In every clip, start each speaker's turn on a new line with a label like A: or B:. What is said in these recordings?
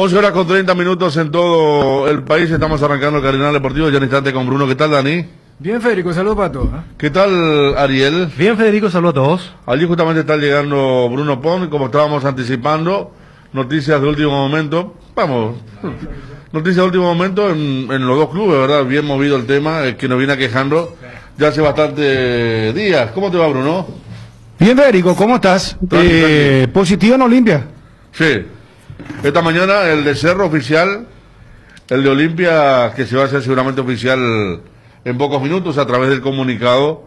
A: 11 horas con 30 minutos en todo el país. Estamos arrancando el Cardinal Deportivo ya en instante con Bruno. ¿Qué tal, Dani?
B: Bien, Federico, saludos para todos.
A: ¿Qué tal, Ariel?
C: Bien, Federico, saludos a todos.
A: Allí justamente está llegando Bruno Pon, como estábamos anticipando, noticias de último momento. Vamos, noticias de último momento en los dos clubes, ¿verdad? Bien movido el tema, que nos viene aquejando ya hace bastantes días. ¿Cómo te va, Bruno?
B: Bien, Federico, ¿cómo estás? ¿Positivo en Olimpia?
A: Sí. Esta mañana el de Cerro oficial, el de Olimpia, que se va a hacer seguramente oficial en pocos minutos a través del comunicado.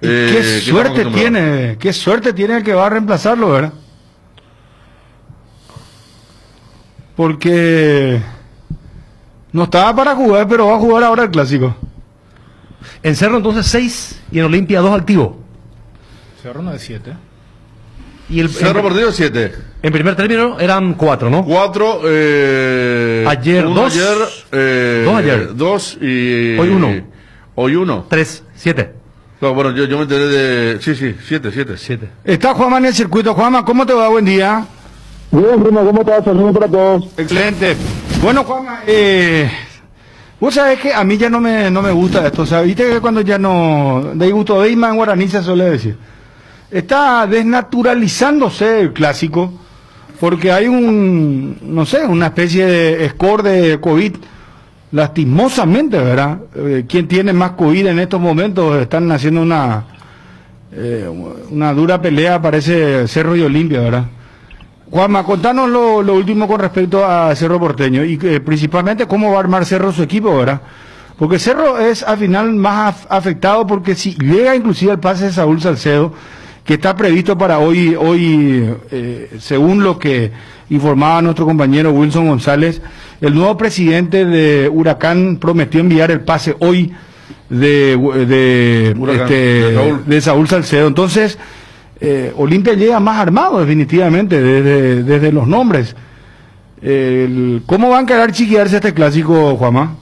B: Qué suerte tiene el que va a reemplazarlo, ¿verdad? Porque no estaba para jugar, pero va a jugar ahora el clásico.
C: En Cerro entonces 6 y en Olimpia 2 activos.
B: Cerro no es 7.
C: Y el
A: Cerro Porteño 7.
C: En primer término eran 4, ¿no?
A: 4.
C: Ayer 2. 2 ayer.
A: 2 y.
C: Hoy 1.
A: Hoy 1.
C: 3, 7.
A: No, bueno, yo me enteré de. Sí, 7.
B: Está Juanma en el circuito. Juanma, ¿cómo te va? Buen día.
D: Bien, Bruno, ¿cómo estás? Saludos para todos.
B: Excelente. Bueno, Juanma, vos sabés que a mí ya no me gusta esto. O sea, viste que cuando ya no. De gusto de en guaraní se suele decir. Está desnaturalizándose el clásico. Porque hay una especie de score de COVID. Lastimosamente, ¿verdad? Quien tiene más COVID en estos momentos están haciendo una dura pelea, parece Cerro y Olimpia, ¿verdad? Juanma, contanos lo último con respecto a Cerro Porteño y principalmente cómo va a armar Cerro su equipo, ¿verdad? Porque Cerro es al final más afectado porque si llega inclusive el pase de Saúl Salcedo, que está previsto para hoy, según lo que informaba nuestro compañero Wilson González, el nuevo presidente de Huracán prometió enviar el pase hoy de Saúl Salcedo. Entonces, Olimpia llega más armado definitivamente desde los nombres. ¿Cómo van a quedar chiquearse este clásico, Juanma?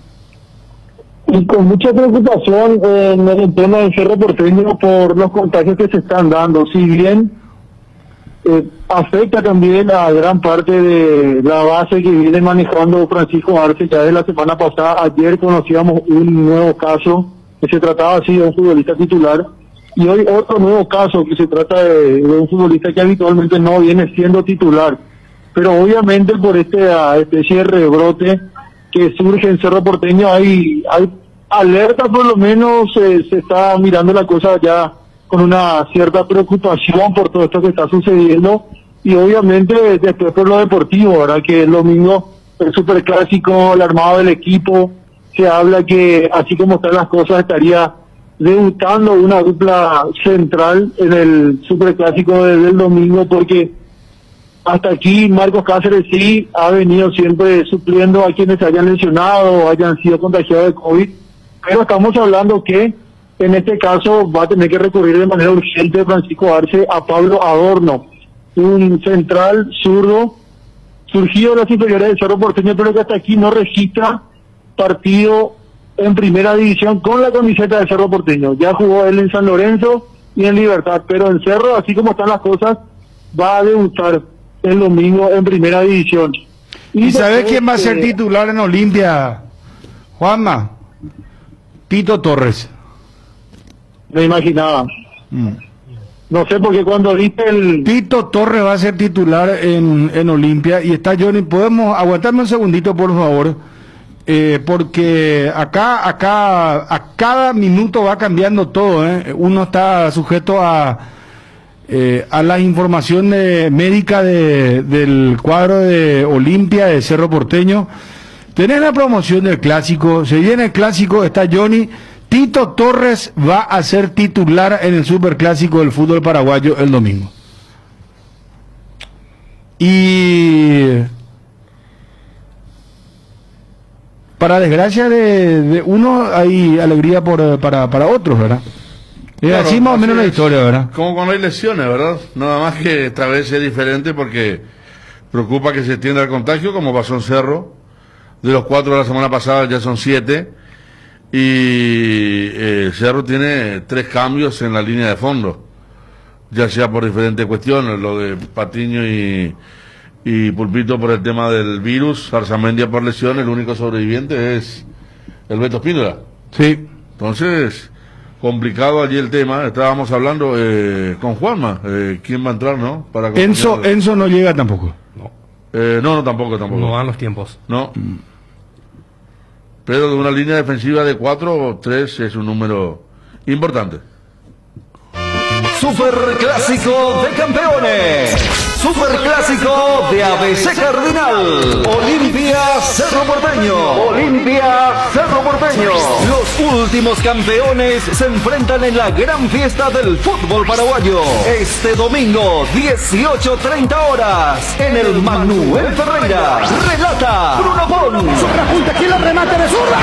D: Y con mucha preocupación en el tema del Cerro Porteño por los contagios que se están dando. Si bien afecta también a gran parte de la base que viene manejando Francisco Arce ya de la semana pasada. Ayer conocíamos un nuevo caso que se trataba así de un futbolista titular y hoy otro nuevo caso que se trata de un futbolista que habitualmente no viene siendo titular. Pero obviamente por esta especie de rebrote que surge en Cerro Porteño hay alerta, por lo menos se está mirando la cosa ya con una cierta preocupación por todo esto que está sucediendo y obviamente después por lo deportivo, ¿verdad? Que el domingo el superclásico, el armado del equipo, se habla que así como están las cosas estaría debutando una dupla central en el superclásico del domingo, porque hasta aquí Marcos Cáceres sí ha venido siempre supliendo a quienes se hayan lesionado o hayan sido contagiados de COVID, pero estamos hablando que en este caso va a tener que recurrir de manera urgente Francisco Arce a Pablo Adorno, un central zurdo surgido de las inferiores del Cerro Porteño, pero que hasta aquí no registra partido en primera división con la camiseta del Cerro Porteño. Ya jugó él en San Lorenzo y en Libertad, pero en Cerro, así como están las cosas, va a debutar el domingo en primera división.
B: ¿Y sabes quién va a ser titular en Olimpia, Juanma? Tito Torres.
D: Me imaginaba. No sé, porque cuando viste el...
B: Tito Torres va a ser titular en Olimpia y está Johnny. ¿Podemos aguantarme un segundito, por favor? Porque acá a cada minuto va cambiando todo, ¿eh? Uno está sujeto a la información médica del cuadro de Olimpia, de Cerro Porteño. Tenés la promoción del clásico, se viene el clásico, está Johnny. Tito Torres va a ser titular en el superclásico del fútbol paraguayo el domingo. Y para desgracia de uno hay alegría para otros, ¿verdad?
A: Claro,
B: así más o menos la historia, ¿verdad?
A: Como cuando hay lesiones, ¿verdad? Nada más que esta vez es diferente porque preocupa que se extienda el contagio, como pasó en Cerro. De los 4 de la semana pasada ya son 7. Y Cerro tiene 3 cambios en la línea de fondo, ya sea por diferentes cuestiones, lo de Patiño y y Pulpito por el tema del virus, Arzamendia por lesión, el único sobreviviente es el Beto Espíndola.
B: Sí.
A: Entonces, complicado allí el tema. Estábamos hablando con Juanma, quién va a entrar, ¿no? Para
B: Enzo no llega tampoco.
A: no, tampoco.
C: No dan los tiempos.
A: No. Pero de una línea defensiva de 4 o 3 es un número importante.
E: Superclásico de campeones. Superclásico de ABC Cardinal. Olimpia Cerro Porteño. Olimpia Cerro Porteño. Los últimos campeones se enfrentan en la gran fiesta del fútbol paraguayo. Este domingo, 18:30 horas, en el Manuel Ferreira. Relata Bruno Pons.
F: Sobre la punta, ¿quién lo remate de zurda?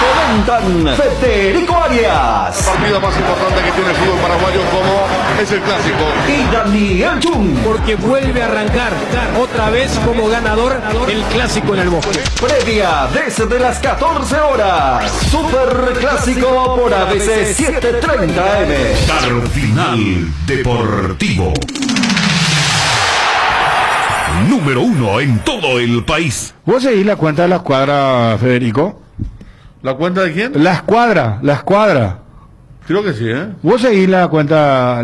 E: Comentan Federico Arias.
A: El partido más importante que tiene el fútbol paraguayo como es el clásico.
E: Y Daniel Chung.
F: Porque vuelve a arrancar otra vez como ganador el clásico en el Bosque.
E: Previa desde las 14 horas. Superclásico por ABC 730 M.
G: Cardinal Deportivo. Número 1 en todo el país.
B: ¿Vos seguís la cuenta de la escuadra, Federico?
A: ¿La cuenta de quién?
B: La escuadra.
A: Creo que sí, ¿eh?
B: ¿Vos seguís la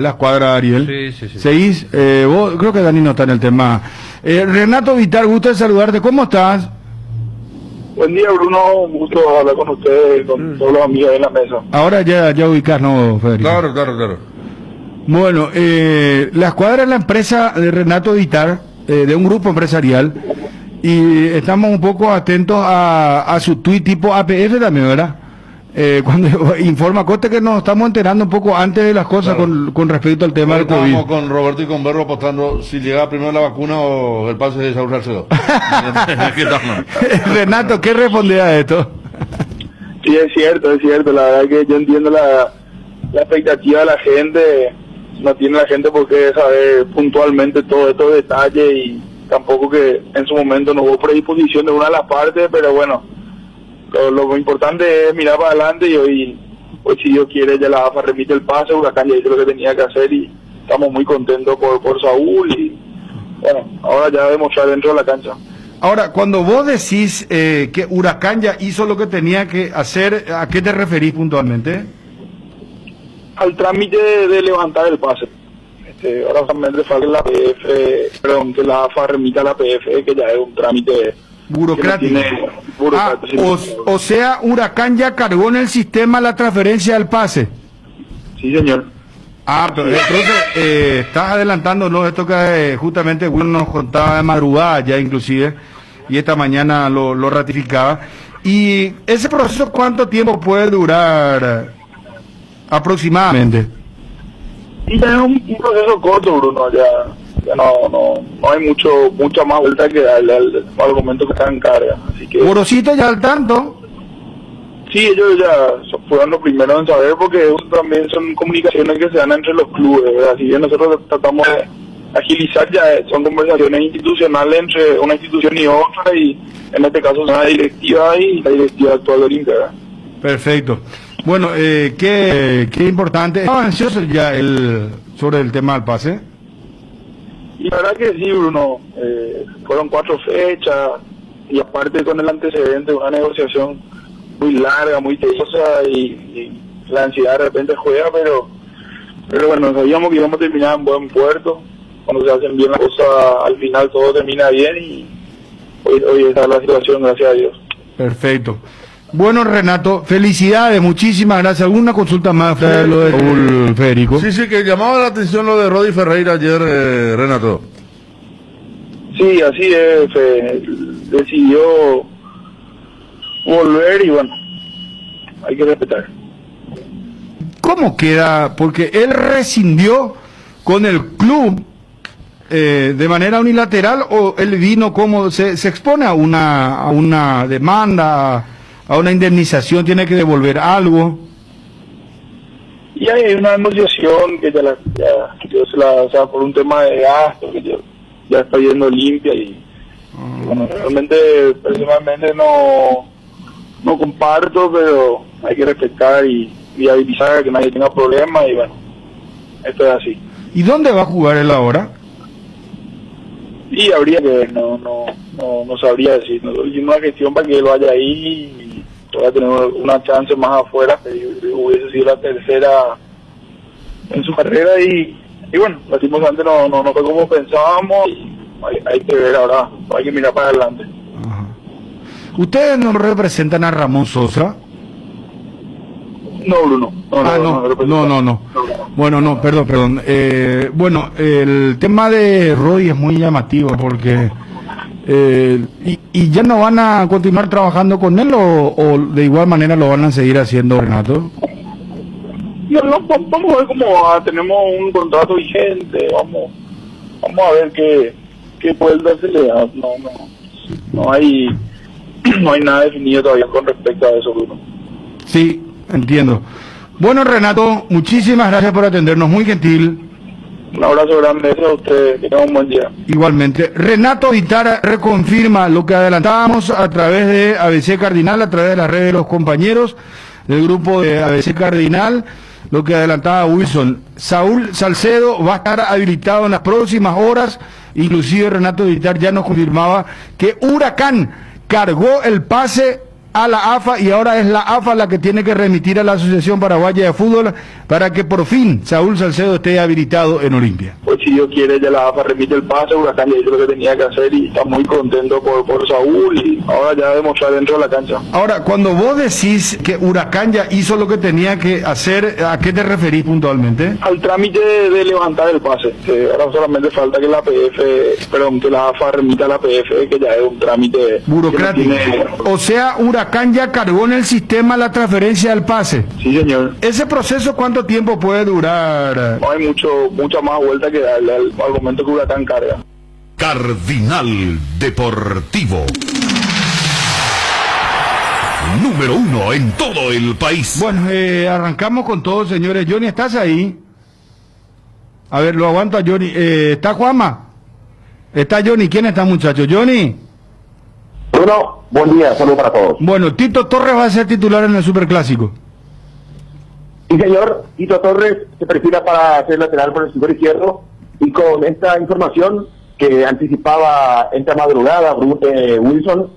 B: escuadra, Ariel?
C: Sí.
B: ¿Seguís? Vos, creo que Dani no está en el tema. Renato Vitar, gusto de saludarte. ¿Cómo estás?
D: Buen día, Bruno. Un gusto hablar con ustedes, con todos los amigos de la mesa.
B: Ahora ya ubicás, ¿no, Federico?
A: Claro.
B: Bueno, la escuadra es la empresa de Renato Vitar, de un grupo empresarial, y estamos un poco atentos a su tuit tipo APF también, ¿verdad? Cuando informa, conste que nos estamos enterando un poco antes de las cosas con respecto al tema del COVID.
A: Estábamos con Roberto y con Berro apostando si llegaba primero la vacuna o el pase de Saúl Salcedo. Aquí estamos.
B: Renato, ¿qué responde a esto?
D: Sí, es cierto. La verdad que yo entiendo la expectativa de la gente. No tiene la gente por qué saber puntualmente todos estos detalles y tampoco que en su momento no hubo predisposición de una de las partes, pero bueno, lo importante es mirar para adelante y hoy si Dios quiere ya la AFA remite el pase, Huracán ya hizo lo que tenía que hacer y estamos muy contentos por Saúl y bueno, ahora ya demostrar dentro de la cancha.
B: Ahora, cuando vos decís que Huracán ya hizo lo que tenía que hacer, ¿a qué te referís puntualmente?
D: Al trámite de levantar el pase. Ahora solamente falta que la AFA remita a la PF, que ya es un trámite
B: burocrático. O sea, Huracán ya cargó en el sistema la transferencia del pase.
D: Sí, señor.
B: Pero entonces estás adelantándonos esto que justamente uno nos contaba de madrugada ya inclusive, y esta mañana lo ratificaba. ¿Y ese proceso cuánto tiempo puede durar aproximadamente?
D: Y ya es un proceso corto, Bruno, ya no hay mucha más vuelta que darle al argumento que está en carga. Así que
B: Gorosito ya al tanto.
D: sí, ellos ya fueron los primeros en saber porque también son comunicaciones que se dan entre los clubes, ¿verdad? Si bien nosotros tratamos de agilizar, ya son conversaciones institucionales entre una institución y otra y en este caso son la directiva y la directiva actual de Olimpia, ¿verdad?
B: Perfecto. Bueno, qué importante. ¿Estaba ansioso ya sobre el tema del pase?
D: Y la verdad que sí, Bruno, fueron 4 fechas y aparte con el antecedente de una negociación muy larga, muy tediosa y la ansiedad de repente juega, pero bueno, sabíamos que íbamos a terminar en buen puerto. Cuando se hacen bien las cosas, al final todo termina bien y hoy está la situación, gracias a Dios.
B: Perfecto. Bueno, Renato, felicidades, muchísimas gracias. ¿Alguna consulta más, lo de Raúl Federico?
A: Sí, que llamaba la atención lo de Rodi Ferreira ayer, Renato.
D: Sí, así es, decidió volver y bueno, hay que respetar.
B: ¿Cómo queda? Porque él rescindió con el club de manera unilateral o él vino como se expone a una demanda, a una indemnización, tiene que devolver algo.
D: Y hay una negociación que o sea, por un tema de gasto que ya está yendo limpia y bueno, realmente personalmente no comparto, pero hay que respetar y avisar que nadie tenga problemas y bueno, esto es así.
B: ¿Y dónde va a jugar él ahora?
H: Y habría que ver, no sabría decir. Nosotros hicimos una gestión para que él vaya ahí y todavía tenemos una chance más afuera, que hubiese sido la tercera en su carrera y bueno, lastimosamente no fue como pensábamos. Hay que ver ahora, hay que mirar para adelante.
B: Ajá. ¿Ustedes no representan a Ramón Sosa?
H: No, Bruno.
B: No. Bueno, no, perdón. Bueno, el tema de Roy es muy llamativo porque... ¿y ya no van a continuar trabajando con él o de igual manera lo van a seguir haciendo, Renato?
H: No, vamos a ver cómo va. Tenemos un contrato vigente, vamos a ver qué vuelta se le da. No hay nada definido todavía con respecto a eso, Bruno.
B: Sí, entiendo. Bueno, Renato, muchísimas gracias por atendernos, muy gentil.
H: Un abrazo grande a ustedes, que tengan un buen día.
B: Igualmente. Renato Vitara reconfirma lo que adelantábamos a través de ABC Cardinal, a través de las redes de los compañeros del grupo de ABC Cardinal, lo que adelantaba Wilson. Saúl Salcedo va a estar habilitado en las próximas horas, inclusive Renato Vitara ya nos confirmaba que Huracán cargó el pase a la AFA y ahora es la AFA la que tiene que remitir a la Asociación Paraguaya de Fútbol para que por fin Saúl Salcedo esté habilitado en Olimpia.
H: Pues si Dios quiere, ya la AFA remite el pase, Huracán ya hizo lo que tenía que hacer y está muy contento por Saúl y ahora ya demostrar dentro de la cancha.
B: Ahora, cuando vos decís que Huracán ya hizo lo que tenía que hacer, ¿a qué te referís puntualmente?
H: Al trámite de levantar el pase, que ahora solamente falta que que la AFA remita a la PF, que ya es un trámite
B: burocrático. O sea, Huracán ya cargó en el sistema la transferencia del pase.
H: Sí, señor.
B: ¿Ese proceso cuánto tiempo puede durar?
H: No hay mucha más vuelta que darle al momento que Huracán carga.
G: Cardinal Deportivo. Número 1 en todo el país.
B: Bueno, arrancamos con todo, señores. Johnny, ¿estás ahí? A ver, lo aguanto a Johnny. ¿Está Juanma? ¿Está Johnny? ¿Quién está, muchacho? ¿Johnny?
D: Bruno, buen día, saludos para todos.
B: Bueno, Tito Torres va a ser titular en el Superclásico.
D: Sí, señor, Tito Torres se perfila para ser lateral por el sector izquierdo y con esta información que anticipaba esta madrugada Wilson,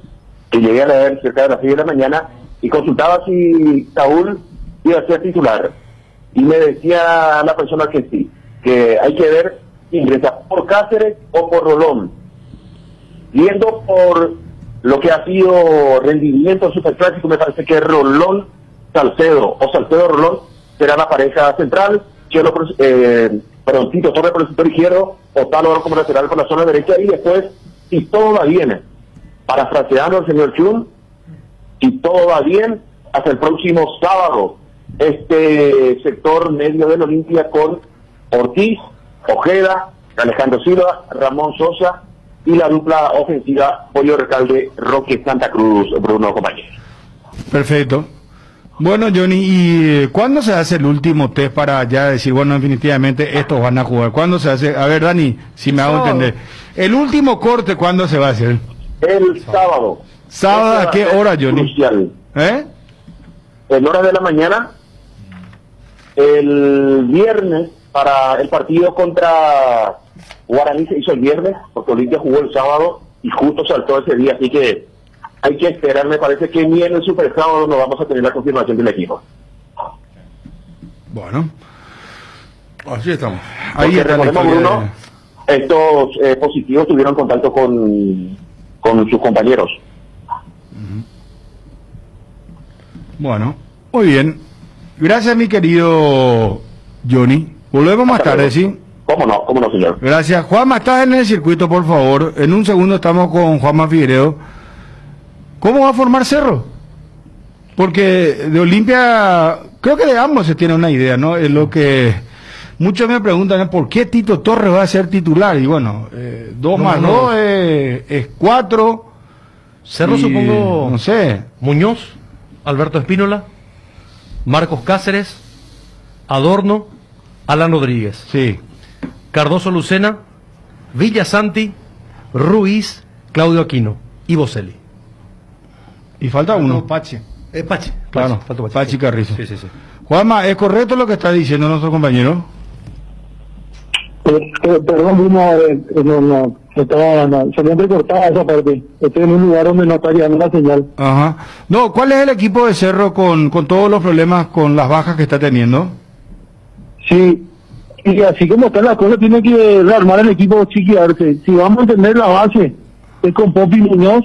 D: que llegué a leer cerca de las 6 de la mañana y consultaba si Saúl iba a ser titular y me decía la persona que sí, que hay que ver si ingresa por Cáceres o por Rolón. Viendo por lo que ha sido rendimiento superclásico, me parece que Rolón Salcedo o Salcedo Rolón será la pareja central, Tito Torres por el sector izquierdo, Otálvaro como lateral por la zona derecha y después, si todo va bien, parafraseando al señor Chun, si todo va bien, hasta el próximo sábado, este sector medio del Olimpia con Ortiz, Ojeda, Alejandro Silva, Ramón Sosa y la dupla ofensiva Pollo Recalde, Roque Santa Cruz, Bruno, compañero.
B: Perfecto. Bueno, Johnny, ¿y cuándo se hace el último test para ya decir, bueno, definitivamente estos van a jugar? ¿Cuándo se hace? A ver, Dani, si me hago entender. El último corte, ¿cuándo se va a hacer?
D: El sábado.
B: ¿Sábado a qué hora, Johnny?
D: Crucial.
B: En
D: horas de la mañana. El viernes, para el partido contra Guaraní se hizo el viernes, porque Olimpia jugó el sábado y justo saltó ese día, así que hay que esperar, me parece que ni en el Super Sábado no vamos a tener la confirmación del equipo.
B: Bueno,
A: así estamos.
B: Ahí está la historia,
D: Bruno, estos positivos tuvieron contacto con sus compañeros.
B: Bueno, muy bien. Gracias, mi querido Johnny. Volvemos más tarde, ¿sí?
D: ¿Cómo no, señor?
B: Gracias. Juanma, estás en el circuito, por favor. En un segundo estamos con Juanma Figueiredo. ¿Cómo va a formar Cerro? Porque de Olimpia, creo que de ambos se tiene una idea, ¿no? Es lo que muchos me preguntan, ¿por qué Tito Torres va a ser titular? Y bueno, 2 más 2 es 4.
C: Cerro, supongo,
B: no sé.
C: Muñoz, Alberto Espínola, Marcos Cáceres, Adorno, Alan Rodríguez.
B: Sí.
C: Cardoso Lucena, Villasanti, Ruiz, Claudio Aquino y Boselli.
B: Y falta uno.
C: Pache. Pache.
B: Claro,
C: falta Pache.
B: Pachi Carrizo.
C: Sí.
B: Juanma, ¿es correcto lo que está diciendo nuestro compañero?
D: Perdón, Bruno, se me entrecortaba esa parte. Estoy en un lugar donde no está llegando la señal.
B: Ajá. No, ¿cuál es el equipo de Cerro con todos los problemas, con las bajas que está teniendo?
D: Sí, y así como están las cosas, tiene que rearmar el equipo Chiquiarse. Si vamos a tener la base, es con Popi Muñoz,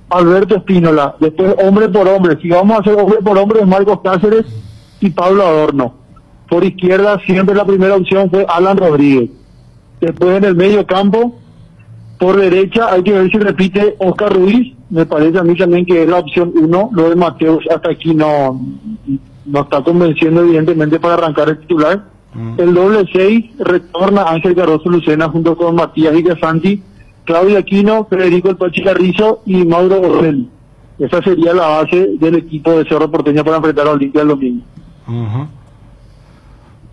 D: Alberto Espínola. Después, hombre por hombre. Si vamos a hacer hombre por hombre, es Marcos Cáceres y Pablo Adorno. Por izquierda, siempre la primera opción fue Alan Rodríguez. Después, en el medio campo, por derecha, hay que ver si repite Oscar Ruiz. Me parece a mí también que es la opción 1. Lo de Mateus hasta aquí no está convenciendo, evidentemente, para arrancar el titular. El doble 6 retorna Ángel Cardoso Lucena junto con Matías Villasanti, Claudio Aquino, Federico El Pachi Carrizo y Mauro Borrell. Esa sería la base del equipo de Cerro Porteño para enfrentar a Olimpia el domingo.
B: Ajá.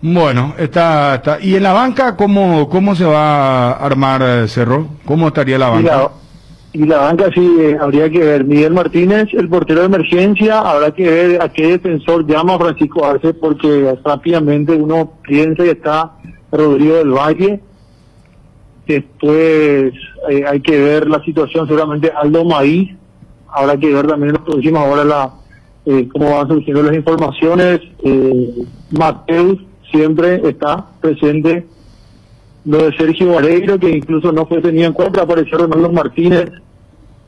B: Bueno, está. ¿Y en la banca cómo se va a armar Cerro? ¿Cómo estaría la banca?
D: Y la banca sí, habría que ver. Miguel Martínez, el portero de emergencia, habrá que ver a qué defensor llama a Francisco Arce, porque rápidamente uno piensa que está Rodrigo del Valle. Después hay que ver la situación, seguramente Aldo Maíz. Habrá que ver también en las próximas horas cómo van surgiendo las informaciones. Mateus siempre está presente. Lo de Sergio Vareiro, que incluso no fue tenido en cuenta, apareció Ronaldo Martínez.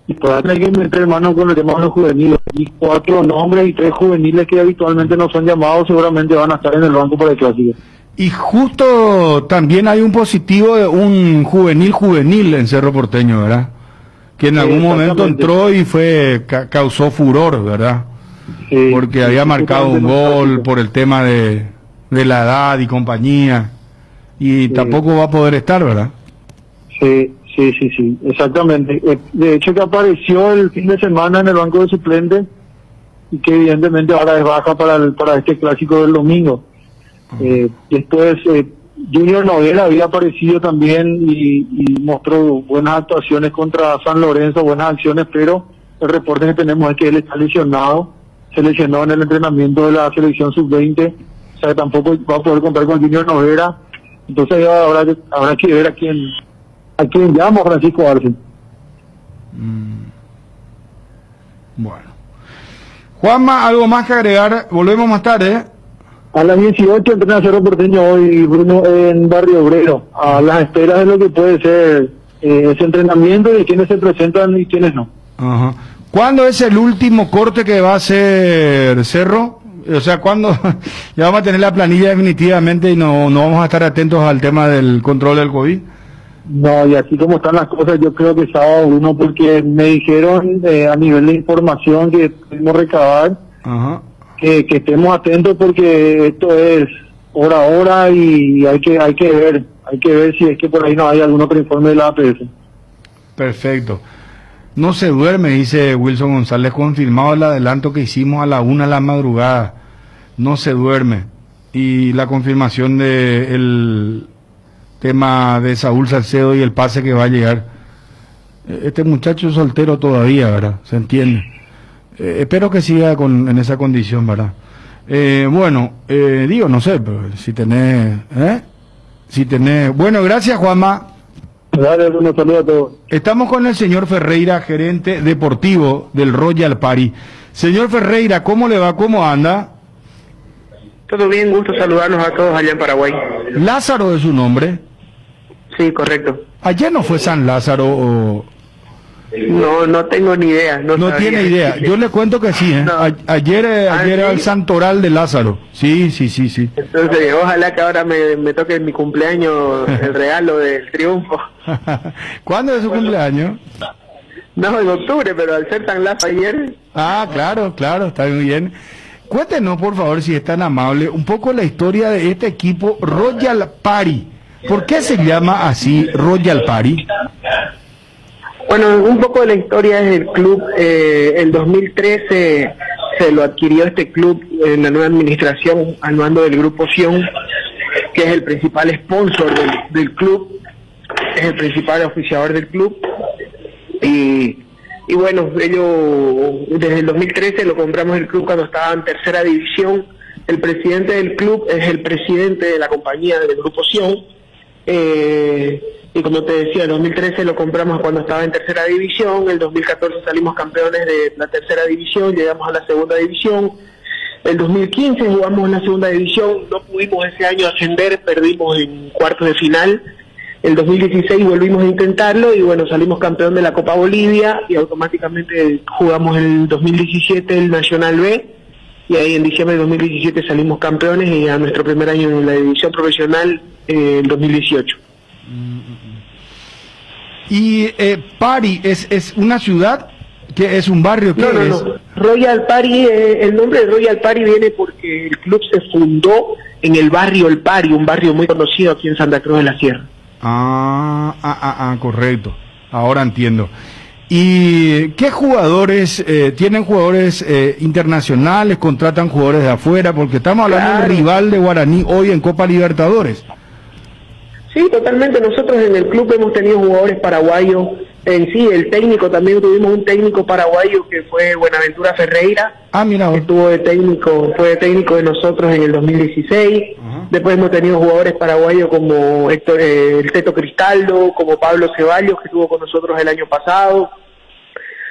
D: Y todavía hay que meter mano con el tema de los juveniles. Y 4 nombres y 3 juveniles que habitualmente no son llamados, seguramente van a estar en el banco para el clásico.
B: Y justo también hay un positivo de un juvenil en Cerro Porteño, ¿verdad? Que en algún momento entró y causó furor, ¿verdad?
D: Sí,
B: porque había marcado un gol por el tema de la edad y compañía. Y tampoco va a poder estar, ¿verdad?
D: Sí, exactamente. De hecho que apareció el fin de semana en el banco de suplentes y que evidentemente ahora es baja para este clásico del domingo. Después Junior Noguera había aparecido también y mostró buenas actuaciones contra San Lorenzo, buenas acciones, pero el reporte que tenemos es que él está lesionado, se lesionó en el entrenamiento de la selección sub-20, o sea que tampoco va a poder contar con Junior Noguera. Entonces habrá que ver a quién llama Francisco Arce.
B: Bueno. Juanma, ¿algo más que agregar? Volvemos más tarde.
D: A las 18 entrena Cerro Porteño hoy, Bruno, en Barrio Obrero, a las esperas de lo que puede ser ese entrenamiento y de quiénes se presentan y quiénes no.
B: Ajá. ¿Cuándo es el último corte que va a hacer Cerro? O sea, ¿cuándo ya vamos a tener la planilla definitivamente y no vamos a estar atentos al tema del control del COVID?
D: No, y así como están las cosas, yo creo que sábado 1, porque me dijeron a nivel de información que pudimos recabar,
B: Ajá.
D: Que estemos atentos porque esto es hora a hora y hay que ver si es que por ahí no hay algún otro informe de la APS.
B: Perfecto. No se duerme, dice Wilson González, confirmado el adelanto que hicimos a la 1 de la madrugada. No se duerme. Y la confirmación de el tema de Saúl Salcedo y el pase que va a llegar. Este muchacho es soltero todavía, ¿verdad? Se entiende. Espero que siga en esa condición, ¿verdad? Digo, no sé, pero si tenés... Bueno, gracias, Juanma.
D: Dale, un saludo a todos.
B: Estamos con el señor Ferreira, gerente deportivo del Royal Party. Señor Ferreira, ¿cómo le va? ¿Cómo anda?
I: Todo bien, gusto saludarlos a todos allá en Paraguay.
B: Lázaro es su nombre.
I: Sí, correcto.
B: Ayer no fue San Lázaro o...
I: No tengo ni idea.
B: No tiene idea. Yo le cuento que sí, ¿eh?
I: No.
B: Ayer era
I: ¿sí?
B: el santoral de Lázaro. Sí.
I: Entonces, ojalá que ahora me toque en mi cumpleaños el regalo del triunfo.
B: ¿Cuándo es su cumpleaños?
I: No, en octubre, pero al ser tan lazo ayer...
B: Ah, claro, está muy bien. Cuéntenos, por favor, si es tan amable, un poco la historia de este equipo Royal Party. ¿Por qué se llama así Royal Party?
I: Bueno, un poco de la historia es el club. El 2013 se lo adquirió este club en la nueva administración al mando del Grupo Sion, que es el principal sponsor del club, es el principal oficiador del club. Y bueno, ellos desde el 2013 lo compramos el club cuando estaba en tercera división. El presidente del club es el presidente de la compañía del Grupo Sion. Y como te decía, el 2013 lo compramos cuando estaba en tercera división, el 2014 salimos campeones de la tercera división, llegamos a la segunda división, el 2015 jugamos en la segunda división, no pudimos ese año ascender, perdimos en cuartos de final, el 2016 volvimos a intentarlo y bueno, salimos campeón de la Copa Bolivia y automáticamente jugamos el 2017 el Nacional B y ahí en diciembre del 2017 salimos campeones y a nuestro primer año en la división profesional el 2018.
B: Y Pari es una ciudad, que es un barrio, ¿qué es?
I: No. Royal Pari, el nombre de Royal Pari viene porque el club se fundó en el barrio El Pari, un barrio muy conocido aquí en Santa Cruz de la Sierra.
B: Correcto. Ahora entiendo. ¿Y qué jugadores, tienen jugadores internacionales, contratan jugadores de afuera? Porque estamos hablando del rival de Guaraní hoy en Copa Libertadores.
I: Sí, totalmente. Nosotros en el club hemos tenido jugadores paraguayos. En sí, el técnico, también tuvimos un técnico paraguayo que fue Buenaventura Ferreira.
B: Mira.
I: Que estuvo de técnico, fue técnico de nosotros en el 2016. Después hemos tenido jugadores paraguayos como Héctor, el Teto Cristaldo, como Pablo Ceballos, que estuvo con nosotros el año pasado.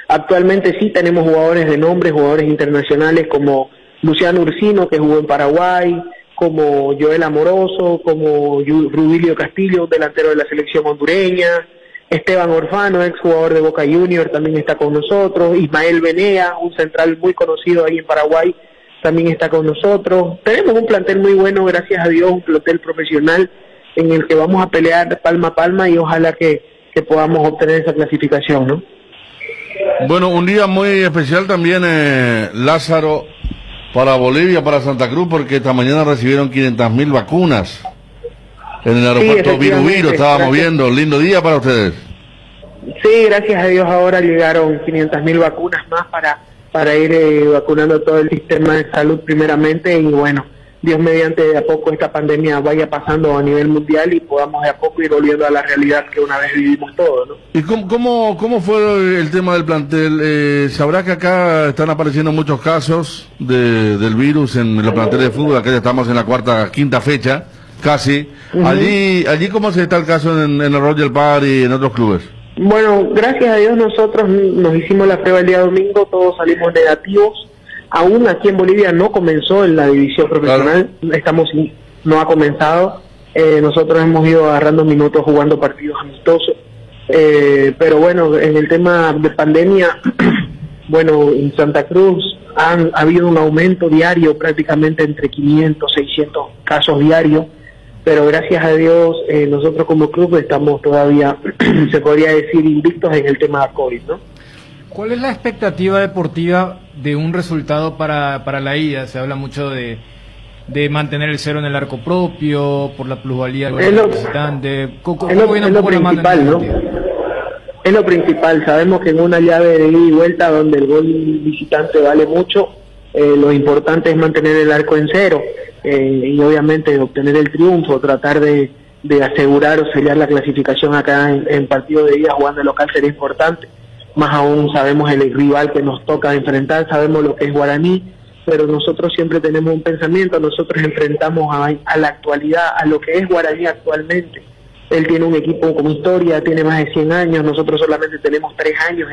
I: Actualmente sí tenemos jugadores de nombre, jugadores internacionales como Luciano Ursino, que jugó en Paraguay, como Joel Amoroso, como Rubilio Castillo, delantero de la selección hondureña, Esteban Orfano, ex jugador de Boca Junior, también está con nosotros, Ismael Benea, un central muy conocido ahí en Paraguay, también está con nosotros. Tenemos un plantel muy bueno, gracias a Dios, un plantel profesional en el que vamos a pelear palma a palma y ojalá que podamos obtener esa clasificación, ¿no?
A: Bueno, un día muy especial también, Lázaro, para Bolivia, para Santa Cruz, porque esta mañana recibieron 500.000 vacunas en el aeropuerto Viru, estábamos viendo. Lindo día para ustedes.
I: Sí, gracias a Dios ahora llegaron 500.000 vacunas más para ir vacunando todo el sistema de salud primeramente y bueno, Dios mediante de a poco esta pandemia vaya pasando a nivel mundial y podamos de a poco ir volviendo a la realidad que una vez vivimos todos, ¿no?
A: ¿Y cómo fue el tema del plantel? Sabrá que acá están apareciendo muchos casos del virus en los planteles de fútbol, acá ya estamos en la quinta fecha, casi. Allí ¿cómo se está el caso en el Royal Pari y en otros clubes?
I: Bueno, gracias a Dios nosotros nos hicimos la prueba el día domingo, todos salimos negativos. Aún aquí en Bolivia no comenzó en la división profesional, no ha comenzado. Nosotros hemos ido agarrando minutos jugando partidos amistosos. Pero bueno, en el tema de pandemia, bueno, en Santa Cruz ha habido un aumento diario, prácticamente entre 500, 600 casos diarios. Pero gracias a Dios, nosotros como club estamos todavía, se podría decir, invictos en el tema de COVID, ¿no?
J: ¿Cuál es la expectativa deportiva de un resultado para la ida? Se habla mucho de mantener el cero en el arco propio, por la plusvalía del visitante.
I: Es lo principal, ¿no? Es lo principal. Sabemos que en una llave de ida y vuelta donde el gol visitante vale mucho, lo importante es mantener el arco en cero y obviamente obtener el triunfo, tratar de asegurar o sellar la clasificación acá en partido de ida jugando local sería importante. Más aún sabemos el rival que nos toca enfrentar, sabemos lo que es Guaraní, pero nosotros siempre tenemos un pensamiento, nosotros enfrentamos a la actualidad, a lo que es Guaraní actualmente. Él tiene un equipo con historia, tiene más de 100 años, nosotros solamente tenemos 3 años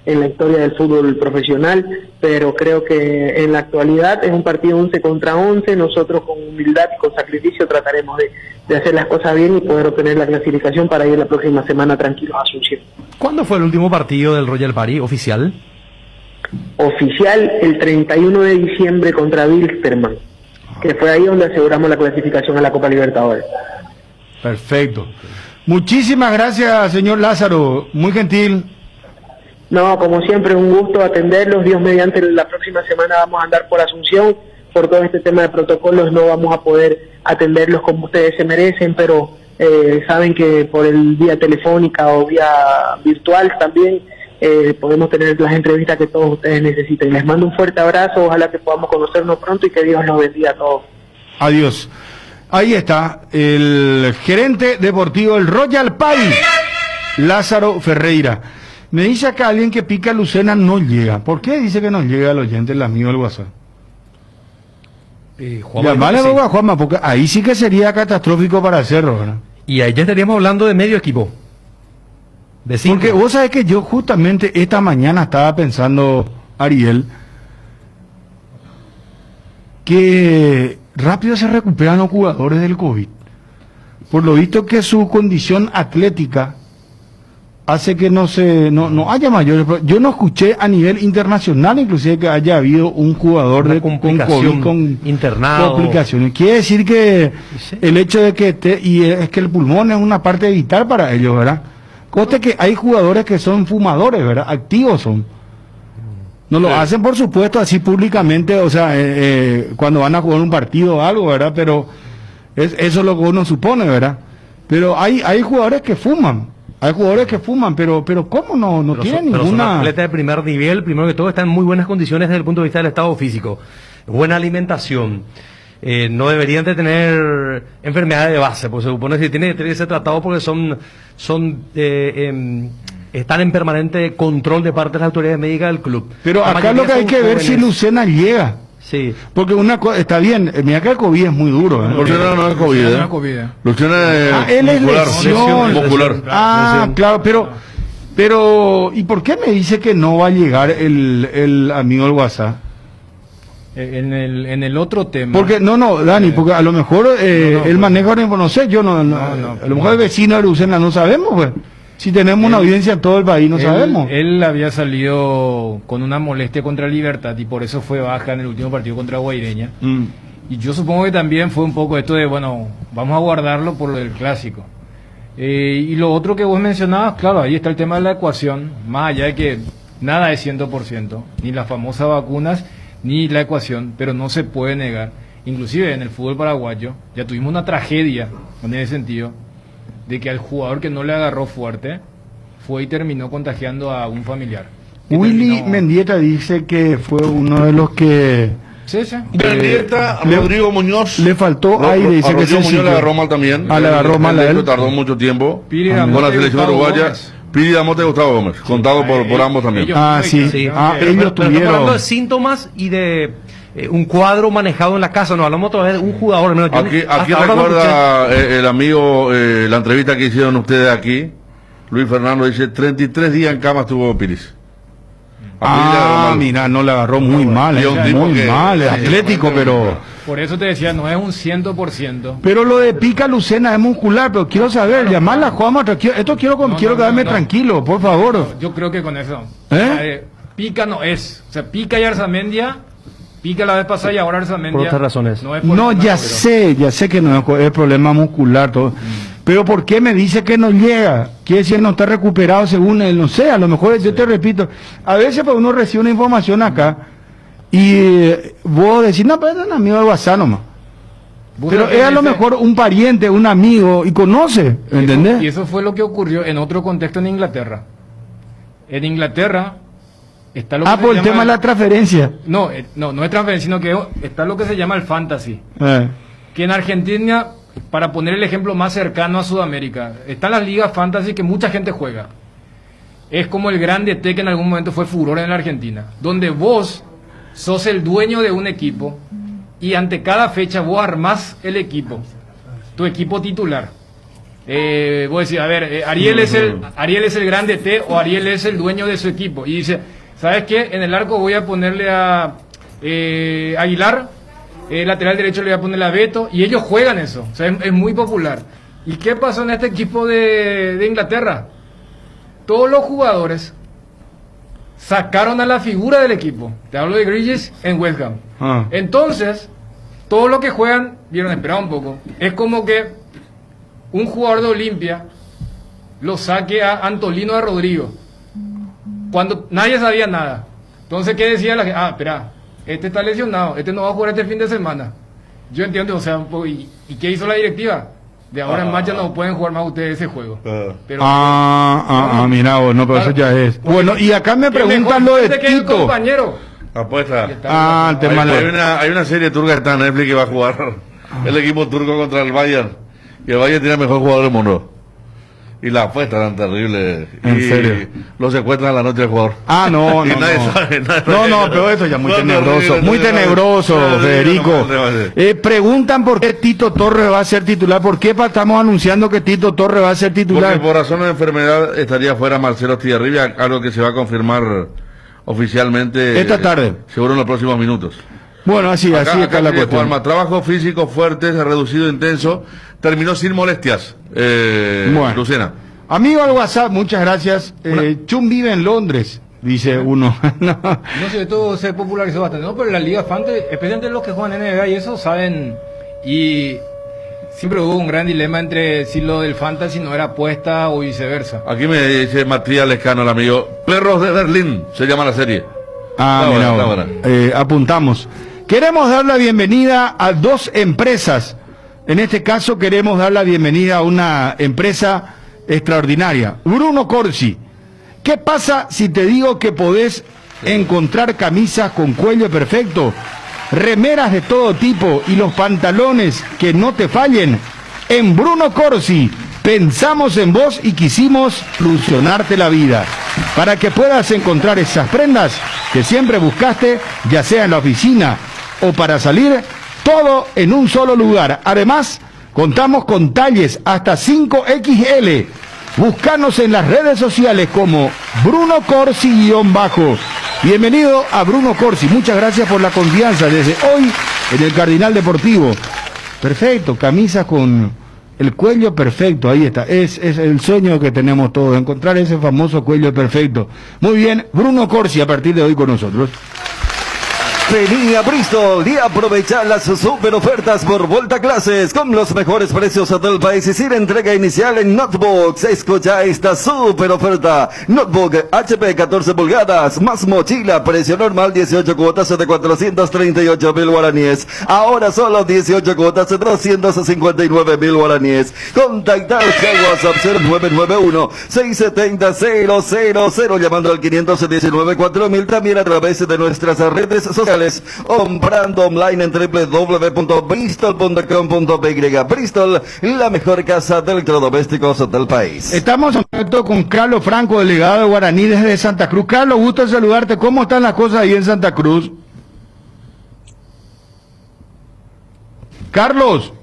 I: en la historia del fútbol profesional, pero creo que en la actualidad es un partido 11 contra 11, nosotros con humildad y con sacrificio trataremos de hacer las cosas bien y poder obtener la clasificación para ir la próxima semana tranquilos a Asunción.
C: ¿Cuándo fue el último partido del Royal Pari oficial?
I: Oficial el 31 de diciembre contra Wilstermann, que fue ahí donde aseguramos la clasificación a la Copa Libertadores.
B: Perfecto. Muchísimas gracias, señor Lázaro, muy gentil.
I: No, como siempre, un gusto atenderlos. Dios mediante, la próxima semana vamos a andar por Asunción. Por todo este tema de protocolos no vamos a poder atenderlos como ustedes se merecen, pero saben que por el vía telefónica o vía virtual también podemos tener las entrevistas que todos ustedes necesiten. Les mando un fuerte abrazo, ojalá que podamos conocernos pronto y que Dios los bendiga a todos.
B: Adiós. Ahí está el gerente deportivo del Royal Pari, Lázaro Ferreira. Me dice acá alguien que Pica Lucena no llega. ¿Por qué dice que no llega al oyente el amigo del WhatsApp?
C: Juanma,
B: Juanma, porque ahí sí que sería catastrófico para Cerro, ¿verdad?
C: Y ahí ya estaríamos hablando de medio equipo. De 5.
B: Porque vos sabés que yo justamente esta mañana estaba pensando, Ariel, que rápido se recuperan los jugadores del COVID. Por lo visto que su condición atlética hace que no haya mayores problemas. Yo no escuché a nivel internacional inclusive que haya habido un jugador
C: Una
B: de
C: complicación
B: con
C: internado.
B: complicaciones. Quiere decir que el hecho de que es que el pulmón es una parte vital para ellos, ¿verdad? Coste que hay jugadores que son fumadores, ¿verdad? Activos son. No lo hacen, por supuesto, así públicamente, o sea, cuando van a jugar un partido o algo, ¿verdad? Pero eso es lo que uno supone, ¿verdad? Pero hay jugadores que fuman. Hay jugadores que fuman, pero ¿cómo no tienen
C: Pero son
B: ninguna...
C: atletas de primer nivel, primero que todo están en muy buenas condiciones desde el punto de vista del estado físico. Buena alimentación. No deberían de tener enfermedades de base, porque se supone que tiene que ser tratado porque están en permanente control de parte de las autoridades médicas del club.
B: Pero
C: La
B: acá lo que hay que ver si Lucena llega.
C: Sí.
B: Porque una cosa, está bien, mira que el COVID es muy duro.
A: Lucena no es COVID, Lucena es
B: él es
A: muscular.
B: lesión.
A: Muscular.
B: Claro, pero ¿y por qué me dice que no va a llegar el amigo del WhatsApp?
J: En el otro tema.
B: Porque, Dani, porque a lo mejor él maneja, no sé, a lo mejor el vecino de Lucena no sabemos, pues. Si tenemos una audiencia en todo el país, no sabemos.
J: Él había salido con una molestia contra Libertad y por eso fue baja en el último partido contra Guaireña. Y yo supongo que también fue un poco esto de, bueno, vamos a guardarlo por lo del clásico. Y lo otro que vos mencionabas, claro, ahí está el tema de la ecuación, más allá de que nada es 100%, ni las famosas vacunas, ni la ecuación, pero no se puede negar. Inclusive en el fútbol paraguayo ya tuvimos una tragedia en ese sentido, de que al jugador que no le agarró fuerte fue y terminó contagiando a un familiar.
B: Willy Mendieta dice que fue uno de los que...
J: Sí.
A: Mendieta, Rodrigo Muñoz.
B: Le faltó aire, dice que
A: Rodrigo Muñoz le agarró mal también.
B: Le agarró mal a él.
A: Tardó mucho tiempo
J: Piri
A: con la
J: Damote,
A: selección
J: Gustavo
A: uruguaya.
J: Gómez.
A: Piri Damote y Gustavo Gómez, contado por ambos también.
B: Sí.
C: Pero
B: Ellos
C: estamos hablando
B: tuvieron...
C: de síntomas y de un cuadro manejado en la casa, no hablamos otra vez de un jugador. No,
A: Aquí recuerda el amigo la entrevista que hicieron ustedes aquí. Luis Fernando dice 33 días en cama estuvo Piris.
B: Mira, no le agarró muy mal, es atlético, pero...
J: Por eso te decía, no es un 100%.
B: Pero lo de Pica Lucena es muscular, pero quiero saber, llamarla a Juanma, esto quiero quedarme tranquilo, por favor.
J: Yo creo que con eso. Pica no es. O sea, Pica y Arzamendia, Pica la vez pasada y ahora Arzamendia.
C: Por otras razones.
B: Ya sé que no es problema muscular, todo. Pero ¿por qué me dice que no llega? Quiere decir no está recuperado según él, no sé, a lo mejor yo te repito, a veces pues uno recibe una información y vos decís, no, pero es un amigo de WhatsApp nomás. Pero es a lo mejor un pariente, un amigo, y conoce, ¿entendés?
J: Y eso fue lo que ocurrió en otro contexto en Inglaterra. En Inglaterra está lo que
B: por el tema de la transferencia.
J: No es transferencia, sino que está lo que se llama el fantasy. Que en Argentina, para poner el ejemplo más cercano a Sudamérica, están las ligas fantasy que mucha gente juega. Es como el Grande T que en algún momento fue furor en la Argentina, donde vos sos el dueño de un equipo y ante cada fecha vos armás el equipo, tu equipo titular. Vos decís, a ver, Ariel es el Grande T o Ariel es el dueño de su equipo. Y dice, ¿sabes qué? En el arco voy a ponerle a Aguilar, lateral derecho le voy a poner a Beto, y ellos juegan eso, o sea, es muy popular. ¿Y qué pasó en este equipo de Inglaterra? Todos los jugadores sacaron a la figura del equipo. Te hablo de Grealish en West Ham. Entonces, todos los que juegan, vieron, espera un poco, es como que un jugador de Olimpia lo saque a Antolino de Rodrigo, cuando nadie sabía nada. Entonces, ¿qué decía la gente? Espera, este está lesionado, este no va a jugar este fin de semana. Yo entiendo, o sea, un poco, ¿y qué hizo la directiva? De ahora en más ya no pueden jugar más ustedes ese juego. Pero,
B: mira vos, no, pero eso ya es. Bueno, y acá me preguntan lo de Tito.
J: Compañero.
A: Apuesta.
B: El tema
A: hay una serie turca que está en Netflix que va a jugar el equipo turco contra el Bayern. Y el Bayern tiene el mejor jugador del mundo. Y la apuesta tan terrible.
B: ¿En serio?
A: Lo secuestran a la noche del jugador.
B: No,
A: Y
B: no,
A: nadie
B: no.
A: sabe, nadie
B: No,
A: sabe.
B: no, pero esto ya muy
A: No,
B: tenebroso,
A: terrible,
B: muy
A: terrible.
B: tenebroso,
A: Terrible,
B: Federico.
A: terrible.
B: Preguntan por qué Tito Torres va a ser titular. ¿Por qué estamos anunciando que Tito Torres va a ser
A: Porque
B: titular?
A: por razones de enfermedad estaría fuera Marcelo Estigarribia, algo que se va a confirmar oficialmente
B: Esta tarde.
A: seguro en los próximos minutos.
B: Bueno, así está la
A: tiene
B: cuestión.
A: Juanma, trabajo físico fuerte, reducido, intenso, terminó sin molestias.
B: Bueno.
A: Lucena.
B: Amigo al WhatsApp, muchas gracias. Chum vive en Londres, dice uno. No.
J: No sé, todo se popularizó bastante, ¿no? Pero la Liga Fantasy, especialmente los que juegan NBA y eso, saben. Y siempre hubo un gran dilema entre si lo del Fantasy no era apuesta o viceversa.
A: Aquí me dice Matías Lescano, el amigo. Perros de Berlín, se llama la serie.
B: Mira,
A: ahora.
B: apuntamos. Queremos dar la bienvenida a dos empresas. En este caso queremos dar la bienvenida a una empresa extraordinaria. Bruno Corsi. ¿Qué pasa si te digo que podés encontrar camisas con cuello perfecto, remeras de todo tipo y los pantalones que no te fallen? En Bruno Corsi pensamos en vos y quisimos solucionarte la vida para que puedas encontrar esas prendas que siempre buscaste, ya sea en la oficina o para salir, todo en un solo lugar. Además, contamos con talles hasta 5XL. Búscanos en las redes sociales como Bruno Corsi_. Bienvenido a Bruno Corsi. Muchas gracias por la confianza desde hoy en el Cardinal Deportivo. Perfecto, camisa con el cuello perfecto, ahí está. Es el sueño que tenemos todos, encontrar ese famoso cuello perfecto. Muy bien, Bruno Corsi a partir de hoy con nosotros.
E: Vení a Bristol y aprovecha las super ofertas por vuelta a clases con los mejores precios del país y sin entrega inicial en notebooks. Escucha esta super oferta. Notebook HP 14 pulgadas más mochila, precio normal 18 cuotas de 438.000 guaraníes. Ahora solo 18 cuotas de 259.000 guaraníes. Contactaos al WhatsApp 0991-670-000 llamando al 519-4000, también a través de nuestras redes sociales. Comprando online en www.bristol.com.py. Bristol, la mejor casa de electrodomésticos del país.
B: Estamos en contacto con Carlos Franco, delegado de Guaraní desde Santa Cruz. Carlos, gusto saludarte. ¿Cómo están las cosas ahí en Santa Cruz? Carlos.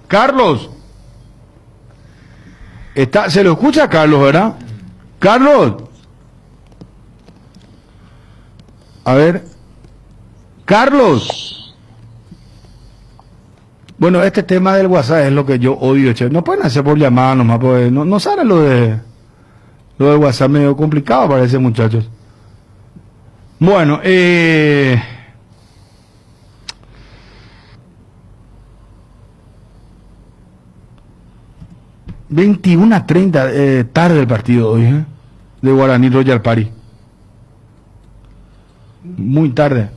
B: Carlos. Se lo escucha Carlos, ¿verdad? Carlos. A ver. Carlos. Bueno, este tema del WhatsApp es lo que yo odio, che. No pueden hacer por llamada nomás, porque no sale lo del WhatsApp, medio complicado parece, muchachos. Bueno, 21:30 tarde el partido hoy, de Guaraní Royal Party. Muy tarde.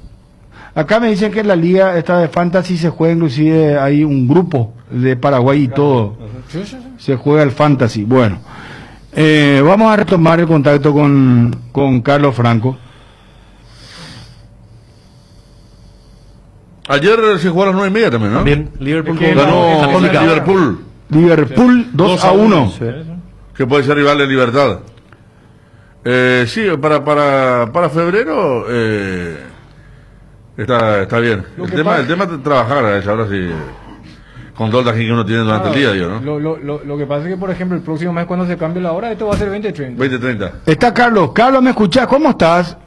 B: Acá me dicen que la liga esta de Fantasy se juega, inclusive hay un grupo de Paraguay y todo. Se juega el Fantasy. Bueno, vamos a retomar el contacto con Carlos Franco.
A: Ayer se jugó a las 9:30 también, ¿no?
C: También, Liverpool
A: ganó Liverpool
B: 2-1.
A: Sí. Que puede ser rival de Libertad. Sí, para febrero está bien. El tema es trabajar a esa hora, sí, con todo el tajín que uno tiene durante el día, ¿no?
J: Lo que pasa es que, por ejemplo, el próximo mes cuando se cambie la hora, esto va a ser 20:30.
A: 20:30.
B: Está Carlos. Carlos, ¿me escuchás? ¿Cómo estás?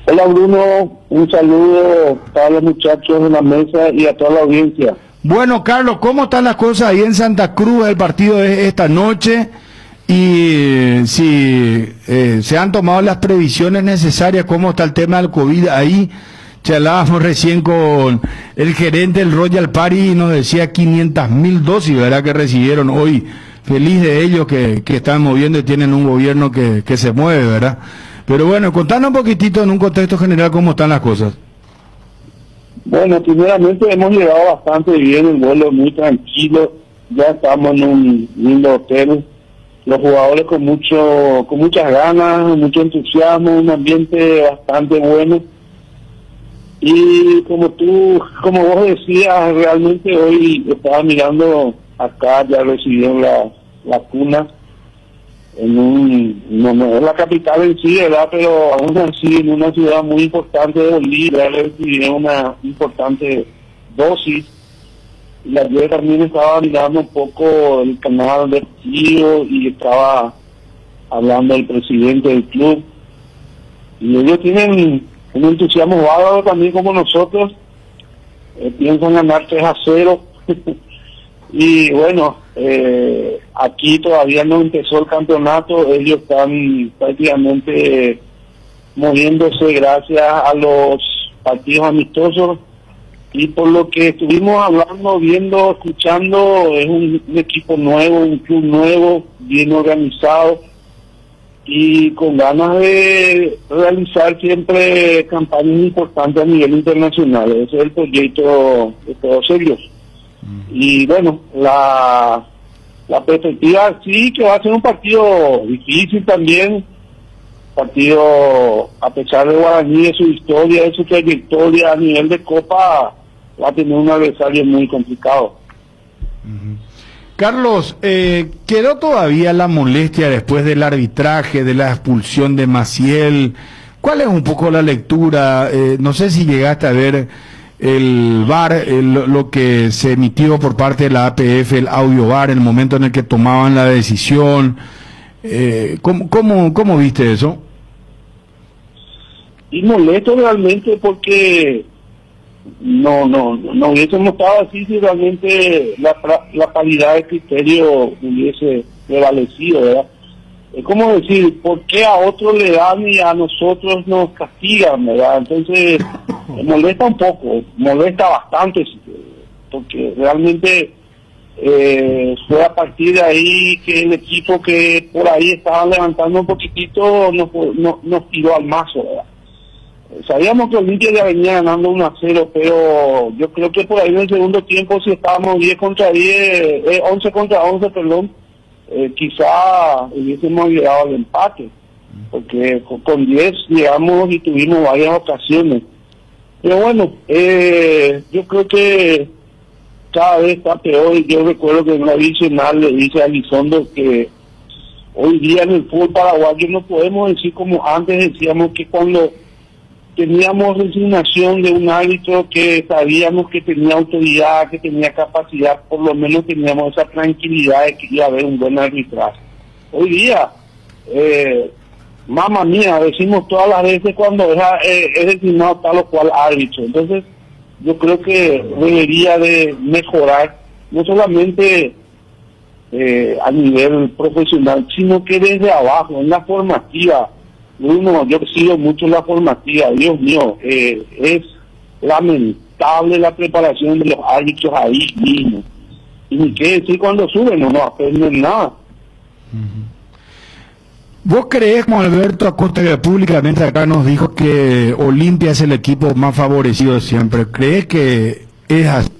D: Hola Bruno, un saludo a todos los muchachos de la mesa y a toda la audiencia.
B: Bueno, Carlos, ¿cómo están las cosas ahí en Santa Cruz? El partido de esta noche. Y si se han tomado las previsiones necesarias, ¿cómo está el tema del COVID ahí? Charlábamos recién con el gerente del Royal Party y nos decía 500.000 dosis, ¿verdad? Que recibieron hoy. Feliz de ellos que están moviendo y tienen un gobierno que se mueve, ¿verdad? Pero bueno, contanos un poquitito en un contexto general cómo están las cosas.
D: Bueno, primeramente hemos llegado bastante bien, el vuelo muy tranquilo, ya estamos en un lindo hotel. Los jugadores con muchas ganas, mucho entusiasmo, un ambiente bastante bueno. Y como vos decías, realmente hoy estaba mirando acá ya recibieron la cuna no es la capital en sí, ¿verdad? Pero aún así en una ciudad muy importante de Bolivia recibieron una importante dosis. Y ayer también estaba mirando un poco el canal de Tío y estaba hablando el presidente del club. Y ellos tienen un entusiasmo bárbaro también como nosotros. Piensan ganar 3-0. Y bueno, aquí todavía no empezó el campeonato. Ellos están prácticamente moviéndose gracias a los partidos amistosos. Y por lo que estuvimos hablando, viendo, escuchando, es un equipo nuevo, un club nuevo, bien organizado y con ganas de realizar siempre campañas importantes a nivel internacional. Ese es el proyecto de todos ellos. Y bueno, la perspectiva sí que va a ser un partido difícil también, partido a pesar de Guaraní, de su historia, de su trayectoria a nivel de Copa, va a tener un adversario muy complicado.
B: Carlos, ¿quedó todavía la molestia después del arbitraje, de la expulsión de Maciel? ¿Cuál es un poco la lectura? No sé si llegaste a ver el VAR, lo que se emitió por parte de la APF, el audio VAR, el momento en el que tomaban la decisión. ¿Cómo viste eso?
D: Y molesto realmente porque no hubiésemos estado así si realmente la calidad de criterio hubiese prevalecido, ¿verdad? Es como decir, ¿por qué a otros le dan y a nosotros nos castigan, verdad? Entonces, molesta un poco, molesta bastante, porque realmente fue a partir de ahí que el equipo que por ahí estaba levantando un poquitito nos tiró al mazo, ¿verdad? Sabíamos que Olimpia ya venía ganando 1-0, pero yo creo que por ahí en el segundo tiempo, si estábamos 11 contra 11, quizá hubiésemos llegado al empate, porque con 10 llegamos y tuvimos varias ocasiones. Pero bueno, yo creo que cada vez está peor. Y yo recuerdo que en una adicional le dice a Elizondo que hoy día en el fútbol paraguayo no podemos decir como antes decíamos, que cuando teníamos resignación de un árbitro que sabíamos que tenía autoridad, que tenía capacidad, por lo menos teníamos esa tranquilidad de que iba a haber un buen arbitraje. Hoy día, mamá mía, decimos todas las veces cuando es designado tal o cual árbitro. Entonces, yo creo que debería de mejorar, no solamente a nivel profesional, sino que desde abajo, en la formativa. Bruno, yo sigo mucho la formativa, Dios mío, es lamentable la preparación de los árbitros ahí mismo. Y ni qué decir cuando suben, no aprenden nada.
B: ¿Vos creés, como Alberto Acosta, que públicamente acá nos dijo que Olimpia es el equipo más favorecido de siempre? ¿Creés que es así?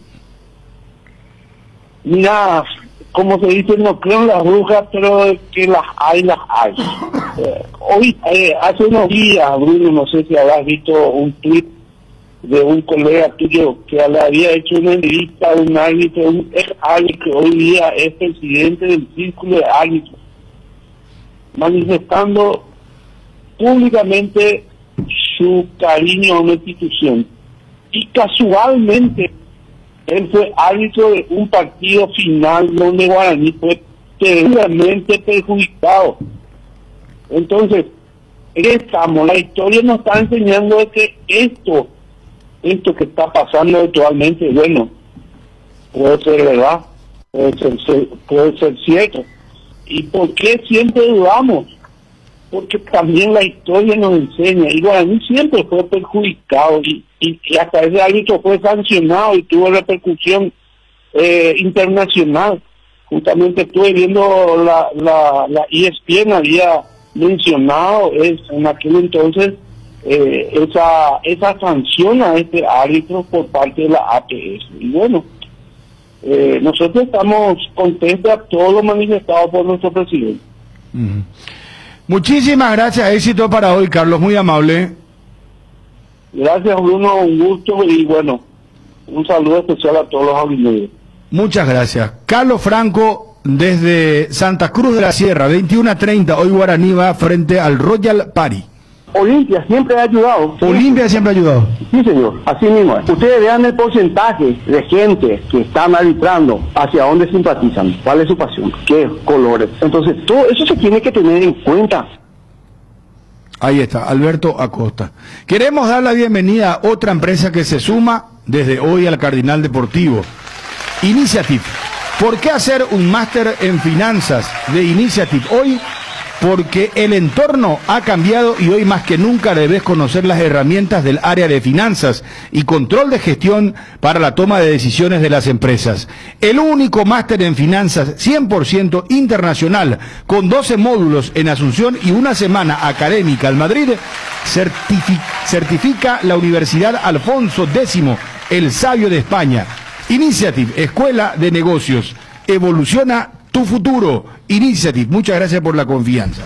D: Mira, como se dice, no creo en las brujas, pero que las hay. Hoy, hace unos días, Bruno, no sé si habrás visto un tweet de un colega tuyo que le había hecho una entrevista a un árbitro, un ex árbitro, que hoy día es presidente del círculo de árbitros, manifestando públicamente su cariño a una institución. Y casualmente, él fue árbitro de un partido final donde Guaraní fue terriblemente perjudicado. Entonces, la historia nos está enseñando de que esto que está pasando actualmente, bueno, puede ser verdad, puede ser cierto. ¿Y por qué siempre dudamos? Porque también la historia nos enseña, y Guaraní siempre fue perjudicado, y hasta ese árbitro fue sancionado y tuvo repercusión internacional. Justamente estuve viendo la ESPN había mencionado en aquel entonces esa sanción a este árbitro por parte de la APS. Y bueno, nosotros estamos contentos a todo lo manifestado por nuestro presidente.
B: Muchísimas gracias, éxito para hoy, Carlos, muy amable.
D: Gracias, Bruno, un gusto, y bueno, un saludo especial a todos los auditores.
B: Muchas gracias. Carlos Franco, desde Santa Cruz de la Sierra, 21:30, hoy Guaraní va frente al Royal Party.
K: Olimpia siempre ha ayudado.
B: Olimpia siempre ha ayudado.
K: Sí, señor, así mismo es. Ustedes vean el porcentaje de gente que están arbitrando, hacia dónde simpatizan, cuál es su pasión, qué colores. Entonces, todo eso se tiene que tener en cuenta.
B: Ahí está, Alberto Acosta. Queremos dar la bienvenida a otra empresa que se suma desde hoy al Cardinal Deportivo. Initiative. ¿Por qué hacer un máster en finanzas de Initiative hoy? Porque el entorno ha cambiado y hoy más que nunca debes conocer las herramientas del área de finanzas y control de gestión para la toma de decisiones de las empresas. El único máster en finanzas 100% internacional, con 12 módulos en Asunción y una semana académica en Madrid, certifica la Universidad Alfonso X, el Sabio de España. Initiative, Escuela de Negocios. Evoluciona tu futuro. Initiative, muchas gracias por la confianza.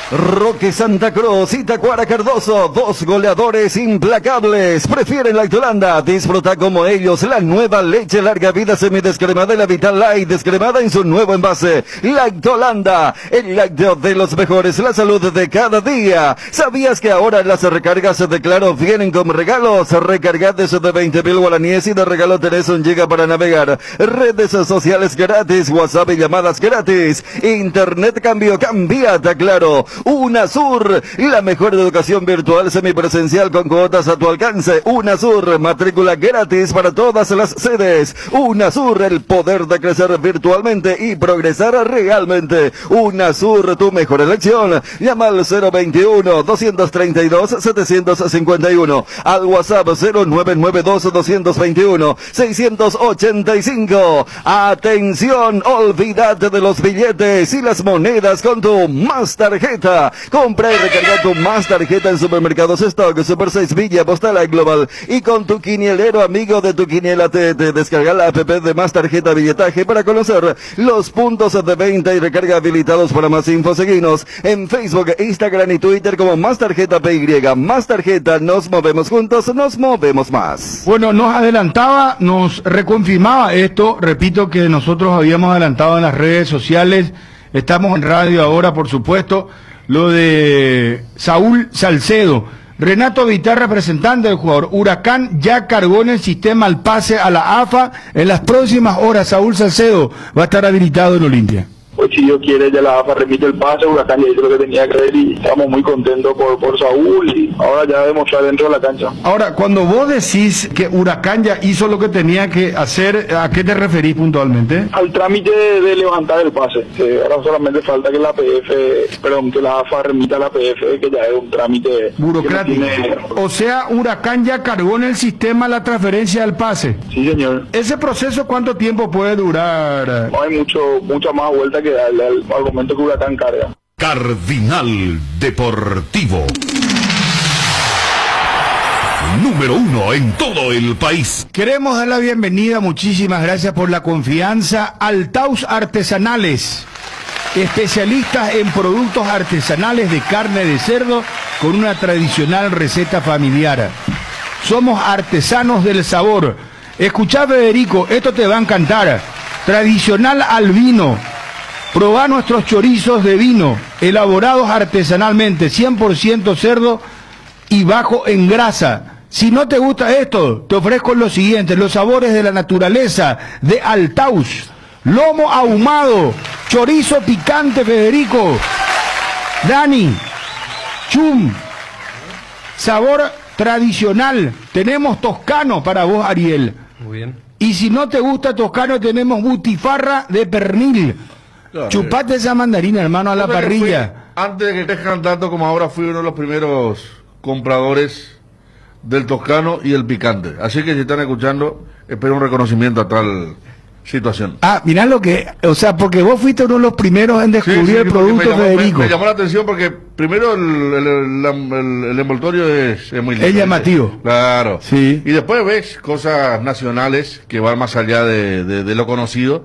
E: Roque Santa Cruz y Tacuara Cardoso, dos goleadores implacables, prefieren Lactolanda. Disfruta como ellos la nueva leche larga vida semidescremada y la Vital Light descremada en su nuevo envase. Lactolanda, el lácteo de los mejores, la salud de cada día. ¿Sabías que ahora las recargas de Claro vienen con regalos? Recarga desde 20.000 guaraníes y de regalo tenés 1 giga para navegar. Redes sociales gratis, WhatsApp y llamadas gratis. Internet cámbiate a Claro. UNASUR, la mejor educación virtual semipresencial con cuotas a tu alcance. UNASUR, matrícula gratis para todas las sedes. UNASUR, el poder de crecer virtualmente y progresar realmente. UNASUR, tu mejor elección. Llama al 021-232-751, al WhatsApp 0992-221-685. Atención, olvídate de los billetes y las monedas con tu Más Tarjeta. Compra y recarga tu Más Tarjeta en Supermercados Stock, Super 6 Villa, Postal y Global. Y con tu quinielero amigo de tu quiniela te descarga la app de Más Tarjeta Billetaje para conocer los puntos de venta y recarga habilitados. Para más info, seguinos en Facebook, Instagram y Twitter como Más Tarjeta PY. Más Tarjeta, nos movemos juntos, nos movemos más.
B: Bueno, nos adelantaba, nos reconfirmaba esto, repito que nosotros habíamos adelantado en las redes sociales, estamos en radio ahora, por supuesto, lo de Saúl Salcedo. Renato Vitar, representante del jugador. Huracán ya cargó en el sistema el pase a la AFA. En las próximas horas Saúl Salcedo va a estar habilitado en Olimpia.
H: Pues si Dios quiere, ya la AFA remite el pase, Huracán ya hizo lo que tenía que hacer y estamos muy contentos por Saúl y ahora ya demostrar dentro de la cancha.
B: Ahora, cuando vos decís que Huracán ya hizo lo que tenía que hacer, ¿a qué te referís puntualmente?
H: Al trámite de levantar el pase. Ahora solamente falta que la AFA remita a la PF, que ya es un trámite
B: burocrático. O sea, Huracán ya cargó en el sistema la transferencia del pase.
H: Sí, señor.
B: ¿Ese proceso cuánto tiempo puede durar?
H: No hay mucha más vuelta que darle al momento que Huracán carga.
G: Cardinal Deportivo. Número 1 en todo el país.
B: Queremos dar la bienvenida, muchísimas gracias por la confianza, al Taus Artesanales, especialistas en productos artesanales de carne de cerdo con una tradicional receta familiar. Somos artesanos del sabor. Escuchá, Federico, esto te va a encantar. Tradicional al vino. Probá nuestros chorizos de vino, elaborados artesanalmente, 100% cerdo y bajo en grasa. Si no te gusta esto, te ofrezco lo siguiente: los sabores de la naturaleza de Altaus. Lomo ahumado, chorizo picante, Federico, Dani, chum, sabor tradicional. Tenemos toscano para vos, Ariel.
C: Muy bien.
B: Y si no te gusta toscano, tenemos butifarra de pernil. Claro, chupate esa mandarina, hermano, a la parrilla.
A: Antes de que crezcan tanto como ahora, fui uno de los primeros compradores del toscano y el picante. Así que si están escuchando, espero un reconocimiento a tal situación.
B: Ah, mirá lo que, o sea, porque vos fuiste uno de los primeros en descubrir el producto, Federico.
A: Me llamó la atención porque primero el envoltorio es muy lindo.
B: Es llamativo.
A: Claro.
B: Sí.
A: Y después ves cosas nacionales que van más allá de lo conocido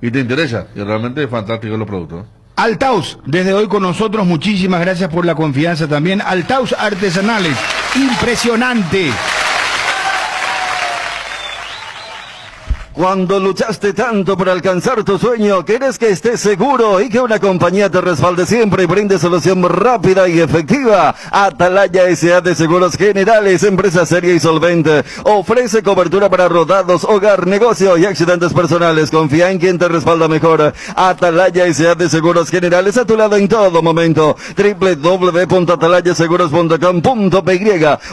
A: y te interesa. Y realmente es fantástico los productos.
B: Altaus, desde hoy con nosotros, muchísimas gracias por la confianza también. Altaus Artesanales, impresionante.
E: Cuando luchaste tanto por alcanzar tu sueño, quieres que estés seguro y que una compañía te respalde siempre y brinde solución rápida y efectiva. Atalaya S.A. de Seguros Generales, empresa seria y solvente, ofrece cobertura para rodados, hogar, negocio y accidentes personales. Confía en quien te respalda mejor. Atalaya S.A. de Seguros Generales, a tu lado en todo momento. www.atalayaseguros.com.py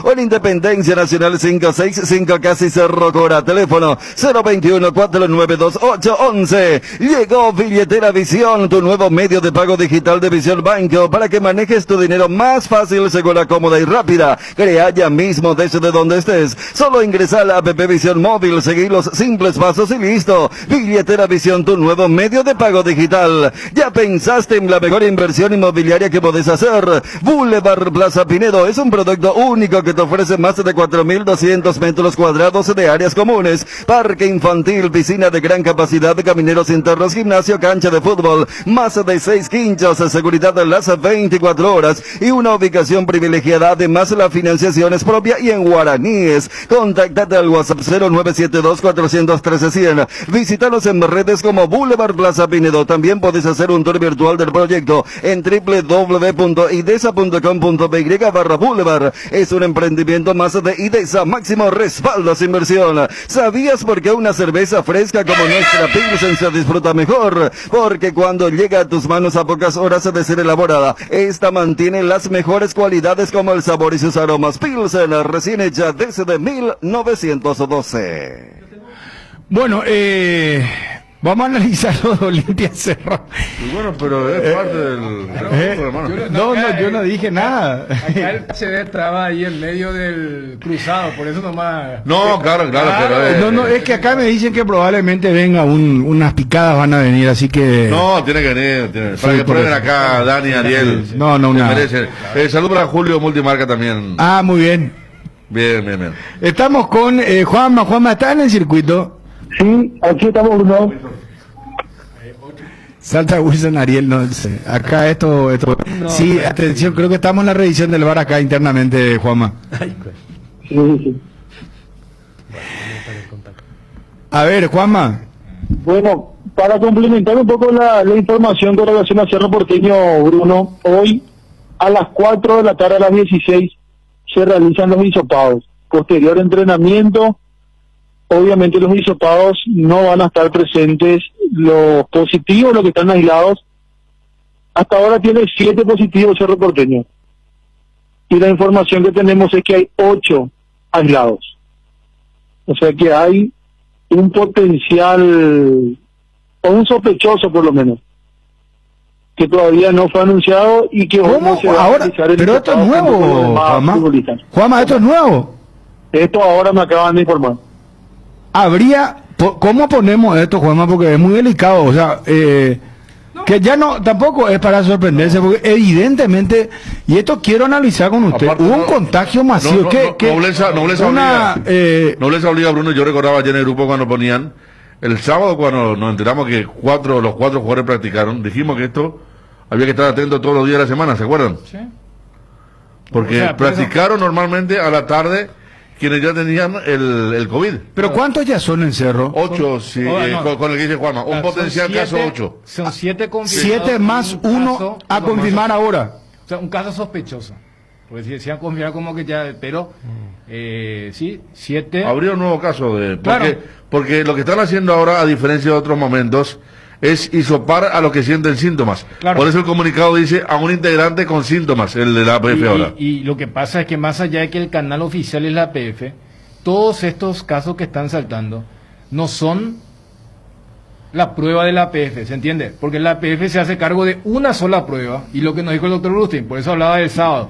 E: o en Independencia Nacional 565 casi Cerro Cora. Teléfono 021-492-811. Llegó Billetera Visión, tu nuevo medio de pago digital de Visión Banco para que manejes tu dinero más fácil, segura, cómoda y rápida. Crea ya mismo desde donde estés. Solo ingresa a la app Visión Móvil, seguí los simples pasos y listo. Billetera Visión, tu nuevo medio de pago digital. ¿Ya pensaste en la mejor inversión inmobiliaria que podés hacer? Boulevard Plaza Pinedo es un producto único que te ofrece más de 4.200 metros cuadrados de áreas comunes, parque infantil, piscina de gran capacidad, camineros internos, gimnasio, cancha de fútbol, más de 6 quinchos, seguridad de las 24 horas y una ubicación privilegiada. Además, la financiación es propia y en guaraníes. Contáctate al WhatsApp 0972-413-100. Visítanos en redes como Boulevard Plaza Pinedo. También puedes hacer un tour virtual del proyecto en www.idesa.com.py/Boulevard. Es un emprendimiento más de IDESA, máximo respaldo a su inversión. ¿Sabías por qué una cerveza fresca como nuestra Pilsen se disfruta mejor? Porque cuando llega a tus manos a pocas horas de ser elaborada, esta mantiene las mejores cualidades como el sabor y sus aromas. Pilsen, recién hecha desde 1912.
B: Bueno, vamos a analizar lo de Olimpia Cerro.
A: Y bueno, pero es parte del... hermano.
B: Yo no dije nada.
J: Acá el CD estaba ahí en medio del cruzado, por eso nomás...
A: No, claro, pero...
B: es que acá me dicen que probablemente venga unas picadas van a venir, así que...
A: No, tiene que venir, para que prueben acá Dani, Ariel.
B: No,
A: nada. Saludos para Julio Multimarca también.
B: Ah, muy bien.
A: Bien.
B: Estamos con Juanma. Juanma, ¿está en el circuito?
D: Sí, aquí estamos, Bruno.
B: Salta Wilson, Ariel, no sé. Acá esto. No, sí, atención, creo que estamos en la revisión del VAR acá internamente, Juanma.
D: Sí.
B: A ver, Juanma.
D: Bueno, para complementar un poco la información con relación a Cerro Porteño, Bruno, hoy a las 4 de la tarde, a las 16, se realizan los hisopados. Posterior entrenamiento, obviamente los hisopados no van a estar presentes los positivos, los que están aislados. Hasta ahora tiene 7 positivos Cerro Porteño. Y la información que tenemos es que hay 8 aislados. O sea que hay un potencial, o un sospechoso por lo menos, que todavía no fue anunciado y que hoy no se va
B: ahora,
D: a realizar el
B: pero esto es nuevo, Juanma, esto es nuevo.
D: Esto ahora me acaban de informar.
B: ¿Cómo ponemos esto, Juanma? Porque es muy delicado, o sea, que ya no, tampoco es para sorprenderse, porque evidentemente, y esto quiero analizar con usted,
A: aparte,
B: un contagio masivo.
A: Nobleza obliga, Bruno. Yo recordaba ayer en el grupo cuando ponían, el sábado cuando nos enteramos que los 4 jugadores practicaron, dijimos que esto había que estar atento todos los días de la semana, ¿se acuerdan?
J: Sí.
A: Porque practicaron normalmente a la tarde quienes ya tenían el COVID.
B: ¿Pero cuántos ya son en Cerro?
A: 8, sí, con el que dice Juanma. Un potencial caso 8.
J: Son 7 confirmados.
B: 7 más 1 a confirmar ahora.
J: O sea, un caso sospechoso. Porque si han confirmado como que ya... Pero, sí, 7...
A: Habría un nuevo caso de...
J: Claro.
A: Porque lo que están haciendo ahora, a diferencia de otros momentos, es hisopar a los que sienten síntomas.
J: Claro.
A: Por eso el comunicado dice a un integrante con síntomas, el de la APF ahora.
J: Y lo que pasa es que más allá de que el canal oficial es la APF, todos estos casos que están saltando no son la prueba de la APF, ¿se entiende? Porque la APF se hace cargo de una sola prueba, y lo que nos dijo el doctor Rustin, por eso hablaba del sábado,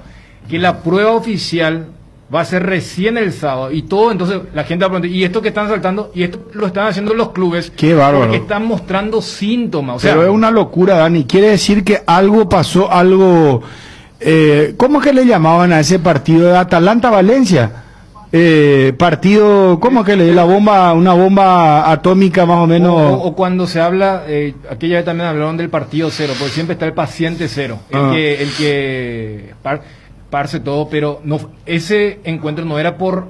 J: que la prueba oficial va a ser recién el sábado, y todo, entonces la gente va a preguntar, y esto que están saltando, y esto lo están haciendo los clubes,
B: qué bárbaro,
J: porque están mostrando síntomas, o sea,
B: pero es una locura, Dani, quiere decir que algo pasó, algo, ¿cómo que le llamaban a ese partido de Atalanta-Valencia? Partido, ¿cómo que le dio la bomba, una bomba atómica más o menos?
J: O cuando se habla, aquella vez también hablaron del partido cero, porque siempre está el paciente cero, el que parce todo, pero no, ese encuentro no era por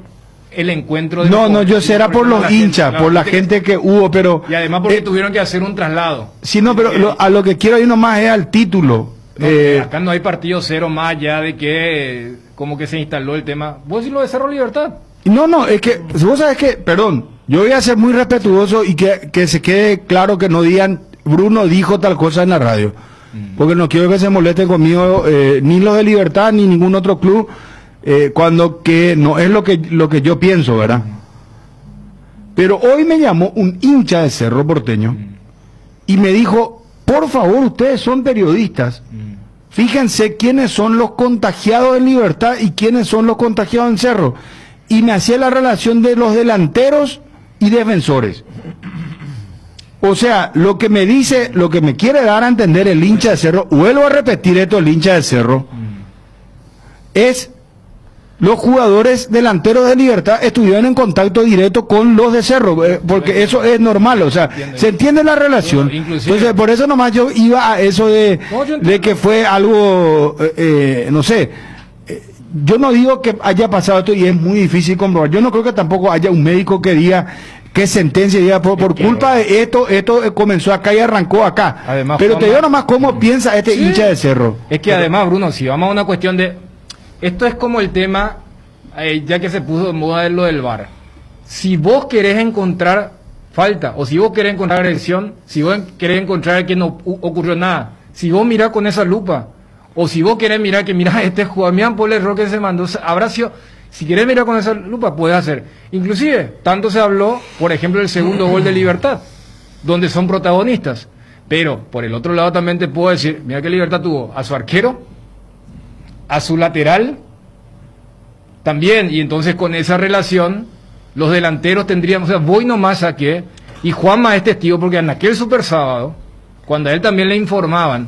J: el encuentro de
B: No, yo sé, era por los hinchas, por la gente que hubo, pero...
J: Y además porque tuvieron que hacer un traslado.
B: Sí, no, pero a lo que quiero ir nomás es al título.
J: No, acá no hay partido cero más allá de que como que se instaló el tema. ¿Vos decís lo de Cerro Libertad?
B: No, es que, vos sabés que, perdón, yo voy a ser muy respetuoso y que se quede claro que no digan, Bruno dijo tal cosa en la radio. Porque no quiero que se molesten conmigo, ni los de Libertad, ni ningún otro club, cuando que no es lo que yo pienso, ¿verdad? Pero hoy me llamó un hincha de Cerro Porteño y me dijo, por favor, ustedes son periodistas, fíjense quiénes son los contagiados en Libertad y quiénes son los contagiados en Cerro. Y me hacía la relación de los delanteros y defensores. O sea, lo que me dice, lo que me quiere dar a entender el hincha de Cerro, vuelvo a repetir esto, el hincha de Cerro, es los jugadores delanteros de Libertad estuvieron en contacto directo con los de Cerro, porque eso es normal, o sea, se entiende la relación. Entonces, por eso nomás yo iba a eso de que fue algo, no sé, yo no digo que haya pasado esto y es muy difícil comprobar. Yo no creo que tampoco haya un médico que diga que sentencia, diga por culpa de esto comenzó acá y arrancó acá. Además, pero te digo nomás cómo piensa este hincha de Cerro.
J: Es que además, Bruno, si vamos a una cuestión de... Esto es como el tema, ya que se puso de moda lo del VAR. Si vos querés encontrar falta, o si vos querés encontrar agresión, si vos querés encontrar que no ocurrió nada, si vos mirás con esa lupa, o si vos querés mirar que mirá este jugador, mirá por el error que se mandó, habrá sido... Si querés mirar con esa lupa, puedes hacer. Inclusive, tanto se habló, por ejemplo, del segundo gol de Libertad, donde son protagonistas. Pero, por el otro lado también te puedo decir, mira que Libertad tuvo a su arquero, a su lateral, también, y entonces con esa relación, los delanteros tendríamos, o sea, voy nomás saqué, y Juanma es testigo, porque en aquel super sábado, cuando a él también le informaban,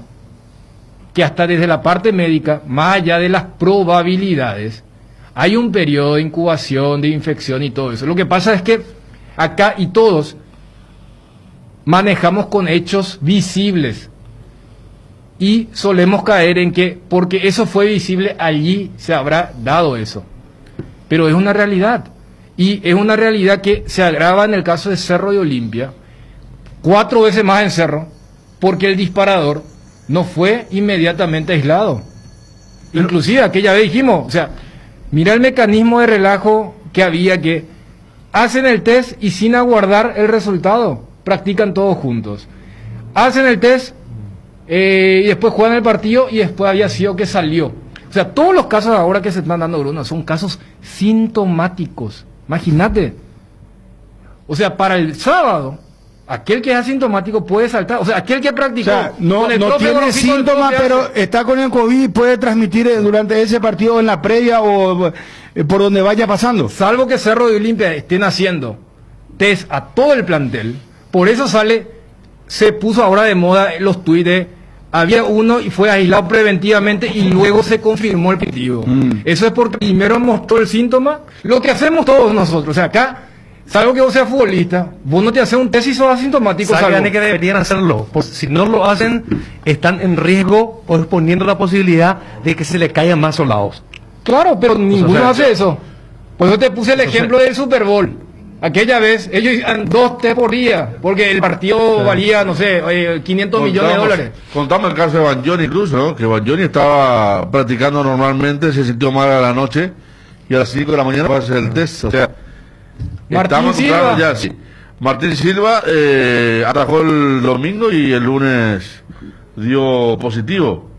J: que hasta desde la parte médica, más allá de las probabilidades, hay un periodo de incubación, de infección y todo eso. Lo que pasa es que acá y todos manejamos con hechos visibles y solemos caer en que porque eso fue visible allí se habrá dado eso. Pero es una realidad y es una realidad que se agrava en el caso de Cerro y Olimpia, 4 veces más en Cerro, porque el disparador no fue inmediatamente aislado. Inclusive aquella vez dijimos, o sea, mira el mecanismo de relajo que había, que hacen el test y sin aguardar el resultado, practican todos juntos. Hacen el test y después juegan el partido y después había sido que salió. O sea, todos los casos ahora que se están dando, Bruno, son casos sintomáticos. Imagínate. O sea, para el sábado, aquel que es asintomático puede saltar. O sea, aquel que practicó...
B: O sea, no tiene síntomas, pero está con el COVID y puede transmitir durante ese partido en la previa o por donde vaya pasando.
J: Salvo que Cerro y Olimpia estén haciendo test a todo el plantel. Por eso se puso ahora de moda los tuits de había uno y fue aislado preventivamente y luego se confirmó el positivo. Eso es porque primero mostró el síntoma, lo que hacemos todos nosotros. O sea, acá... Salvo que vos seas futbolista, vos no te haces un test y sos asintomático.
C: Saben que deberían hacerlo. Pues, si no lo hacen, están en riesgo o exponiendo la posibilidad de que se le caigan más soldados.
J: Claro, pero ninguno hace eso. Por eso te puse el ejemplo del Super Bowl. Aquella vez, ellos hicieron 2 test por día, porque el partido valía, no sé, 500 millones de dólares.
A: Contamos el caso de Banjoni incluso, ¿no? Que Banjoni estaba practicando normalmente, se sintió mal a la noche y a las 5 de la mañana va a hacer el test. O sea,
J: Martín Silva.
A: Ya, sí. Martín Silva atajó el domingo y el lunes dio positivo.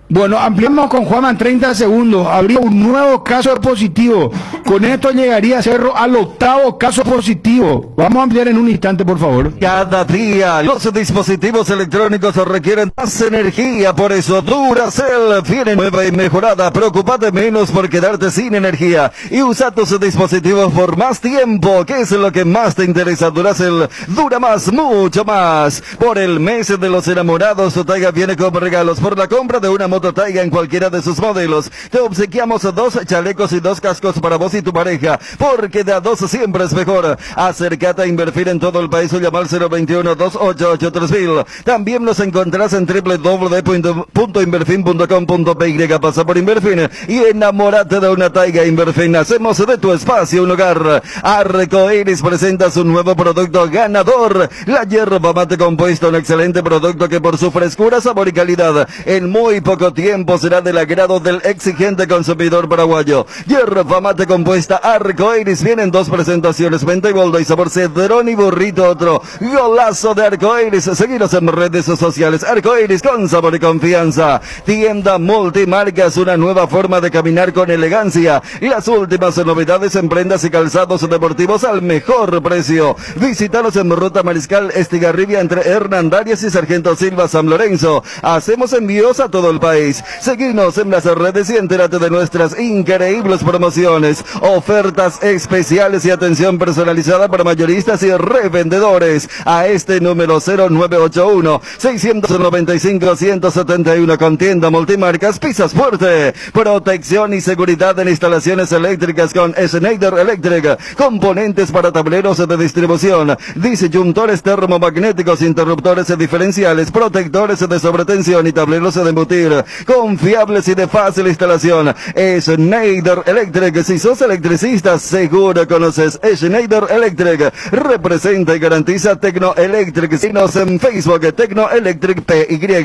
B: Bueno, ampliamos con Juanma en 30 segundos. Habría un nuevo caso positivo. Con esto llegaría Cerro al 8º caso positivo. Vamos a ampliar en un instante, por favor.
E: Cada día los dispositivos electrónicos requieren más energía, por eso Duracell viene nueva y mejorada. Preocúpate menos por quedarte sin energía y usa tus dispositivos por más tiempo. ¿Qué es lo que más te interesa? Duracell dura más, mucho más. Por el mes de los enamorados, Otaiga viene con regalos por la compra de una moto Taiga en cualquiera de sus modelos. Te obsequiamos 2 chalecos y 2 cascos para vos y tu pareja, porque de a 2 siempre es mejor. Acércate a Inverfin en todo el país o llama al 021-288-3000. También nos encontrás en www.inverfin.com.py. Pasa por Inverfin y enamórate de una Taiga. Inverfin, hacemos de tu espacio un hogar. Arcoiris presenta su nuevo producto ganador, la yerba mate compuesta, un excelente producto que por su frescura, sabor y calidad en muy poco tiempo será del agrado del exigente consumidor paraguayo. Yerba mate compuesta Arcoiris viene en 2 presentaciones, menta y boldo y sabor cedrón y burrito. Otro golazo de Arcoiris. Seguinos en redes sociales. Arcoiris con sabor y confianza. Tienda multimarcas, una nueva forma de caminar con elegancia. Las últimas novedades en prendas y calzados deportivos al mejor precio. Visítanos en Ruta Mariscal Estigarribia entre Hernandarias y Sargento Silva San Lorenzo. Hacemos envíos a todo el país. Seguinos en las redes y entérate de nuestras increíbles promociones, ofertas especiales y atención personalizada para mayoristas y revendedores. A este número 0981-695-171 con tienda multimarcas Pisas Fuerte. Protección y seguridad en instalaciones eléctricas con Schneider Electric. Componentes para tableros de distribución, disyuntores termomagnéticos, interruptores diferenciales, protectores de sobretensión y tableros de embutir. Confiables y de fácil instalación. Schneider Electric. Si sos electricista, seguro conoces Schneider Electric. Representa y garantiza Tecno Electric. Síguenos en Facebook, Tecno Electric PY.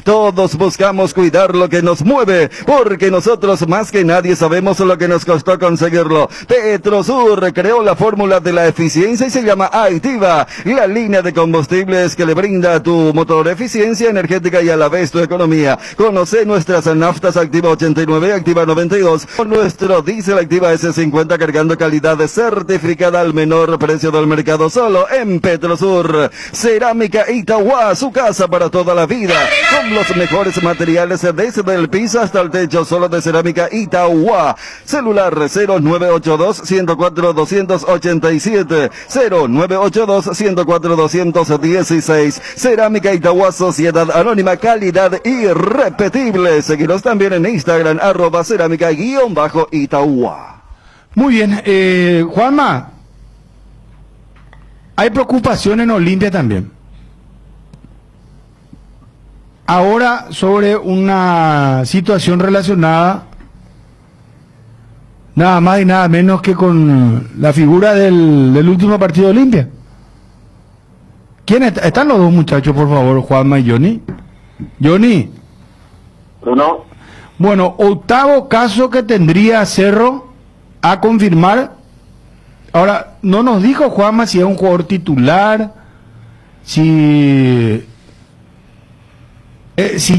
E: Todos buscamos cuidar lo que nos mueve, porque nosotros más que nadie sabemos lo que nos costó conseguirlo. Petrosur creó la fórmula de la eficiencia y se llama Activa, la línea de combustibles que le brinda a tu motor eficiencia energética y a la vez tu economía. Conoce nuestras naftas Activa 89 y Activa 92 con nuestro diésel Activa S50 cargando calidad certificada al menor precio del mercado, solo en Petrosur. Cerámica Itauguá, su casa para toda la vida, con los mejores materiales desde el piso hasta el techo, solo de Cerámica Itauguá. Celular 0982-104-287, 0982-104-216. Cerámica Itauguá, Sociedad Anónima, calidad irrepetible. Seguiros también en Instagram, @cerámica_Itauguá.
B: Muy bien, Juanma, hay preocupación en Olimpia también. Ahora sobre una situación relacionada nada más y nada menos que con la figura del último partido de Olimpia. ¿Quién están los dos muchachos, por favor, Juanma y Johnny? Johnny.
D: No.
B: Bueno, 8º caso que tendría Cerro a confirmar. Ahora, no nos dijo Juanma si es un jugador titular, si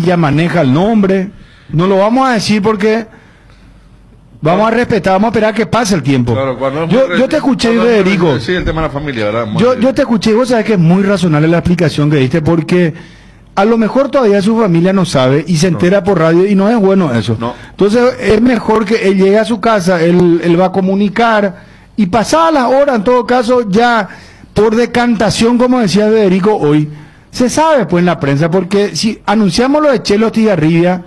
B: ya maneja el nombre. No lo vamos a decir porque vamos a respetar, vamos a esperar que pase el tiempo. Claro, yo te escuché, Federico.
A: Sí, el tema de la familia, ¿verdad?
B: Yo te escuché y vos sabés que es muy razonable la explicación que diste, porque a lo mejor todavía su familia no sabe y se entera por radio y no es bueno eso. No. Entonces es mejor que él llegue a su casa, él va a comunicar y pasada las horas, en todo caso, ya por decantación, como decía Federico hoy, se sabe pues en la prensa, porque si anunciamos lo de Chelo Estigarribia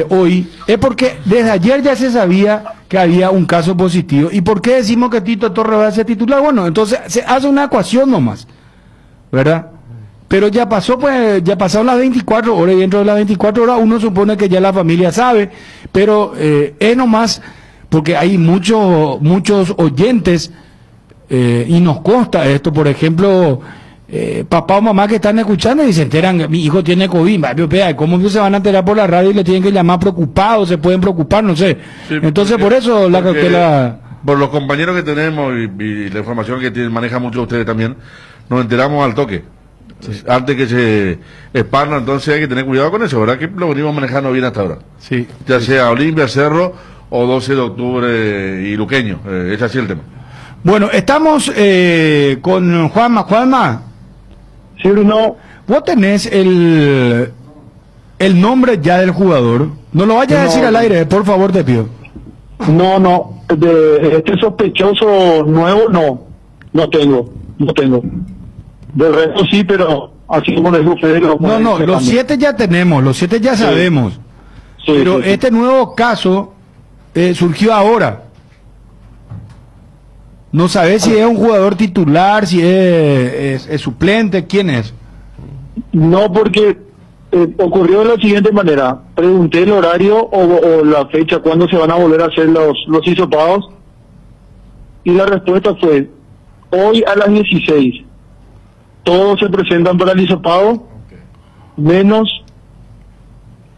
B: hoy, es porque desde ayer ya se sabía que había un caso positivo. ¿Y por qué decimos que Tito Torres va a ser titular? Bueno, entonces se hace una ecuación nomás, ¿verdad? Pero ya pasó, pues, ya pasaron las 24 horas y dentro de las 24 horas uno supone que ya la familia sabe, pero es nomás porque hay muchos oyentes y nos consta esto, por ejemplo, papá o mamá que están escuchando y se enteran, mi hijo tiene COVID, ¿cómo se van a enterar por la radio y le tienen que llamar preocupados? Se pueden preocupar, no sé. Sí, entonces por eso la cautela...
A: Por los compañeros que tenemos y la información que manejan muchos de ustedes también, nos enteramos al toque. Sí. Antes que se expanda, entonces hay que tener cuidado con eso, ¿verdad? Que lo venimos manejando bien hasta ahora. Sí. Ya sea Olimpia, Cerro o 12 de octubre y Luqueño. Es así el tema.
B: Bueno, estamos con Juanma. Juanma.
D: Sí, Bruno.
B: Vos tenés el nombre ya del jugador. No lo vayas a decir al aire, por favor, te pido.
D: No. De este sospechoso nuevo, no tengo. Del resto sí, pero así como les dijo Fede.
B: No, los 7 ya tenemos, los 7 ya sabemos.
D: Sí,
B: pero
D: sí.
B: este nuevo caso surgió ahora. No sabes si es un jugador titular, si es suplente, ¿quién es?
D: No, porque ocurrió de la siguiente manera. Pregunté el horario o la fecha, cuándo se van a volver a hacer los hisopados. Y la respuesta fue, hoy a las 16. Todos se presentan para el hisopado, menos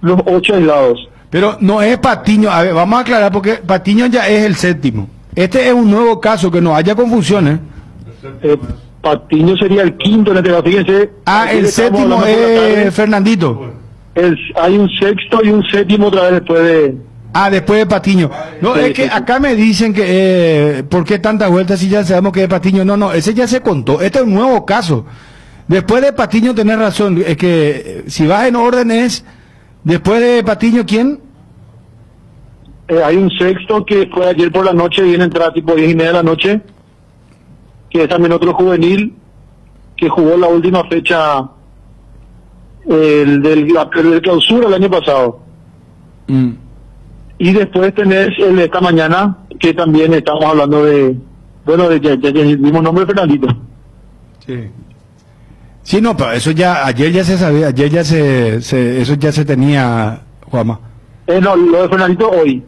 D: los 8 aislados.
B: Pero no es Patiño, a ver, vamos a aclarar porque Patiño ya es el 7º. Este es un nuevo caso, que no haya confusiones.
D: Patiño sería el 5º en este caso, fíjense.
B: El 7º es Fernandito.
D: Hay un 6º y un 7º otra vez después de...
B: Después de Patiño. No, es que acá me dicen que ¿por qué tantas vueltas si ya sabemos que es Patiño? No, ese ya se contó. Este es un nuevo caso. Después de Patiño tenés razón, es que si vas en orden es después de Patiño, ¿quién?
D: Hay un 6º que fue ayer por la noche, viene a entrar tipo 10:30 de la noche, que es también otro juvenil que jugó la última fecha del clausura el año pasado. Y después tenés el de esta mañana, que también estamos hablando de, bueno, de el mismo nombre, Fernandito.
B: Sí, no, pero eso ya, ayer ya se sabía, ayer ya eso ya se tenía, Juanma.
D: No, lo de Fernandito hoy.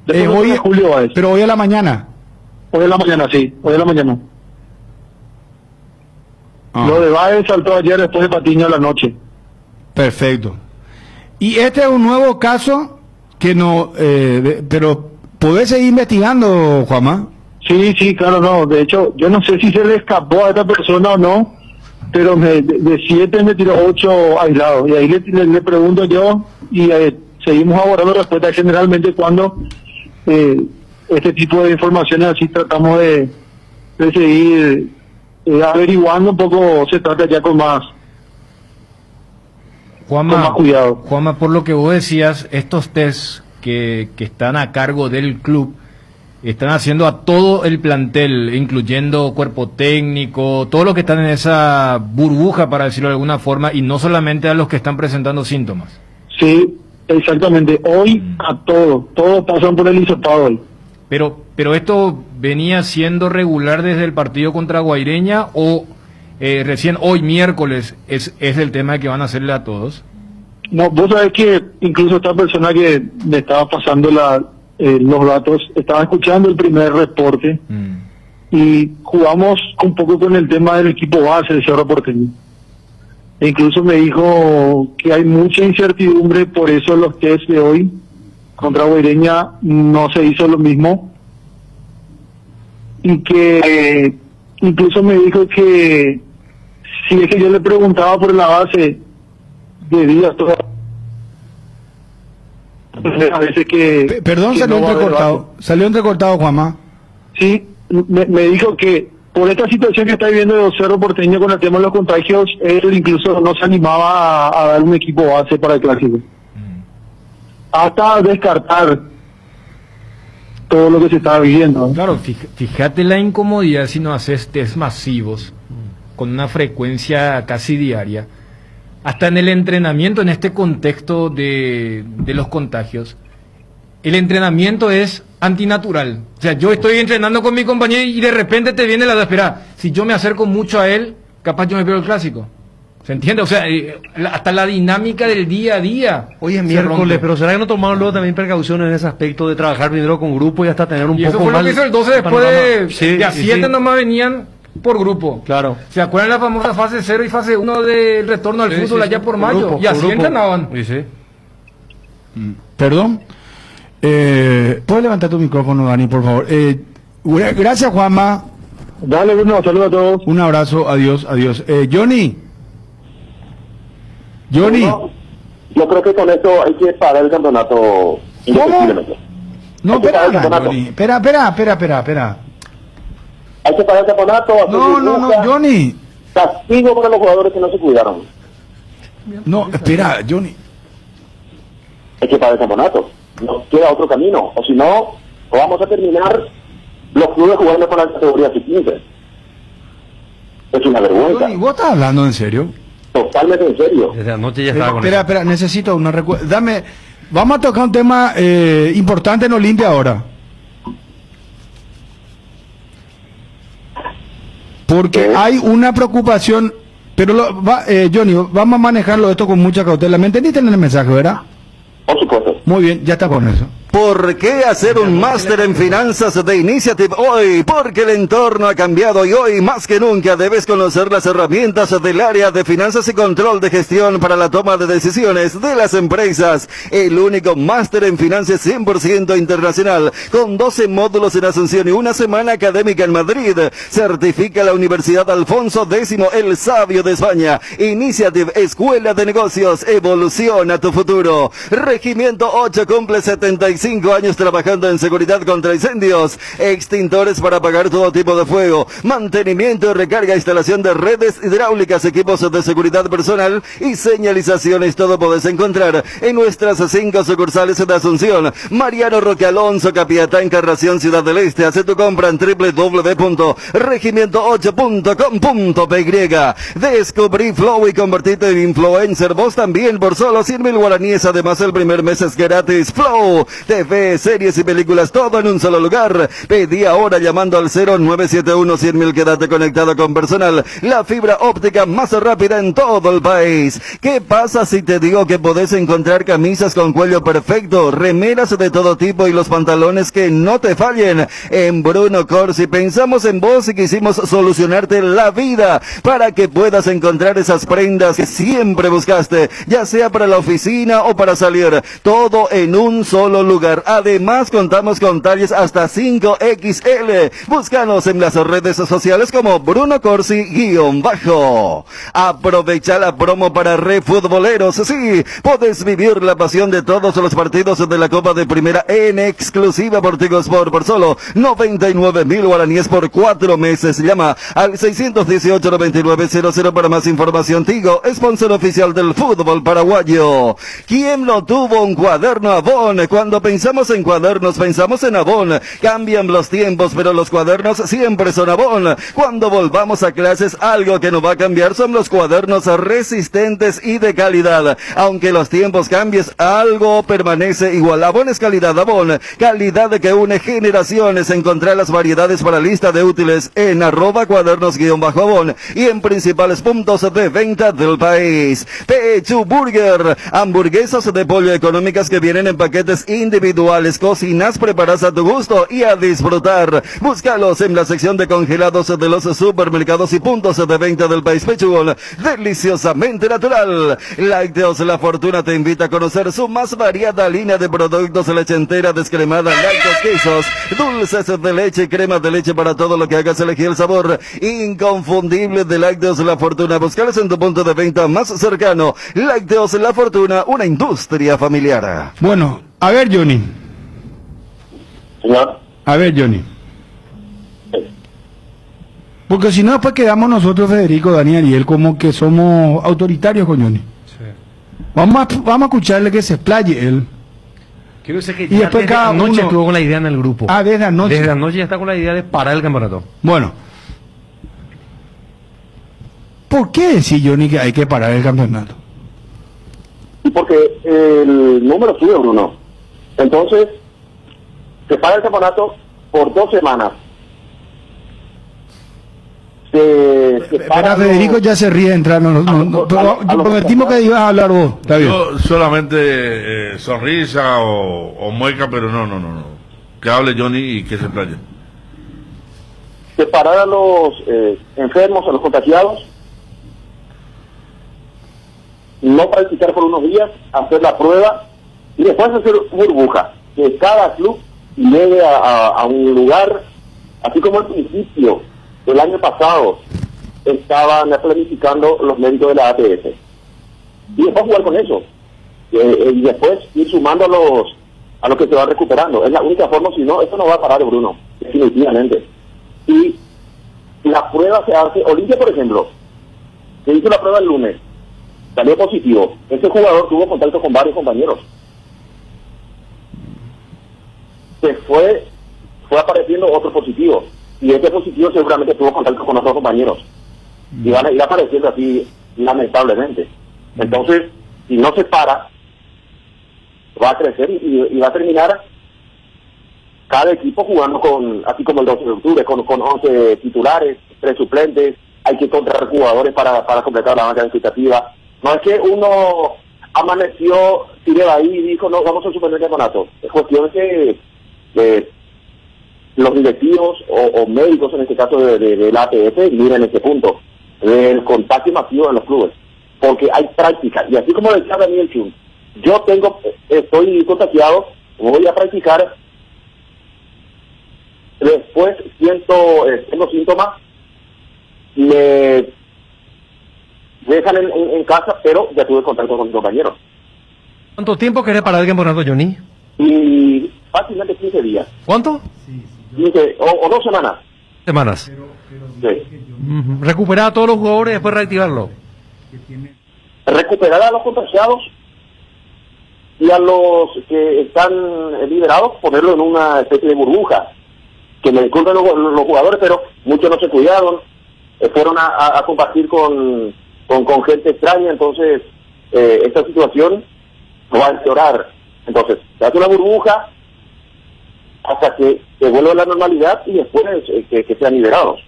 B: Hoy
D: de Julio es.
B: Pero hoy a la mañana.
D: Hoy a la mañana, sí, hoy a la mañana. Lo de Baez saltó ayer después de Patiño a la noche.
B: Perfecto. Y este es un nuevo caso que no, pero ¿podés seguir investigando, Juanma?
D: Sí, claro, no. De hecho, yo no sé si se le escapó a esta persona o no, pero de 7 me tiró 8 aislados. Y ahí le pregunto yo, y seguimos abordando respuestas. Generalmente cuando este tipo de informaciones así tratamos de seguir averiguando un poco, se trata ya con más cuidado.
J: Juanma, por lo que vos decías, estos test que están a cargo del club están haciendo a todo el plantel, incluyendo cuerpo técnico, todos los que están en esa burbuja, para decirlo de alguna forma, y no solamente a los que están presentando síntomas.
D: Sí, exactamente. Hoy a todos pasan por el hisopado hoy.
J: Pero esto venía siendo regular desde el partido contra Guaireña, o recién hoy miércoles es el tema que van a hacerle a todos.
D: No, vos sabés que incluso esta persona que me estaba pasando los datos, estaba escuchando el primer reporte y jugamos un poco con el tema del equipo base del Cerro Porteño. E incluso me dijo que hay mucha incertidumbre, por eso los test de hoy contra Guaireña no se hizo lo mismo, y que incluso me dijo que si es que yo le preguntaba por la base de días a veces que...
B: Perdón,
D: que
B: salió
D: no
B: salió entrecortado, Juanma.
D: Sí, me dijo que por esta situación que está viviendo el Cerro Porteño con el tema de los contagios, él incluso no se animaba a dar un equipo base para el clásico. Hasta descartar todo lo que se estaba viviendo.
J: Claro, fíjate la incomodidad si no haces test masivos con una frecuencia casi diaria. Hasta en el entrenamiento, en este contexto de los contagios, el entrenamiento es antinatural. O sea, yo estoy entrenando con mi compañero y de repente te viene la espera. Si yo me acerco mucho a él, capaz yo me pierdo el clásico. ¿Se entiende? O sea, hasta la dinámica del día a día.
C: Hoy es miércoles, pero ¿será que no tomaron luego también precauciones en ese aspecto de trabajar primero con grupo y hasta tener un
J: y
C: poco
J: eso fue
C: más...
J: lo que hizo el 12 después de a 7
C: sí.
J: nomás venían por grupo.
C: Claro.
J: ¿Se acuerdan la famosa fase 0 y fase 1 del retorno al fútbol allá por mayo?
C: Grupo,
J: y así entrenaban.
C: Sí.
B: Perdón. ¿Puedes levantar tu micrófono, Dani, por favor? Gracias, Juanma.
D: Dale, Bruno, saludos a todos.
B: Un abrazo, adiós. Johnny.
K: No, yo creo que con eso hay que parar el campeonato.
B: ¿Cómo? No, espera, Johnny. Espera.
K: Hay que parar el campeonato.
B: No, Johnny.
K: Castigo para los jugadores que no se cuidaron.
B: No, espera, Johnny.
K: Hay que parar el campeonato. No queda otro camino. O si no, vamos a terminar los clubes jugando con la categoría siguiente. Es una vergüenza.
B: Johnny, ¿vos estás hablando en serio?
K: Totalmente en serio.
C: Desde anoche ya estaba con
B: Espera, espera, necesito una dame, vamos a tocar un tema importante en Olimpia ahora. Porque hay una preocupación, pero Johnny, vamos a manejarlo esto con mucha cautela. ¿Me entendiste en el mensaje, verdad?
K: Por supuesto.
B: Muy bien, ya está con eso.
E: ¿Por qué hacer un máster en finanzas de Initiative hoy? Porque el entorno ha cambiado y hoy más que nunca debes conocer las herramientas del área de finanzas y control de gestión para la toma de decisiones de las empresas. El único máster en finanzas 100% internacional con 12 módulos en Asunción y una semana académica en Madrid. Certifica la Universidad Alfonso X, el sabio de España. Initiative, Escuela de Negocios, evoluciona tu futuro. Regimiento 8 cumple 75 años trabajando en seguridad contra incendios, extintores para apagar todo tipo de fuego, mantenimiento y recarga, instalación de redes hidráulicas, equipos de seguridad personal y señalizaciones. Todo podés encontrar en nuestras 5 sucursales de Asunción, Mariano Roque Alonso, Capiatá, Encarnación, Ciudad del Este. Haz tu compra en www.regimiento8.com.py. Descubrí Flow y convertirte en influencer vos también por solo 100.000 guaraníes. Además, el primer mes es gratis. Flow, TV, series y películas, todo en un solo lugar. Pedí ahora llamando al 0971-100.000. Quédate conectado con personal, la fibra óptica más rápida en todo el país. ¿Qué pasa si te digo que podés encontrar camisas con cuello perfecto, remeras de todo tipo y los pantalones que no te fallen? En Bruno Corsi pensamos en vos y quisimos solucionarte la vida para que puedas encontrar esas prendas que siempre buscaste, ya sea para la oficina o para salir, todo en un solo lugar. Además, contamos con talles hasta 5XL. Búscanos en las redes sociales como Bruno Corsi_. Aprovecha la promo para refutboleros. Sí, podés vivir la pasión de todos los partidos de la Copa de Primera en exclusiva por Tigo Sport por solo 99.000 guaraníes por 4 meses. Llama al 618-9900 para más información. Tigo, sponsor oficial del fútbol paraguayo. ¿Quién no tuvo un cuaderno Avon? Cuando pensamos en cuadernos, pensamos en Avon. Cambian los tiempos, pero los cuadernos siempre son Avon. Cuando volvamos a clases, algo que no va a cambiar son los cuadernos resistentes y de calidad. Aunque los tiempos cambien, algo permanece igual. Avon es calidad, Avon. Calidad que une generaciones. Encontrar las variedades para lista de útiles en @cuadernos_Avon y en principales puntos de venta del país. Pechu Burger, hamburguesas de pollo económicas que vienen en paquetes individuales, cocinas, preparas a tu gusto y a disfrutar. Búscalos en la sección de congelados de los supermercados y puntos de venta del país. Pechugón, deliciosamente natural. Lácteos La Fortuna te invita a conocer su más variada línea de productos: leche entera, descremada, lácteos, quesos, dulces de leche y crema de leche para todo lo que hagas elegir el sabor inconfundible de Lácteos La Fortuna. Búscalos en tu punto de venta más cercano. Lácteos La Fortuna, una industria familiar.
B: Bueno, a ver, Johnny.
K: Señor.
B: A ver, Johnny. Porque si no, después quedamos nosotros, Federico, Daniel y él, como que somos autoritarios con Johnny.
C: Sí.
B: Vamos a escucharle que se explaye él.
C: Quiero decir que
B: Y
C: ya
B: después
C: desde
B: cada
C: anoche
B: uno-
C: estuvo con la idea en el grupo.
B: Ah, desde anoche.
C: Desde anoche ya está con la idea de parar el campeonato.
B: Bueno. ¿Por qué decir, Johnny, que hay que parar el campeonato?
K: Y porque el número sube, Bruno. Entonces, se para el campeonato por 2 semanas.
B: Espera, Federico ya se ríe de entrar. Prometimos que ibas a hablar vos. Está bien.
A: Yo solamente sonrisa o mueca, pero no. Que hable Johnny y que se explaye.
K: Separar a los enfermos, a los contagiados, no practicar por unos días, hacer la prueba y después hacer burbuja, que cada club llegue a un lugar, así como al principio del año pasado estaban planificando los médicos de la APS, y después jugar con eso, y después ir sumando a los que se van recuperando. Es la única forma, si no, esto no va a parar, Bruno, definitivamente. Y la prueba se hace. Olimpia, por ejemplo, se hizo la prueba el lunes, salió positivo. Ese jugador tuvo contacto con varios compañeros. Se fue apareciendo otro positivo, y este positivo seguramente tuvo contacto con otros compañeros, y van a ir apareciendo así lamentablemente. Entonces, si no se para, va a crecer y va a terminar cada equipo jugando con, así como el 12 de octubre, con 11 titulares, 3 suplentes, hay que encontrar jugadores para completar la banca expectativa. No es que uno amaneció, tiré ahí y dijo, no, vamos a suspender el campeonato. Es cuestión que los directivos o médicos, en este caso de la ATF, miren ese punto, del contacto masivo en los clubes, porque hay práctica, y así como decía Daniel Chun, yo estoy contagiado, voy a practicar, después tengo síntomas, me dejan en casa, pero ya tuve contacto con mis compañeros.
C: ¿Cuánto tiempo querés parar el campeonato, Johnny?
K: Y fácilmente 15 días.
C: ¿Cuánto?
K: 15 o 2 semanas.
C: Semanas.
K: Sí.
C: Recuperar a todos los jugadores y después reactivarlo.
K: Recuperar a los contagiados y a los que están liberados, ponerlo en una especie de burbuja. Que me disculpen los jugadores, pero muchos no se cuidaron, fueron a compartir con gente extraña, entonces esta situación no va a empeorar. Entonces, se hace una burbuja hasta que se vuelva a la normalidad y después que sean liberados.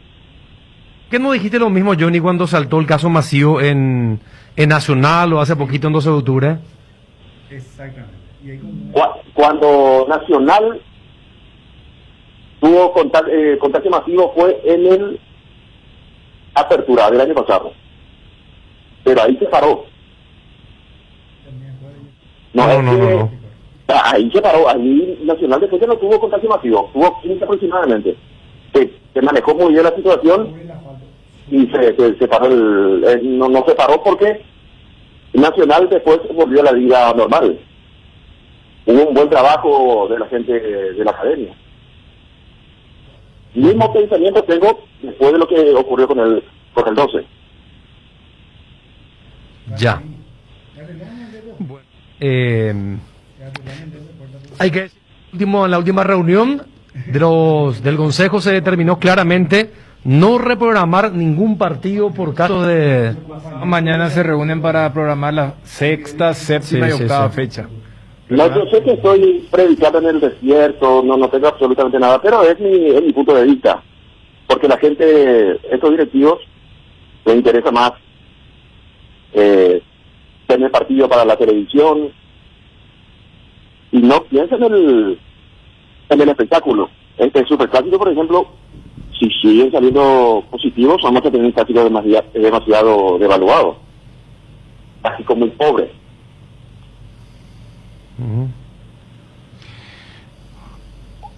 C: ¿Qué no dijiste lo mismo, Johnny, cuando saltó el caso masivo en Nacional o hace poquito en 12 de octubre?
B: Exactamente.
K: Cuando Nacional tuvo contagio masivo fue en el Apertura del año pasado, pero ahí se paró. No. Ahí se paró, ahí Nacional después ya no tuvo contagio masivo, tuvo 15 aproximadamente. Se manejó muy bien la situación y se paró no se paró porque Nacional después volvió a la vida normal. Hubo un buen trabajo de la gente de la academia. Mismo pensamiento tengo después de lo que ocurrió con el 12.
C: Ya. Hay que decir, en la última reunión del Consejo se determinó claramente no reprogramar ningún partido por caso de...
J: Mañana se reúnen para programar la sexta, séptima y octava fecha.
K: No, yo sé que estoy predicando en el desierto, no tengo absolutamente nada, pero es mi punto de vista. Porque la gente, estos directivos, les interesa más tener partido para la televisión y no piensan en el espectáculo. El superclásico, por ejemplo, si siguen saliendo positivos, vamos a tener un clásico demasiado devaluado. Así como muy pobre.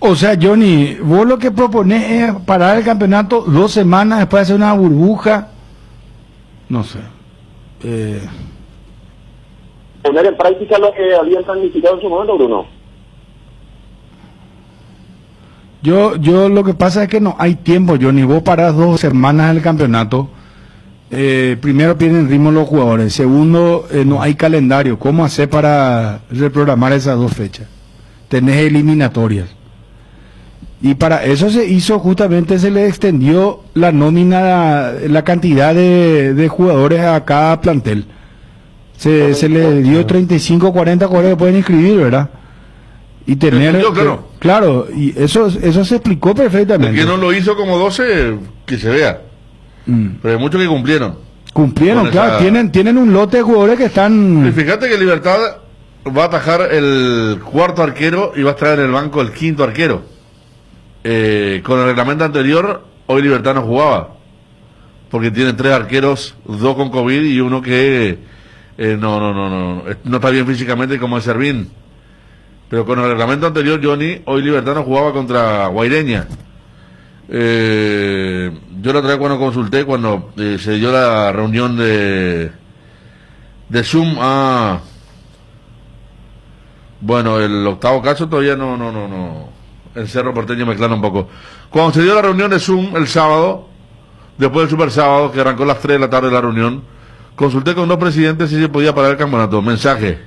B: O sea, Johnny, vos lo que proponés es parar el campeonato 2 semanas después de hacer una burbuja, no sé.
K: Poner en práctica lo que habían planificado en su momento, Bruno.
B: Yo lo que pasa es que no hay tiempo, Johnny. Vos parás 2 semanas el campeonato. Primero pierden ritmo los jugadores. Segundo, no hay calendario. ¿Cómo hacer para reprogramar esas 2 fechas? Tenés eliminatorias. Y para eso se hizo, justamente se le extendió la nómina, la cantidad de jugadores a cada plantel. Se le dio 35, 40 jugadores que pueden inscribir, ¿verdad? Y tener... Claro, y eso se explicó perfectamente.
A: El que no lo hizo como 12, que se vea. Pero hay muchos que cumplieron.
B: Cumplieron, claro. Tienen un lote de jugadores que están...
A: Y fíjate que Libertad va a atajar el 4º arquero y va a estar en el banco el 5º arquero. Con el reglamento anterior, hoy Libertad no jugaba. Porque tiene 3 arqueros, 2 con COVID y uno que no está bien físicamente como es Servín. Pero con el reglamento anterior, Johnny, hoy Libertad no jugaba contra Guaireña. Yo la otra vez cuando consulté, cuando se dio la reunión de Zoom bueno, el 8º caso todavía no. El Cerro Porteño me clana un poco. Cuando se dio la reunión de Zoom el sábado, después del Super Sábado, que arrancó a las 3 de la tarde la reunión, consulté con 2 presidentes si se podía parar el campeonato. Mensaje.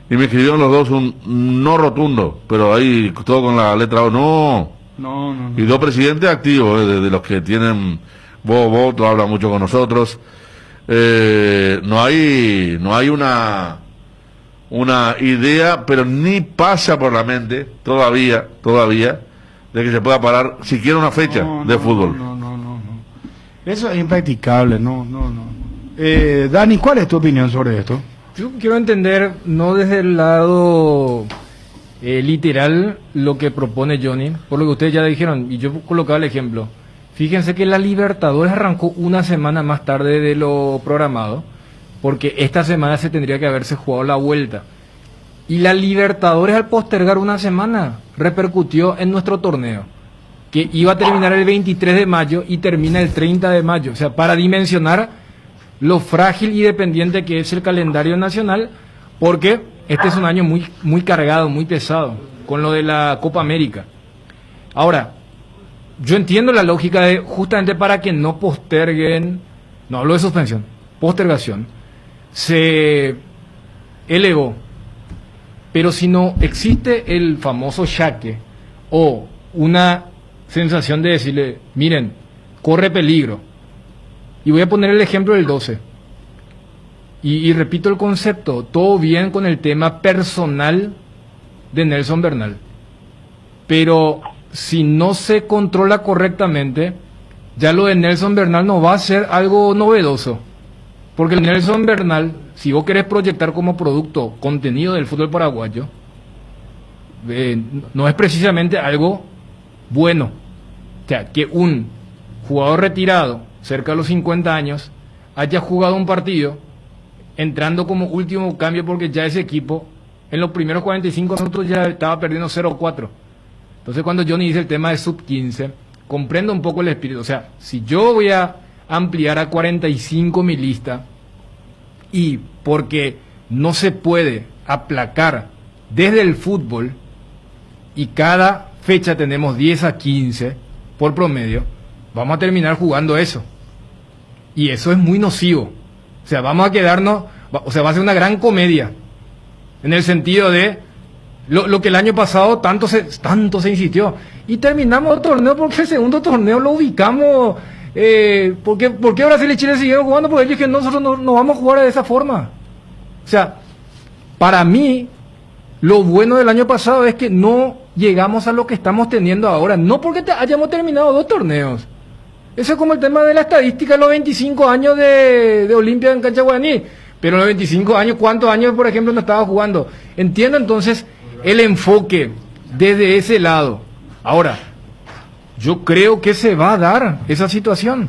A: Y me escribieron los 2 un no rotundo, pero ahí todo con la letra O. No. Y 2 presidentes activos, de los que tienen voto, hablan mucho con nosotros. no hay una idea, pero ni pasa por la mente todavía, de que se pueda parar siquiera una fecha de fútbol.
B: No. Eso es impracticable, no. Dani, ¿cuál es tu opinión sobre esto?
J: Yo quiero entender, no desde el lado literal, lo que propone Johnny, por lo que ustedes ya dijeron, y yo colocaba el ejemplo. Fíjense que la Libertadores arrancó una semana más tarde de lo programado, porque esta semana se tendría que haberse jugado la vuelta. Y la Libertadores, al postergar una semana, repercutió en nuestro torneo, que iba a terminar el 23 de mayo y termina el 30 de mayo. O sea, para dimensionar lo frágil y dependiente que es el calendario nacional, porque este es un año muy, muy cargado, muy pesado, con lo de la Copa América. Ahora, yo entiendo la lógica de, justamente para que no posterguen, no hablo de suspensión, postergación, se elevó. Pero si no existe el famoso jaque o una sensación de decirle, miren, corre peligro. Y voy a poner el ejemplo del 12. Y repito el concepto, todo bien con el tema personal de Nelson Bernal. Pero si no se controla correctamente, ya lo de Nelson Bernal no va a ser algo novedoso. Porque el Nelson Bernal, si vos querés proyectar como producto contenido del fútbol paraguayo, no es precisamente algo bueno. O sea, que un jugador retirado, cerca de los 50 años, haya jugado un partido entrando como último cambio porque ya ese equipo en los primeros 45 minutos ya estaba perdiendo 0-4. Entonces cuando Johnny dice el tema de sub-15, comprendo un poco el espíritu. O sea, si yo voy a ampliar a 45 mi lista y porque no se puede aplacar desde el fútbol y cada fecha tenemos 10 a 15 por promedio, vamos a terminar jugando eso. Y eso es muy nocivo. O sea, vamos a quedarnos, o sea, va a ser una gran comedia. En el sentido de lo que el año pasado tanto se insistió. Y terminamos el torneo porque el segundo torneo lo ubicamos. ¿Por qué Brasil y Chile siguieron jugando? Porque ellos que nosotros no vamos a jugar de esa forma. O sea, para mí, lo bueno del año pasado es que no llegamos a lo que estamos teniendo ahora. No porque hayamos terminado 2 torneos. Eso es como el tema de la estadística de los 25 años de Olimpia en cancha guaraní. Pero en los 25 años, ¿cuántos años, por ejemplo, no estaba jugando? Entiendo entonces el enfoque desde ese lado. Ahora, yo creo que se va a dar esa situación.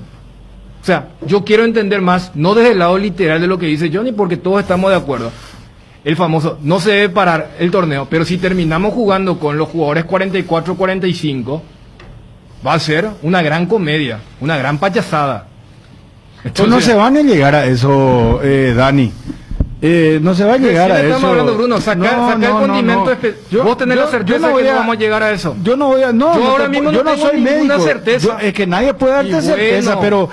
J: O sea, yo quiero entender más, no desde el lado literal de lo que dice Johnny, porque todos estamos de acuerdo. El famoso, no se debe parar el torneo, pero si terminamos jugando con los jugadores 44-45, va a ser una gran comedia, una gran payasada.
B: Entonces, no se van a llegar a eso, Dani. No se va a llegar a eso.
J: Estamos hablando, Bruno, saca el condimento. Vos tenés la certeza que no vamos a llegar a eso.
B: Yo no voy a. No, yo ahora mismo no soy médico.
J: Certeza.
B: Es que nadie puede darte certeza, pero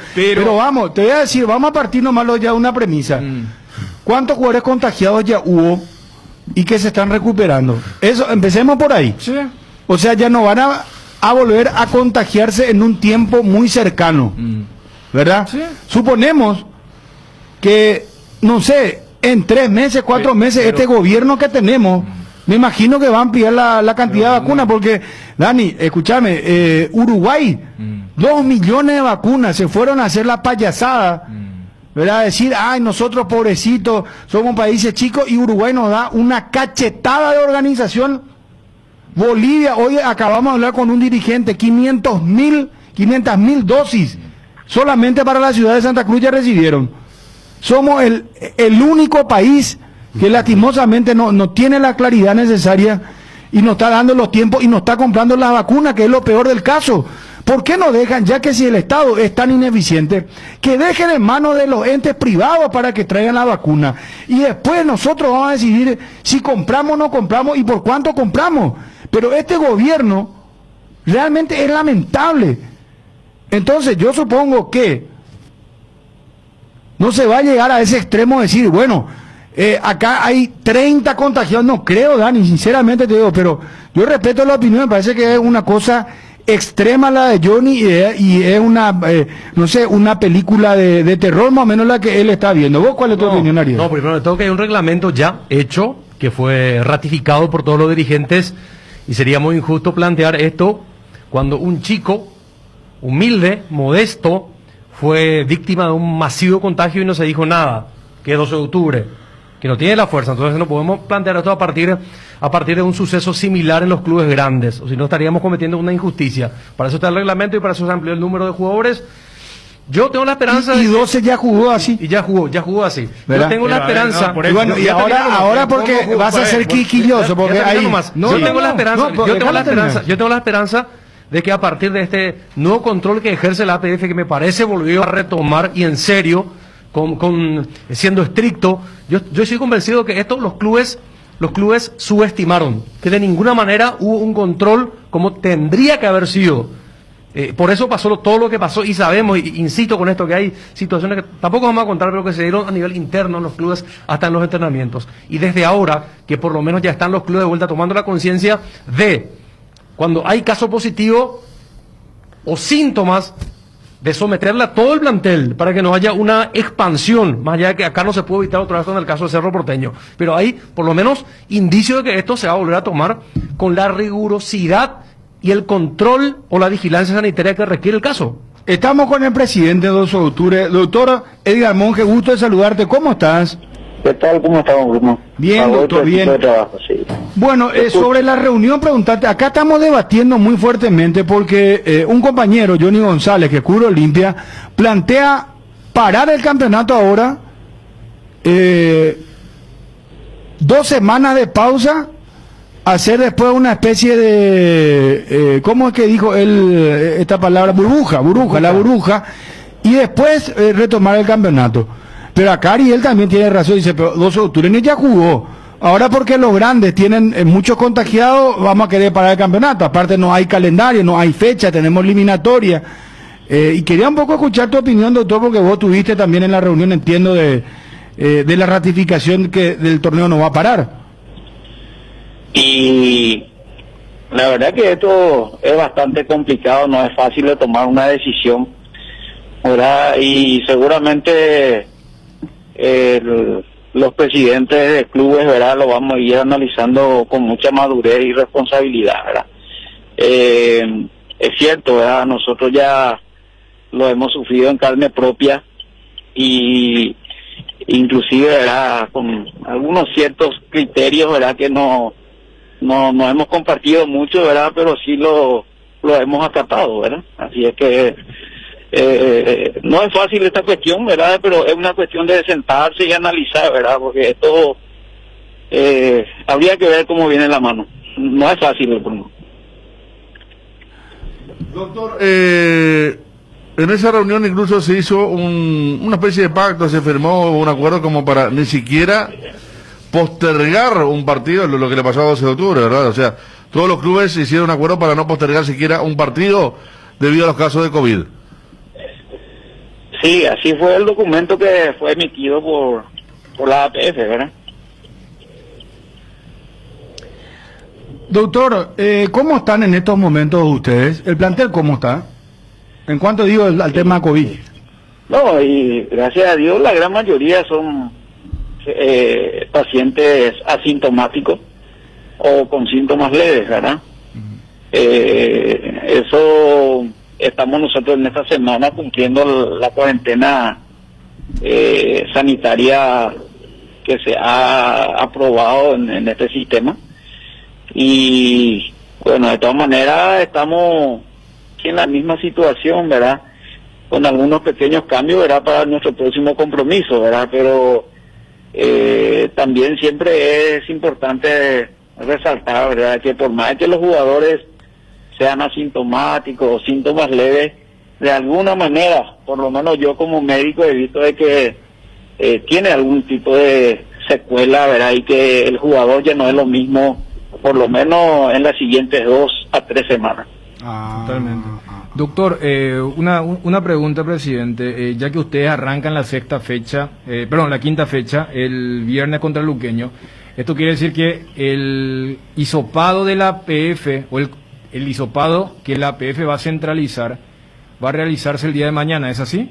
B: vamos, te voy a decir, vamos a partir nomás ya de una premisa. ¿Cuántos jugadores contagiados ya hubo y que se están recuperando? Eso, empecemos por ahí.
J: Sí.
B: O sea, ya no van a volver a contagiarse en un tiempo muy cercano. ¿Verdad?
J: Sí.
B: Suponemos que, no sé, en 3 meses, 4 meses, este gobierno que tenemos, me imagino que va a ampliar la cantidad de vacunas, porque, Dani, escúchame, Uruguay, 2 millones de vacunas, se fueron a hacer la payasada, ¿verdad? Decir, ay, nosotros pobrecitos, somos países chicos, y Uruguay nos da una cachetada de organización. Bolivia, hoy acabamos de hablar con un dirigente, 500.000 dosis, solamente para la ciudad de Santa Cruz ya recibieron. Somos el único país que lastimosamente no tiene la claridad necesaria y nos está dando los tiempos y nos está comprando las vacunas, que es lo peor del caso. ¿Por qué no dejan, ya que si el Estado es tan ineficiente, que dejen en manos de los entes privados para que traigan la vacuna? Y después nosotros vamos a decidir si compramos o no compramos y por cuánto compramos. Pero este gobierno realmente es lamentable. Entonces yo supongo que no se va a llegar a ese extremo de decir, bueno, acá hay 30 contagiados. No creo, Dani, sinceramente te digo, pero yo respeto la opinión, me parece que es una cosa extrema la de Johnny y es una, no sé, una película de terror más o menos la que él está viendo. ¿Vos cuál es tu opinión, Ariel?
C: No, primero de todo que hay un reglamento ya hecho, que fue ratificado por todos los dirigentes, y sería muy injusto plantear esto cuando un chico humilde, modesto, fue víctima de un masivo contagio y no se dijo nada, que es 12 de octubre, que no tiene la fuerza. Entonces no podemos plantear esto a partir de un suceso similar en los clubes grandes, o si no estaríamos cometiendo una injusticia. Para eso está el reglamento y para eso se amplió el número de jugadores. Yo tengo la esperanza
B: y 12 ya jugó así.
C: Y ya jugó así.
B: ¿Verdad?
C: Yo tengo la esperanza.
B: Y bueno, y ahora porque vas a ser quisquilloso, porque ahí
C: yo tengo la esperanza de que a partir de este nuevo control que ejerce la APF, que me parece volvió a retomar y en serio, siendo estricto, yo estoy convencido que esto los clubes subestimaron, que de ninguna manera hubo un control como tendría que haber sido. Por eso pasó todo lo que pasó y sabemos, insisto con esto, que hay situaciones que tampoco vamos a contar, pero que se dieron a nivel interno en los clubes, hasta en los entrenamientos. Y desde ahora, que por lo menos ya están los clubes de vuelta tomando la conciencia de cuando hay caso positivo o síntomas, de someterla a todo el plantel para que no haya una expansión, más allá de que acá no se puede evitar otra vez con el caso de Cerro Porteño. Pero hay por lo menos indicios de que esto se va a volver a tomar con la rigurosidad y el control o la vigilancia sanitaria que requiere el caso.
B: Estamos con el presidente 12 de octubre. Doctor Edgar Monge, gusto de saludarte. ¿Cómo estás?
L: ¿Qué tal? ¿Cómo estamos, Bruno?
B: Bien, doctor, bien.
L: Trabajo, sí.
B: Bueno, sobre la reunión, preguntarte, acá estamos debatiendo muy fuertemente porque un compañero, Johnny González, que cubre Olimpia, plantea parar el campeonato ahora, 2 semanas de pausa, hacer después una especie de, ¿cómo es que dijo él esta palabra? Burbuja, la burbuja, y después retomar el campeonato. Pero acá Ariel también tiene razón, dice, pero 12 de octubre ya jugó. Ahora porque los grandes tienen muchos contagiados, vamos a querer parar el campeonato. Aparte no hay calendario, no hay fecha, tenemos eliminatoria. Y quería un poco escuchar tu opinión, doctor, porque vos tuviste también en la reunión, entiendo, de la ratificación que del torneo no va a parar.
L: Y la verdad que esto es bastante complicado, no es fácil de tomar una decisión, ¿verdad? Y seguramente los presidentes de clubes, ¿verdad?, lo vamos a ir analizando con mucha madurez y responsabilidad, ¿verdad? Es cierto, ¿verdad?, nosotros ya lo hemos sufrido en carne propia y inclusive, ¿verdad?, con algunos ciertos criterios, ¿verdad?, que no hemos compartido mucho, ¿verdad?, pero sí lo hemos acatado, ¿verdad? Así es que no es fácil esta cuestión, ¿verdad?, pero es una cuestión de sentarse y analizar, ¿verdad?, porque esto habría que ver cómo viene la mano. No es fácil, Bruno.
A: Doctor, en esa reunión incluso se hizo una especie de pacto, se firmó un acuerdo como para ni siquiera postergar un partido, lo que le pasó a 12 de octubre, ¿verdad? O sea, todos los clubes hicieron un acuerdo para no postergar siquiera un partido debido a los casos de COVID.
L: Sí, así fue el documento que fue emitido por la APF, ¿verdad?
B: Doctor, ¿cómo están en estos momentos ustedes? ¿El plantel cómo está? En cuanto digo al tema COVID.
L: No, y gracias a Dios la gran mayoría son pacientes asintomáticos o con síntomas leves, ¿verdad? Eso estamos nosotros en esta semana cumpliendo la cuarentena sanitaria que se ha aprobado en este sistema. Y bueno, de todas maneras estamos en la misma situación, ¿verdad?, con algunos pequeños cambios, ¿verdad?, para nuestro próximo compromiso, ¿verdad? Pero también siempre es importante resaltar, ¿verdad?, que por más que los jugadores sean asintomáticos o síntomas leves, de alguna manera, por lo menos yo como médico he visto de que tiene algún tipo de secuela, ¿verdad?, y que el jugador ya no es lo mismo, por lo menos en las siguientes 2 a 3 semanas.
J: Totalmente. Doctor, una pregunta, presidente. Ya que ustedes arrancan la la quinta fecha, el viernes contra el Luqueño, ¿esto quiere decir que el hisopado de la PF o el hisopado que la APF va a centralizar va a realizarse el día de mañana, ¿es así?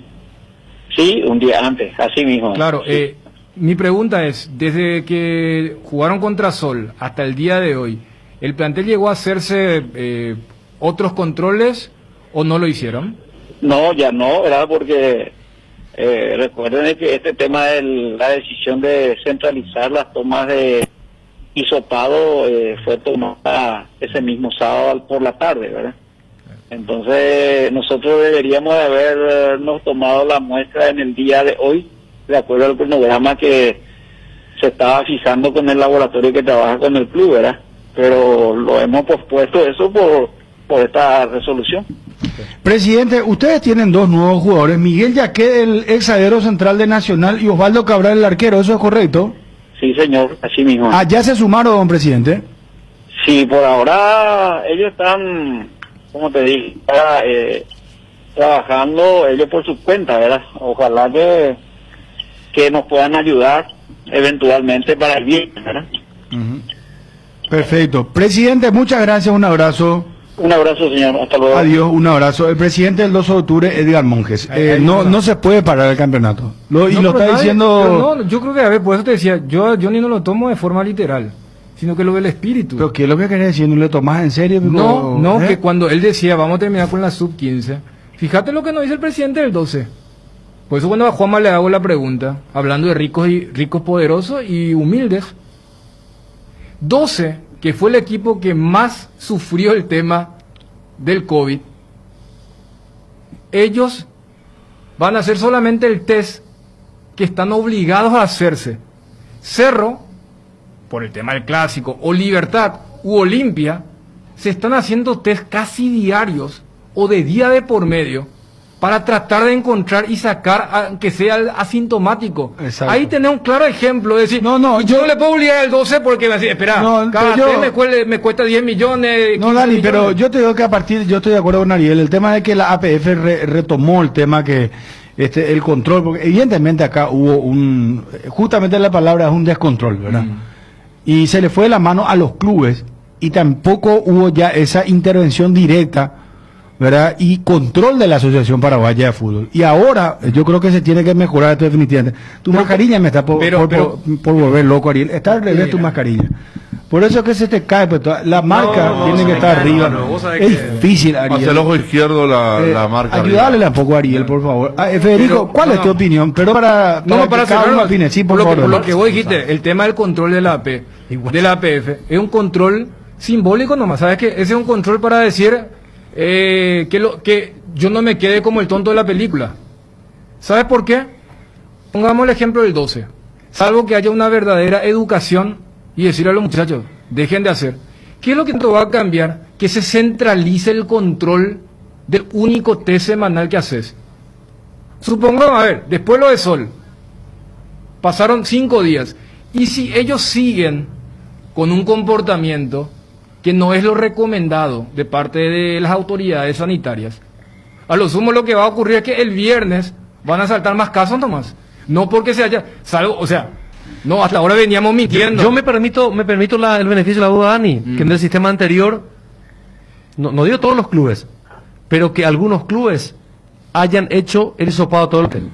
L: Sí, un día antes, así mismo.
J: Claro,
L: sí.
J: Mi pregunta es, desde que jugaron contra Sol hasta el día de hoy, ¿el plantel llegó a hacerse otros controles o no lo hicieron?
L: No, ya no, ¿verdad? Porque recuerden que este tema de la decisión de centralizar las tomas de hisopado fue tomada ese mismo sábado por la tarde, ¿verdad? Entonces nosotros deberíamos de habernos tomado la muestra en el día de hoy, de acuerdo al cronograma que se estaba fijando con el laboratorio que trabaja con el club, ¿verdad? Pero lo hemos pospuesto eso por esta resolución.
B: Presidente, ustedes tienen dos nuevos jugadores, Miguel Yaqué, el ex zaguero central de Nacional, y Osvaldo Cabral, el arquero, ¿eso es correcto?
L: Sí, señor, así mismo.
B: Ah, ¿ya se sumaron, don presidente?
L: Sí, por ahora ellos están, como te dije, trabajando ellos por su cuenta, ¿verdad? Ojalá que nos puedan ayudar eventualmente para el bien, ¿verdad?
B: Perfecto. Presidente, muchas gracias, un abrazo.
L: Un abrazo, señor, hasta luego.
B: Adiós, un abrazo. El presidente del 2 de octubre, Edgar Monjes. No se puede parar el campeonato. Lo está diciendo...
J: No, yo creo que, a ver, por eso te decía, yo ni no lo tomo de forma literal, sino que lo del espíritu.
B: ¿Pero qué es lo que querés decir? ¿No le tomás en serio?
J: No, que cuando él decía, vamos a terminar con la sub-15, fíjate lo que nos dice el presidente del 12. Por eso cuando a Juanma le hago la pregunta, hablando de ricos poderosos y humildes, 12, que fue el equipo que más sufrió el tema del COVID, ellos van a hacer solamente el test que están obligados a hacerse. Cerro, por el tema del clásico, o Libertad, u Olimpia, se están haciendo test casi diarios o de día de por medio para tratar de encontrar y sacar, aunque sea el asintomático. Exacto. Ahí tenés un claro ejemplo de decir, yo no le puedo obligar al 12 porque me decía, espera, cada test me cuesta 10 millones.
B: No, Dani, pero yo te digo que yo estoy de acuerdo con Ariel, el tema de que la APF retomó el tema que el control, porque evidentemente acá hubo justamente la palabra es un descontrol, ¿verdad? Y se le fue de la mano a los clubes y tampoco hubo ya esa intervención directa, ¿verdad? Y control de la Asociación Paraguaya de Fútbol. Y ahora yo cramente que se tiene que mejorar esto definitivamente. Tu mascarilla me está por volver loco, Ariel. Está al revés tu mascarilla. Por eso es que se te cae, pues, la marca tiene que estar arriba. Es difícil, Ariel.
A: Hacia el ojo izquierdo la marca.
B: Ayúdale un poco, Ariel, por favor. Federico, ¿cuál es tu opinión? Pero para
J: cerrar,
B: sí, por favor.
J: Por lo que vos dijiste, el tema del control de la APF es un control simbólico nomás. ¿Sabes qué? Ese es un control para decir que yo no me quede como el tonto de la película. ¿Sabes por qué? Pongamos el ejemplo del 12. Salvo que haya una verdadera educación y decirle a los muchachos, dejen de hacer. ¿Qué es lo que va a cambiar? Que se centralice el control del único test semanal que haces. Supongamos, a ver, después lo de Sol, pasaron 5 días, y si ellos siguen con un comportamiento que no es lo recomendado de parte de las autoridades sanitarias, a lo sumo lo que va a ocurrir es que el viernes van a saltar más casos nomás. No porque se haya salvo, o sea, no, hasta ahora veníamos mintiendo.
C: Yo me permito el beneficio de la duda, Dani, que en el sistema anterior, no digo todos los clubes, pero que algunos clubes hayan hecho el hisopado todo el hotel.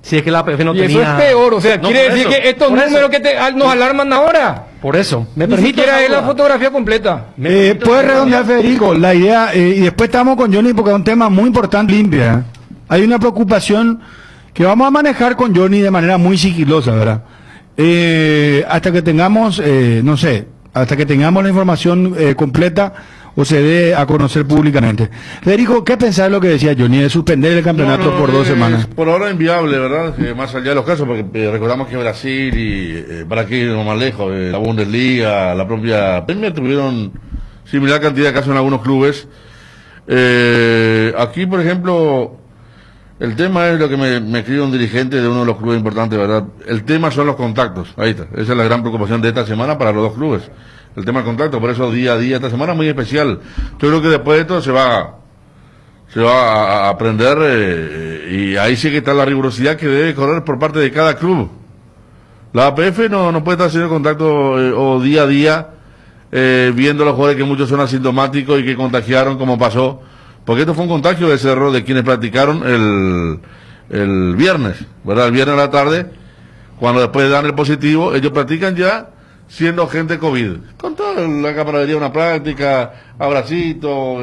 C: Si es que la APF no tenía...
J: Y eso es peor, o sea, quiere decir que estos números que nos alarman ahora...
C: Por eso,
J: me permite ver la fotografía completa.
B: Puede redondear, Federico, la idea, y después estamos con Johnny porque es un tema muy importante, limpia. Hay una preocupación que vamos a manejar con Johnny de manera muy sigilosa, ¿verdad? Hasta que tengamos, hasta que tengamos la información completa o se dé a conocer públicamente. Federico, ¿qué pensás de lo que decía Johnny, de suspender el campeonato por 2 semanas?
A: Por ahora inviable, ¿verdad? Más allá de los casos, porque recordamos que Brasil y para aquí no más lejos, la Bundesliga, la propia Premier tuvieron similar cantidad de casos en algunos clubes. Aquí, por ejemplo, el tema es lo que me escribe un dirigente de uno de los clubes importantes, ¿verdad? El tema son los contactos, ahí está. Esa es la gran preocupación de esta semana para los dos clubes. El tema del contacto, por eso día a día, esta semana muy especial. Yo creo que después de esto se va a aprender y ahí sí que está la rigurosidad que debe correr por parte de cada club. La APF no puede estar haciendo contacto o día a día viendo a los jugadores que muchos son asintomáticos y que contagiaron como pasó, porque esto fue un contagio de Cerro de quienes practicaron el viernes, ¿verdad? El viernes a la tarde, cuando después dan el positivo, ellos practican ya siendo gente COVID, con toda la camaradería, una práctica, abracito,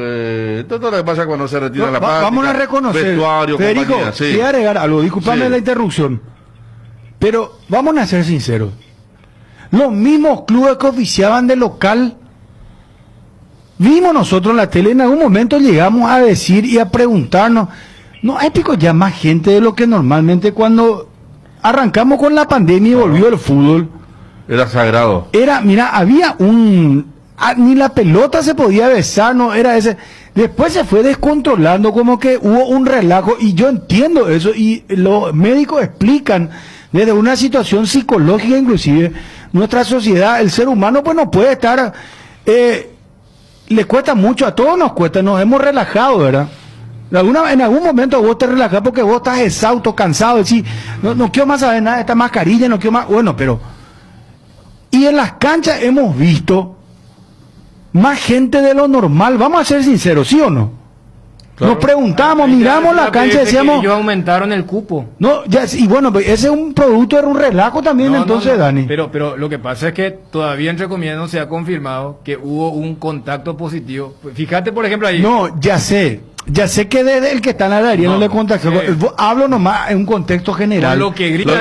A: todo lo que pasa cuando se retira la práctica.
B: Vamos a reconocer,
A: vestuario,
B: Federico,
A: sí.
B: quería agregar algo, disculpame
A: Sí.
B: la interrupción, pero vamos a ser sinceros, los mismos clubes que oficiaban de local, vimos nosotros en la tele, en algún momento llegamos a decir y a preguntarnos, no hay pico ya más gente de lo que normalmente cuando arrancamos con la pandemia y volvió el fútbol.
A: Era sagrado.
B: Mira, había ni la pelota se podía besar, no era ese. Después se fue descontrolando, como que hubo un relajo, y yo entiendo eso, y los médicos explican desde una situación psicológica, inclusive, nuestra sociedad, el ser humano, pues no puede estar, le cuesta mucho, a todos nos cuesta, nos hemos relajado, ¿verdad? En algún momento vos te relajás porque vos estás exhausto, cansado, decís, no quiero más saber nada de esta mascarilla, no quiero más, bueno, pero... Y en las canchas hemos visto más gente de lo normal, vamos a ser sinceros, ¿sí o no? Claro. Nos preguntamos, miramos la cancha y decíamos...
J: Ellos aumentaron el cupo.
B: No, ya, y bueno, ese es un producto de un relajo también, entonces, Dani.
J: Pero lo que pasa es que todavía, entre comillas, no se ha confirmado que hubo un contacto positivo. Fíjate, por ejemplo, ahí...
B: No, ya sé que desde el que está en la galería no le contactó. Hablo nomás en un contexto general.
J: Lo que grita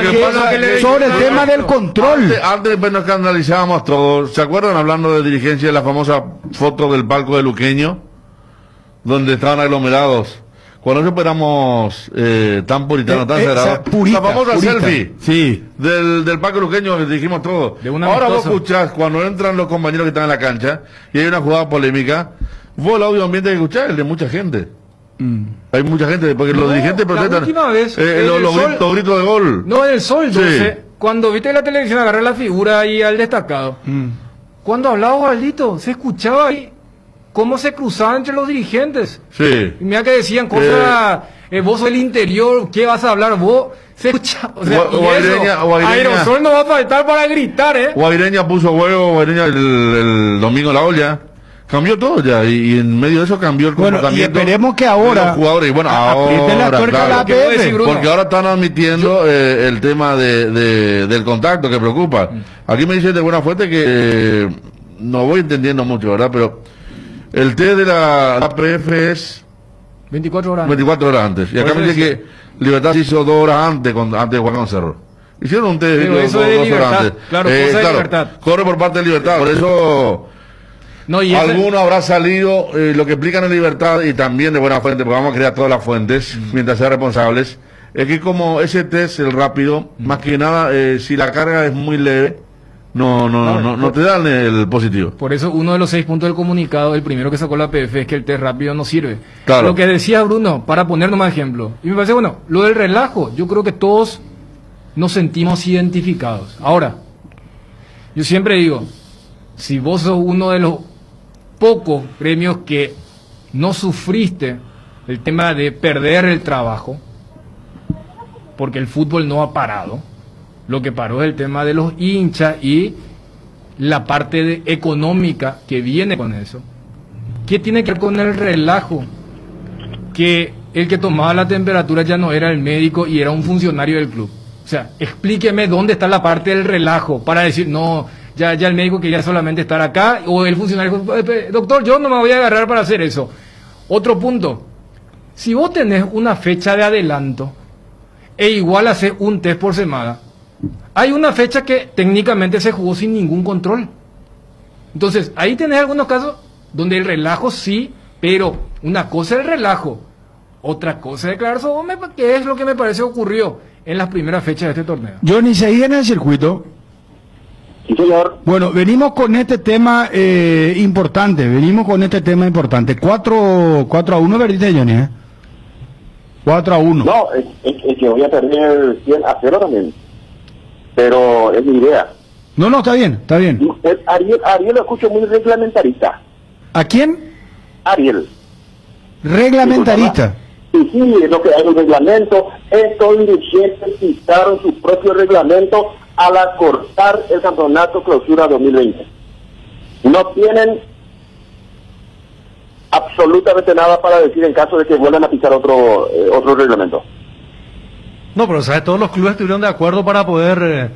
B: sobre el tema del control.
A: Antes nos analizábamos todos. ¿Se acuerdan hablando de dirigencia de la famosa foto del palco de Luqueño? Donde estaban aglomerados. Cuando nosotros éramos tan puritanos, tan cerrados. La famosa selfie del palco luqueño, que dijimos todo. Ahora vos escuchás, cuando entran los compañeros que están en la cancha, y hay una jugada polémica, vos el audio ambiente que escuchás el de mucha gente. Hay mucha gente, porque los dirigentes protestan.
J: La última vez,
A: los gritos de gol.
J: No, en el Sol 12, cuando viste la televisión agarrar la figura y al destacado. Cuando hablaba Osvaldito, se escuchaba ahí cómo se cruzaban entre los dirigentes.
A: Sí.
J: Y mira que decían cosas, vos sos el interior, ¿qué vas a hablar vos? Se escuchaba, o sea, Aerosol no va a faltar para gritar,
A: Guaireña puso huevo, Guaireña el domingo en la olla. Cambió todo ya, y en medio de eso cambió el comportamiento.
B: Y esperemos que ahora...
A: de los jugadores. Y bueno, ahora, claro, porque ahora están admitiendo el tema del contacto, que preocupa. Aquí me dicen de buena fuente que no voy entendiendo mucho, ¿verdad? Pero el test de la APF es
J: 24 horas
A: antes. Y acá me dice que Libertad se hizo 2 horas antes de jugar con Cerro. Hicieron un test
J: pero eso de 2 horas antes. Claro, cosa de Libertad.
A: Corre por parte de Libertad, por eso... Alguno habrá salido, lo que explican en Libertad y también de buena fuente, porque vamos a crear todas las fuentes mientras sean responsables, es que como ese test, el rápido, más que nada, si la carga es muy leve, no te dan el positivo.
J: Por eso uno de los 6 puntos del comunicado, el primero que sacó la PF, es que el test rápido no sirve.
A: Claro.
J: Lo que decía Bruno, para ponernos más ejemplo, y me parece bueno, lo del relajo, yo creo que todos nos sentimos identificados. Ahora, yo siempre digo, si vos sos uno de los pocos gremios que no sufriste el tema de perder el trabajo, porque el fútbol no ha parado, lo que paró es el tema de los hinchas y la parte económica que viene con eso. ¿Qué tiene que ver con el relajo? Que el que tomaba la temperatura ya no era el médico y era un funcionario del club. O sea, explíqueme dónde está la parte del relajo para decir, no, ya el médico quería solamente estar acá, o el funcionario, doctor, yo no me voy a agarrar para hacer eso. Otro punto, si vos tenés una fecha de adelanto e igual haces un test por semana, hay una fecha que técnicamente se jugó sin ningún control. Entonces, ahí tenés algunos casos donde el relajo sí, pero una cosa es el relajo, otra cosa es declarar sobre que es lo que me parece ocurrió en las primeras fechas de este torneo.
B: Johnny, ¿seguí en el circuito?
K: Sí, señor.
B: Bueno, venimos con este tema importante, 4-1, ¿verdad, Johnny? 4-1.
K: No, es que voy a perder 100-0 también. Pero es mi idea.
B: No, está bien.
K: Ariel lo escucho muy reglamentarista.
B: ¿A quién?
K: Ariel.
B: ¿Reglamentarista?
K: Sí, es lo que hay en el reglamento. Estos dirigentes fijaron su propio reglamento al acortar el campeonato clausura 2020. no tienen absolutamente nada para decir en caso de que vuelvan a pisar otro reglamento.
C: No, pero ¿sabes? Todos los clubes estuvieron de acuerdo para poder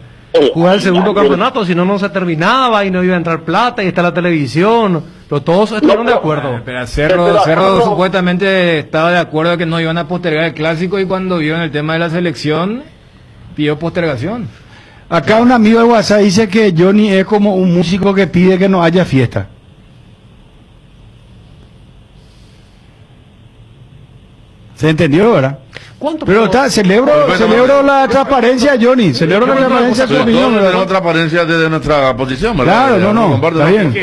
C: jugar el segundo campeonato, si no, no se terminaba y no iba a entrar plata y está la televisión, pero todos estuvieron de acuerdo.
J: Pero Cerro supuestamente estaba de acuerdo de que no iban a postergar el clásico y cuando vieron el tema de la selección pidió postergación.
B: Acá un amigo de WhatsApp dice que Johnny es como un músico que pide que no haya fiesta. ¿Se entendió, verdad? Pero celebro la transparencia, Johnny. Celebro la transparencia de su opinión, ¿verdad?
A: Tenemos transparencia desde nuestra posición, ¿verdad?
B: Claro, está bien.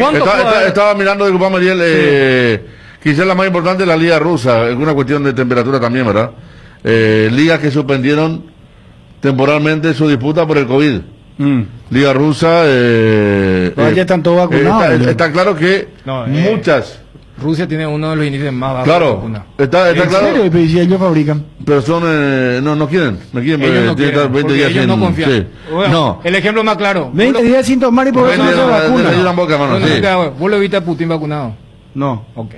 A: Estaba mirando, disculpame, Ariel, quizás la más importante es la liga rusa, es una cuestión de temperatura también, ¿verdad? Ligas que suspendieron temporalmente su disputa por el COVID. Liga rusa,
B: ya están todos vacunados.
A: Está claro que muchas...
J: Rusia tiene uno de los índices más bajos.
A: Claro, está
B: ¿En
A: claro.
B: serio? Pero si ellos fabrican.
A: Pero son, no quieren.
J: Ellos no confían.
A: Sí.
J: Bueno, el ejemplo más claro.
B: 20 días sin tomar y por eso no se vacuna.
J: ¿Vos lo viste a Putin vacunado?
B: No.
J: Ok.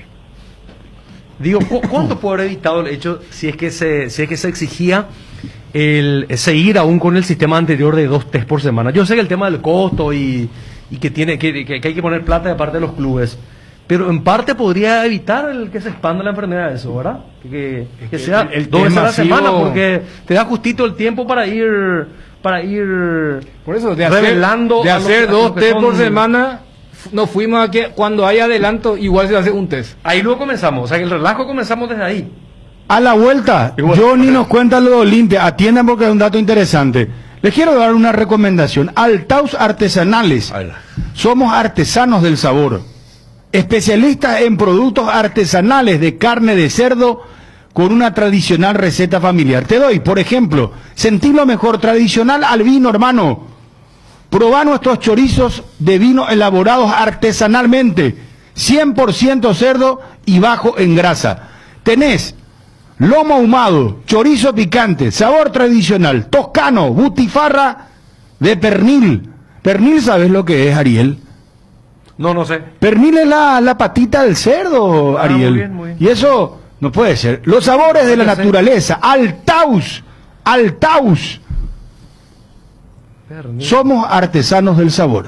C: Digo, ¿cuánto puede haber evitado el hecho si es que se exigía el seguir aún con el sistema anterior de 2 test por semana? Yo sé que el tema del costo y que hay que poner plata de parte de los clubes, pero en parte podría evitar el que se expanda la enfermedad, eso, ¿verdad? Que sea
J: el
C: 2 veces a la
J: masivo...
C: semana, porque te da justito el tiempo para ir
J: por eso,
C: revelando
J: de hacer 2 test por
C: son...
J: semana. Nos fuimos a que cuando hay adelanto igual se hace un test.
C: Ahí luego comenzamos, o sea que el relajo comenzamos desde ahí.
B: A la vuelta, Johnny nos cuenta lo de Olimpia. Atiendan porque es un dato interesante. Les quiero dar una recomendación. Altaus Artesanales. Somos artesanos del sabor. Especialistas en productos artesanales de carne de cerdo con una tradicional receta familiar. Te doy, por ejemplo, sentí lo mejor tradicional al vino, hermano. Probá nuestros chorizos de vino elaborados artesanalmente, 100% cerdo y bajo en grasa. Tenés lomo ahumado, chorizo picante, sabor tradicional, toscano, butifarra de pernil. Pernil, ¿sabes lo que es, Ariel?
C: No sé.
B: Pernil es la patita del cerdo, Ariel.
C: Muy bien.
B: Y eso no puede ser. Los sabores de la naturaleza. Altaus. Somos artesanos del sabor.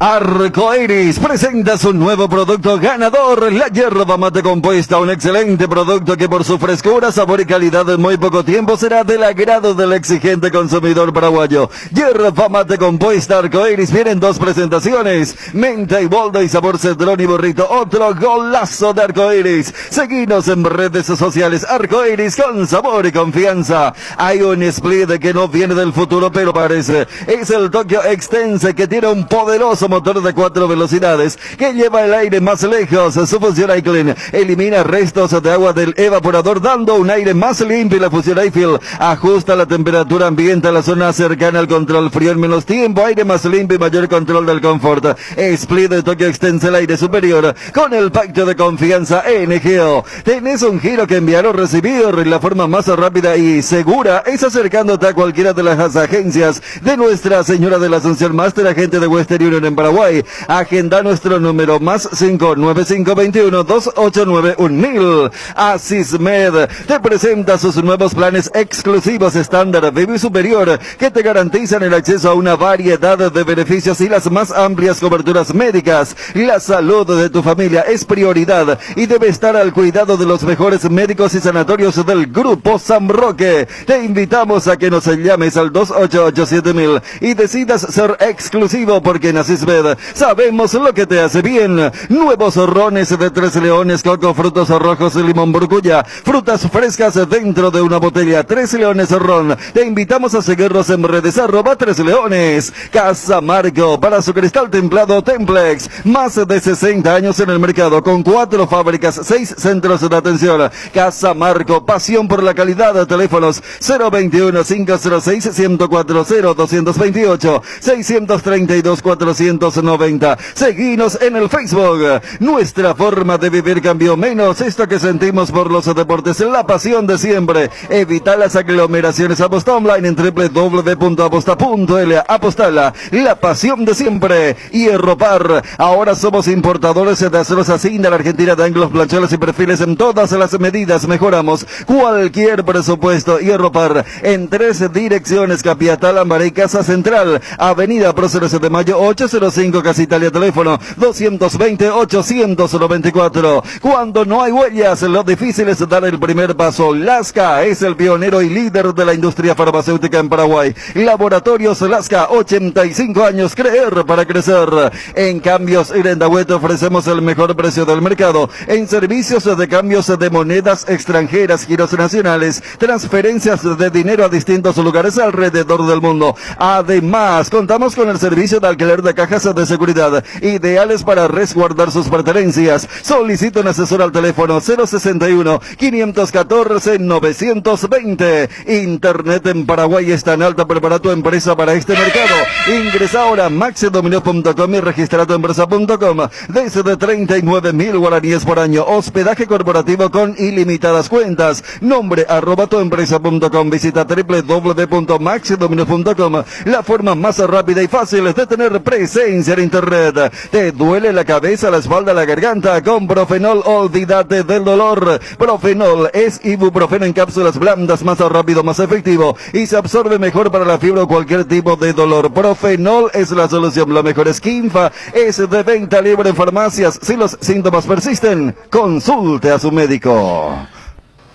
E: Arcoiris presenta su nuevo producto ganador, la yerba mate compuesta, un excelente producto que por su frescura, sabor y calidad en muy poco tiempo será del agrado del exigente consumidor paraguayo. Yerba mate compuesta Arcoiris viene en 2 presentaciones, menta y boldo y sabor cedrón y burrito, otro golazo de Arcoiris. Seguinos en redes sociales, Arcoiris con sabor y confianza. Hay un split que no viene del futuro pero parece, es el Tokyo Extense que tiene un poderoso motor de 4 velocidades que lleva el aire más lejos. Su función iClean elimina restos de agua del evaporador dando un aire más limpio, y la función iFill ajusta la temperatura ambiente a la zona cercana al control frío en menos tiempo, aire más limpio y mayor control del confort. Split de Tokyo Extense el aire superior con el pacto de confianza NGO. Tenés un giro que enviar o recibir, la forma más rápida y segura es acercándote a cualquiera de las agencias de Nuestra Señora de la Asunción Master, agente de Western Union en Paraguay. Agenda nuestro número más 595212891.000. Asismed te presenta sus nuevos planes exclusivos estándar Baby Superior que te garantizan el acceso a una variedad de beneficios y las más amplias coberturas médicas. La salud de tu familia es prioridad y debe estar al cuidado de los mejores médicos y sanatorios del Grupo San Roque. Te invitamos a que nos llames al 2887.000 y decidas ser exclusivo, porque en Asismed sabemos lo que te hace bien. Nuevos rones de 3 Leones, coco, frutos rojos y limón burbuja, frutas frescas dentro de una botella. 3 Leones ron. Te invitamos a seguirnos en redes @3 Leones. Casa Marco, para su cristal templado Templex, más de 60 años en el mercado con 4 fábricas, 6 centros de atención. Casa Marco, pasión por la calidad. Teléfonos 021 506 1040 228 632 400 1990. Seguinos en el Facebook. Nuestra forma de vivir cambió, menos esto que sentimos por los deportes, la pasión de siempre. Evita las aglomeraciones. Aposta online en www.aposta.l. Apostala, la pasión de siempre. Hierro Par. Ahora somos importadores de aceros así de la Argentina, de ángulos, planchones y perfiles en todas las medidas. Mejoramos cualquier presupuesto. Hierro Par en 3 direcciones: Capiatá, Lambaré y Casa Central. Avenida Próceres de Mayo 805, Casa Italia. Teléfono 220-894. Cuando no hay huellas, lo difícil es dar el primer paso. Lasca es el pionero y líder de la industria farmacéutica en Paraguay. Laboratorios Lasca, 85 años, creer para crecer. En Cambios Irendahuete ofrecemos el mejor precio del mercado en servicios de cambios de monedas extranjeras, giros nacionales, transferencias de dinero a distintos lugares alrededor del mundo. Además, contamos con el servicio de alquiler de cajas de seguridad, ideales para resguardar sus pertenencias. Solicita un asesor al teléfono 061-514-920. Internet en Paraguay está en alta. Prepara tu empresa para este mercado. Ingresa ahora a maxidominio.com y registra tu empresa.com. Desde 39.000 guaraníes por año. Hospedaje corporativo con ilimitadas cuentas. Nombre @tuempresa.com. Visita www.maxidominio.com. La forma más rápida y fácil de tener presencia en internet. ¿Te duele la cabeza, la espalda, la garganta? Con Profenol olvídate del dolor. Profenol es ibuprofeno en cápsulas blandas, más rápido, más efectivo y se absorbe mejor para la fiebre o cualquier tipo de dolor. Profenol es la solución. La mejor Skinfa es de venta libre en farmacias. Si los síntomas persisten, consulte a su médico.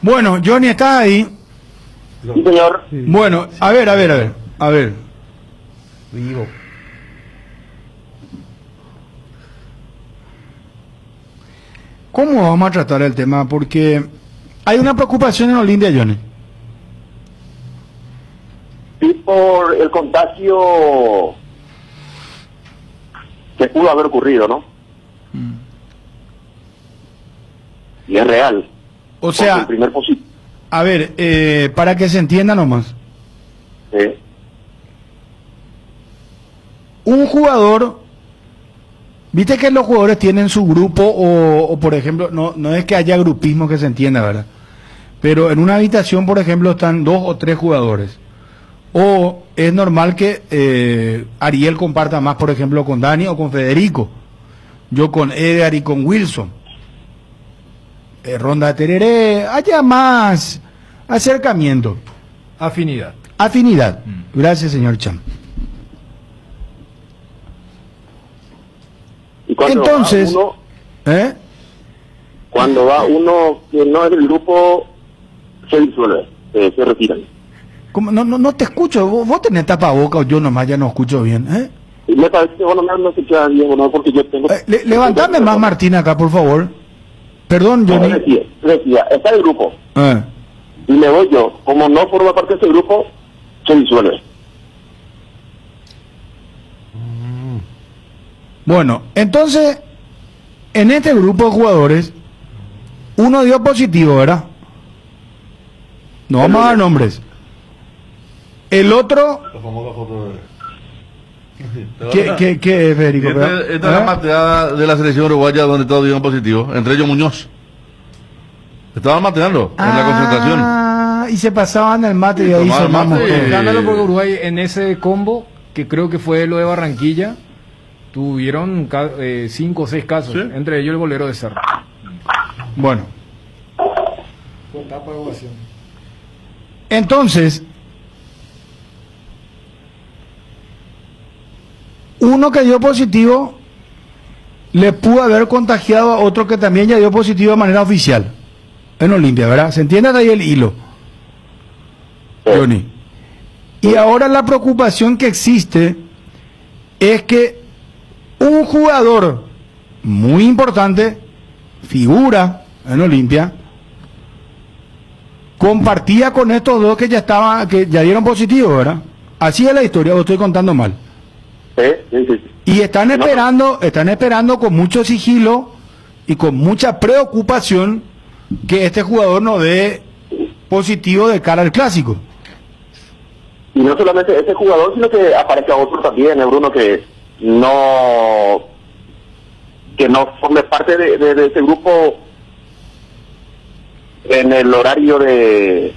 B: Bueno, Johnny, ¿está ahí?
K: Sí, señor.
B: Bueno, a ver.
C: Vivo.
B: ¿Cómo vamos a tratar el tema? Porque hay una preocupación en Olimpia, Johnny.
K: Sí, por el contagio que pudo haber ocurrido, ¿no? Y es real.
B: O sea,
K: el primer positivo.
B: a ver, para que se entienda nomás. Un jugador, viste que los jugadores tienen su grupo o por ejemplo, no es que haya grupismo, que se entienda, ¿verdad? Pero en una habitación, por ejemplo, están 2 o 3 jugadores. O es normal que Ariel comparta más, por ejemplo, con Dani o con Federico. Yo con Edgar y con Wilson. Ronda de tereré, haya más acercamiento.
J: Afinidad.
B: Gracias, señor Cham.
K: Y cuando
B: entonces,
K: va uno, cuando va uno que no es del grupo, se disuelve, se retiran.
B: ¿Cómo? No te escucho. ¿Vos tenés tapaboca o yo nomás ya no escucho bien?
K: Me parece que no escuchas bien, ¿no? Porque yo tengo...
B: levantame más, Martín, acá, por favor. Perdón, Johnny.
K: Decía, está el grupo. Y me voy yo. Como no forma parte de ese grupo, se disuelve.
B: Bueno, entonces, en este grupo de jugadores, uno dio positivo, ¿verdad? No vamos a dar nombres. El otro... ¿Qué es, Federico?
A: Esta es la mateada de la selección uruguaya donde todos dieron positivo, entre ellos Muñoz. Estaban mateando en la concentración.
B: Y se pasaban el mate y ahí se
J: mamó. Escándalo porque Uruguay en ese combo, que creo que fue lo de Barranquilla, tuvieron 5 o 6 casos, entre ellos el golero de Cerro.
B: Bueno. Entonces, uno que dio positivo le pudo haber contagiado a otro que también ya dio positivo de manera oficial en Olimpia, ¿verdad? ¿Se entiende ahí el hilo, Johnny? Y ahora la preocupación que existe es que un jugador muy importante, figura en Olimpia, compartía con estos dos que ya dieron positivo, ¿verdad? Así es la historia, o estoy contando mal.
K: Sí.
B: Y están esperando con mucho sigilo y con mucha preocupación que este jugador no dé positivo de cara al clásico.
K: Y no solamente ese jugador, sino que aparezca otro también, Bruno, que no forme parte de ese grupo en el horario de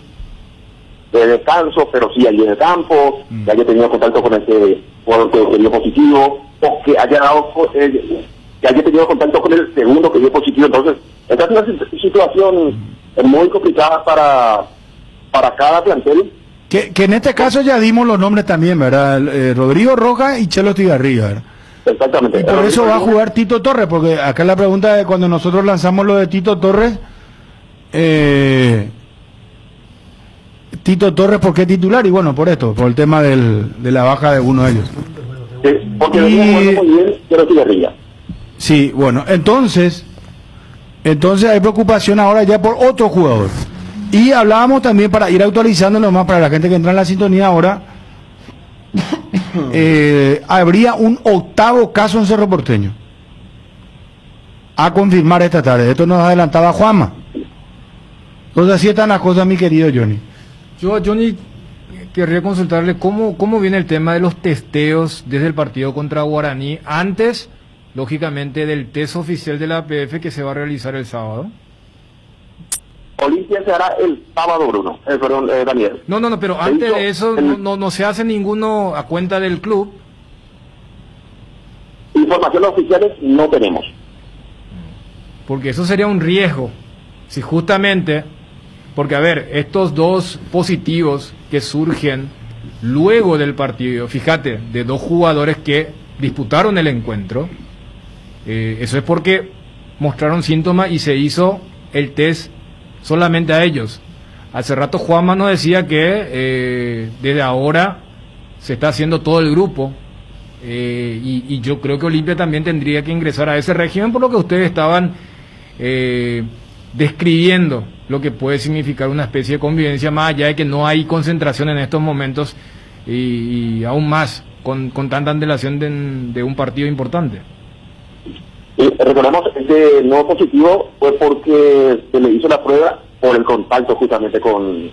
K: descanso, pero sí allí en el campo, que haya tenido contacto con ese jugador que dio positivo, o que haya tenido contacto con el segundo que dio positivo. Entonces, esta es una situación muy complicada para cada plantel.
B: Que en este caso ya dimos los nombres también, ¿verdad? Rodrigo Rojas y Chelo Tigarribia, ¿verdad?
K: Exactamente.
B: Y por eso va a jugar Tito Torres, porque acá la pregunta es cuando nosotros lanzamos lo de Tito Torres, Tito Torres, ¿por qué titular? Y bueno, por esto, por el tema de la baja de uno de ellos.
K: Sí, porque venía jugando muy bien Chelo Tigarribia.
B: Sí, bueno, entonces hay preocupación ahora ya por otro jugador. Y hablábamos también, para ir actualizando nomás para la gente que entra en la sintonía ahora, habría un 8º caso en Cerro Porteño a confirmar esta tarde. Esto nos adelantaba Juanma. Entonces así están las cosas, mi querido Johnny.
J: Yo a Johnny querría consultarle cómo viene el tema de los testeos desde el partido contra Guaraní, antes, lógicamente, del test oficial de la APF que se va a realizar el sábado.
K: Olimpia se hará el sábado, Bruno. Perdón, Daniel.
J: No, pero antes de eso no se hace ninguno a cuenta del club.
K: Informaciones oficiales no tenemos.
J: Porque eso sería un riesgo. Si justamente, porque a ver, estos dos positivos que surgen luego del partido, fíjate, de dos jugadores que disputaron el encuentro, eso es porque mostraron síntomas y se hizo el test solamente a ellos. Hace rato Juanma nos decía que desde ahora se está haciendo todo el grupo, y yo creo que Olimpia también tendría que ingresar a ese régimen, por lo que ustedes estaban describiendo lo que puede significar una especie de convivencia, más allá de que no hay concentración en estos momentos, y aún más con tanta antelación de un partido importante.
K: Recordemos que este nuevo positivo fue porque se le hizo la prueba por el contacto justamente con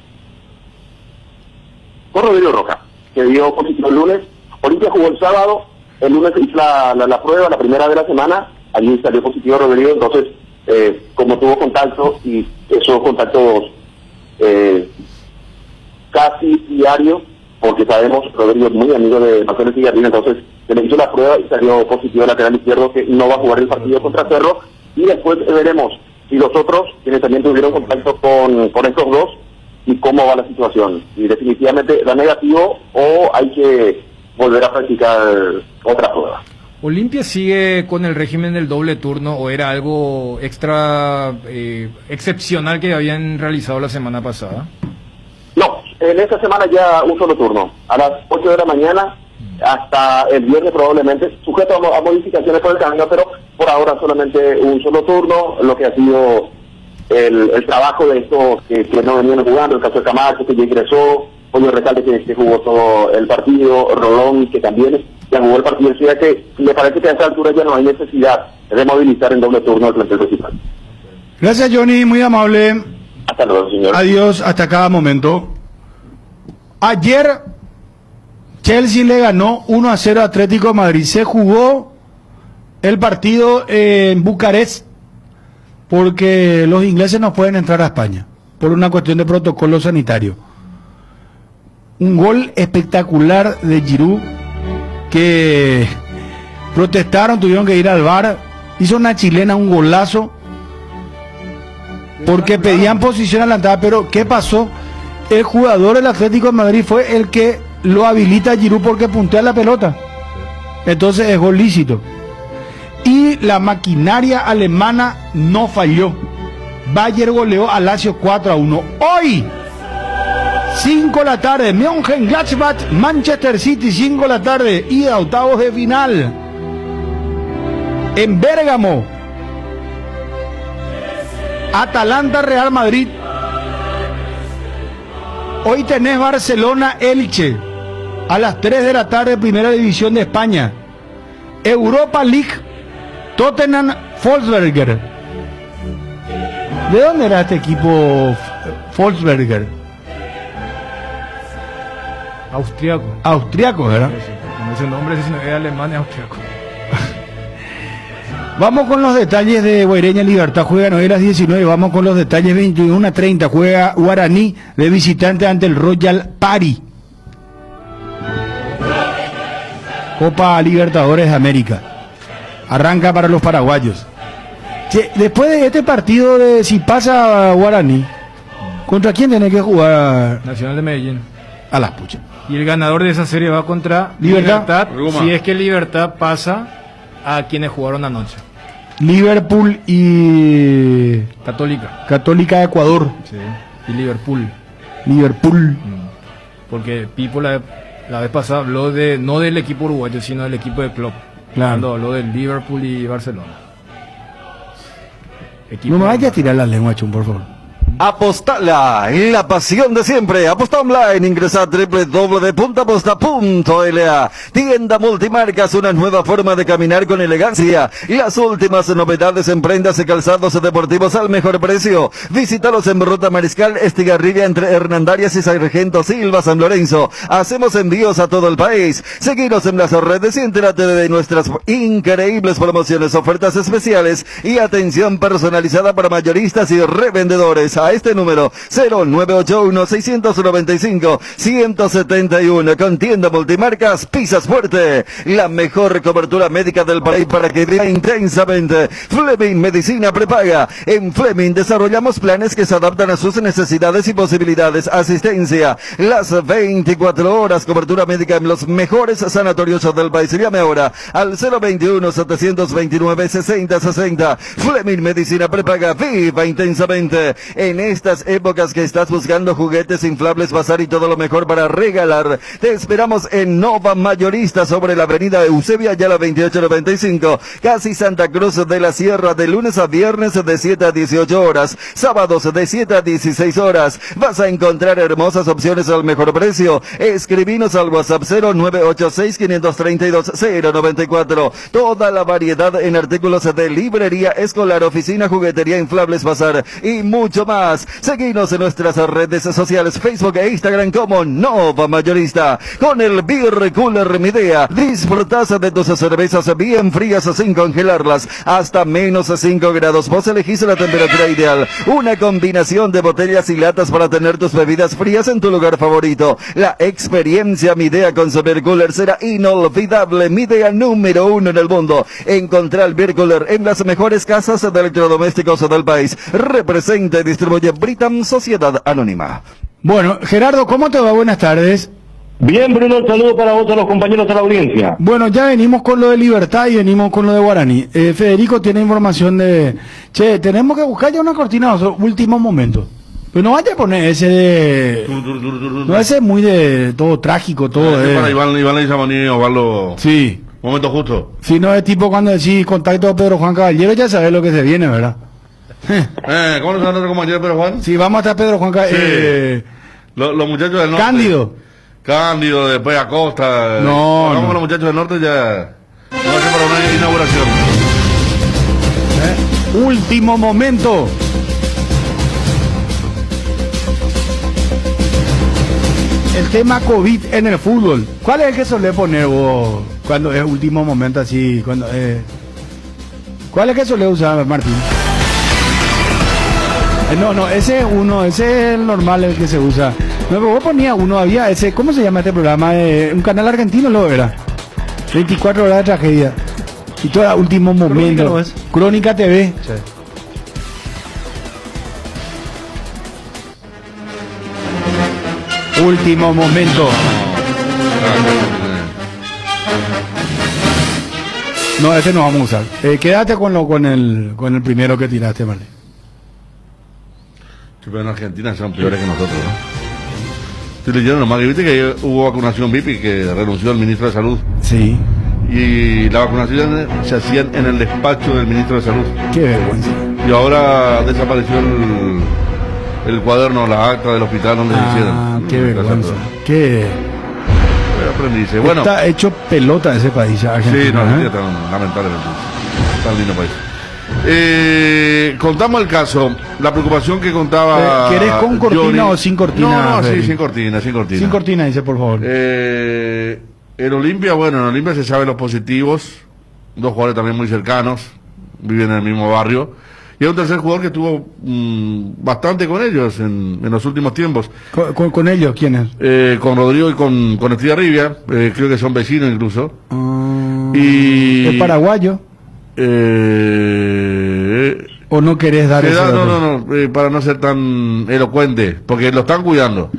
K: Rodrigo Rojas, que dio positivo el lunes. Olimpia jugó el sábado, el lunes se hizo la prueba, la primera de la semana, allí salió positivo Rodrigo. Entonces, como tuvo contacto, y esos contactos casi diarios, porque sabemos Rodrigo es muy amigo de Marcelo Tigarribia, entonces se le hizo la prueba y salió positivo lateral izquierdo, que no va a jugar el partido contra Cerro, y después veremos si los otros, quienes también tuvieron contacto con estos dos, y cómo va la situación. Y definitivamente da negativo o hay que volver a practicar otra prueba.
J: ¿Olimpia sigue con el régimen del doble turno o era algo excepcional que habían realizado la semana pasada?
K: No, en esta semana ya un solo turno, a las 8 de la mañana hasta el viernes probablemente, sujeto a modificaciones por el camino, pero por ahora solamente un solo turno, lo que ha sido el trabajo de estos que no venían jugando, el caso de Camacho, que ya ingresó, Pollo Recalde, que jugó todo el partido, Rolón, que también ya jugó el partido, decía que me parece que a esta altura ya no hay necesidad de movilizar en doble turno el plantel principal.
B: Gracias, Johnny, muy amable.
K: Hasta luego, señor.
B: Adiós, hasta cada momento. Ayer Chelsea le ganó 1-0 a Atlético de Madrid. Se jugó el partido en Bucarest porque los ingleses no pueden entrar a España por una cuestión de protocolo sanitario. Un gol espectacular de Giroud, que protestaron, tuvieron que ir al VAR. Hizo una chilena, un golazo, porque pedían posición adelantada. Pero ¿qué pasó? El jugador del Atlético de Madrid fue el que lo habilita a Giroud porque puntea la pelota. Entonces es gol lícito. Y la maquinaria alemana no falló. Bayern goleó a Lazio 4-1. Hoy 5 de la tarde, Mönchengladbach, Manchester City, 5 de la tarde, ida a octavos de final. En Bérgamo, Atalanta, Real Madrid. Hoy tenés Barcelona, Elche, a las 3 de la tarde, Primera División de España. Europa League, Tottenham, Wolfsberger. ¿De dónde era este equipo Wolfsberger?
J: Austriaco.
B: Austriaco, ¿verdad?
J: Con ese nombre, si no es alemán, es austriaco.
B: Vamos con los detalles de Guaireña Libertad. Juegan hoy a las 19. Vamos con los detalles. 21:30. Juega Guaraní de visitante ante el Royal Pari. Copa Libertadores de América. Arranca para los paraguayos. Che, después de este partido, de si pasa Guaraní, ¿contra quién tiene que jugar?
J: Nacional de Medellín.
B: A las puchas.
J: Y el ganador de esa serie va contra
B: Libertad.
J: Si es que Libertad pasa a quienes jugaron anoche.
B: Liverpool y
J: Católica
B: de Ecuador.
J: Sí. Y Liverpool. Porque Pipo la vez pasada habló no del equipo uruguayo, sino del equipo de Klopp.
B: Claro.
J: Cuando habló del Liverpool y Barcelona.
B: No me vayas a tirar la lengua, Chum, por favor.
E: Apostala, la pasión de siempre. Aposta online, ingresa a www.aposta.la. Tienda multimarcas, una nueva forma de caminar con elegancia. Las últimas novedades en prendas y calzados deportivos al mejor precio. Visítalos en Ruta Mariscal Estigarribia entre Hernandarias y Sargento Silva, San Lorenzo. Hacemos envíos a todo el país. Seguinos en las redes y entérate de nuestras increíbles promociones, ofertas especiales y atención personalizada para mayoristas y revendedores. A este número 0981-695-171 con tienda multimarcas Pisas Fuerte, la mejor cobertura médica del país para que viva intensamente. Fleming Medicina Prepaga. En Fleming desarrollamos planes que se adaptan a sus necesidades y posibilidades. Asistencia las 24 horas, cobertura médica en los mejores sanatorios del país. Llame ahora al 021-729-6060. Fleming Medicina Prepaga. Viva intensamente. En estas épocas que estás buscando juguetes, inflables, bazar y todo lo mejor para regalar, te esperamos en Nova Mayorista sobre la avenida Eusebia Ayala 2895, casi Santa Cruz de la Sierra, de lunes a viernes de 7 a 18 horas, sábados de 7 a 16 horas. Vas a encontrar hermosas opciones al mejor precio. Escribinos al WhatsApp 0986-532-094. Toda la variedad en artículos de librería escolar, oficina, juguetería, inflables, bazar y mucho más. Seguinos en nuestras redes sociales, Facebook e Instagram como Nova Mayorista. Con el Beer Cooler Midea, disfrutas de tus cervezas bien frías sin congelarlas, hasta menos 5 grados. Vos elegís la temperatura ideal. Una combinación de botellas y latas para tener tus bebidas frías en tu lugar favorito. La experiencia Midea con su Beer Cooler será inolvidable. Midea número 1 en el mundo. Encontrá el Beer Cooler en las mejores casas de electrodomésticos del país. Representa y distribuye Britam Sociedad Anónima.
B: Bueno, Gerardo, ¿cómo te va? Buenas tardes.
M: Bien, Bruno, un saludo para vos, a los compañeros de la audiencia.
B: Bueno, ya venimos con lo de Libertad y venimos con lo de Guaraní. Federico tiene información de... Che, tenemos que buscar ya una cortina de último momento. Pero no vaya a poner ese de... No, ese es muy de todo trágico, todo.
A: Para Iván Leguizamón Osvaldo.
B: Sí.
A: Momento justo.
B: Si no es tipo cuando decís contacto a Pedro Juan Caballero, ya sabes lo que se viene, ¿verdad?
A: ¿Cómo nos han compañero Pedro Juan?
B: Sí, vamos a estar Pedro Juan Caballero.
A: Sí. Los muchachos del norte. Cándido, después Acosta. Vamos con los muchachos del norte ya. Vamos a hacer para una inauguración.
B: Último momento. El tema COVID en el fútbol. ¿Cuál es el que suele poner vos cuando es último momento así? ¿Cuál es el que suele usar, Martín? No, ese es uno, ese es el normal, el que se usa. No, pero vos ponías uno, había ese, ¿cómo se llama este programa? Un canal argentino lo era. 24 horas de tragedia. Y todo a último momento. ¿No es? Crónica TV. Sí. Último momento. No, ese no vamos a usar. Quédate con el primero que tiraste, Marley.
A: Pero en Argentina son peores que nosotros, ¿no? Estoy leyendo nomás que viste que hubo vacunación VIP y que renunció el ministro de Salud.
B: Sí.
A: Y la vacunación se hacían en el despacho del ministro de Salud.
B: Qué vergüenza.
A: Y ahora desapareció el cuaderno, la acta del hospital donde se hicieron.
B: Qué vergüenza. Qué
A: aprendizaje. Bueno.
B: Está hecho pelota ese país, Argentina.
A: Sí, no, Argentina lamentablemente. Tan lindo país. Contamos el caso, la preocupación que contaba.
B: ¿Querés con cortina Johnny, o sin cortina?
A: No, sí, sin cortina.
B: Sin cortina, dice, por favor.
A: En Olimpia, bueno, en Olimpia se saben los positivos, dos jugadores también muy cercanos, viven en el mismo barrio, y hay un tercer jugador que estuvo bastante con ellos en los últimos tiempos.
B: ¿Con ellos quiénes?
A: Con Rodrigo y con Estigarribia, creo que son vecinos incluso. Y
B: ¿Es paraguayo? ¿O no querés dar eso?
A: No, para no ser tan elocuente, porque lo están cuidando.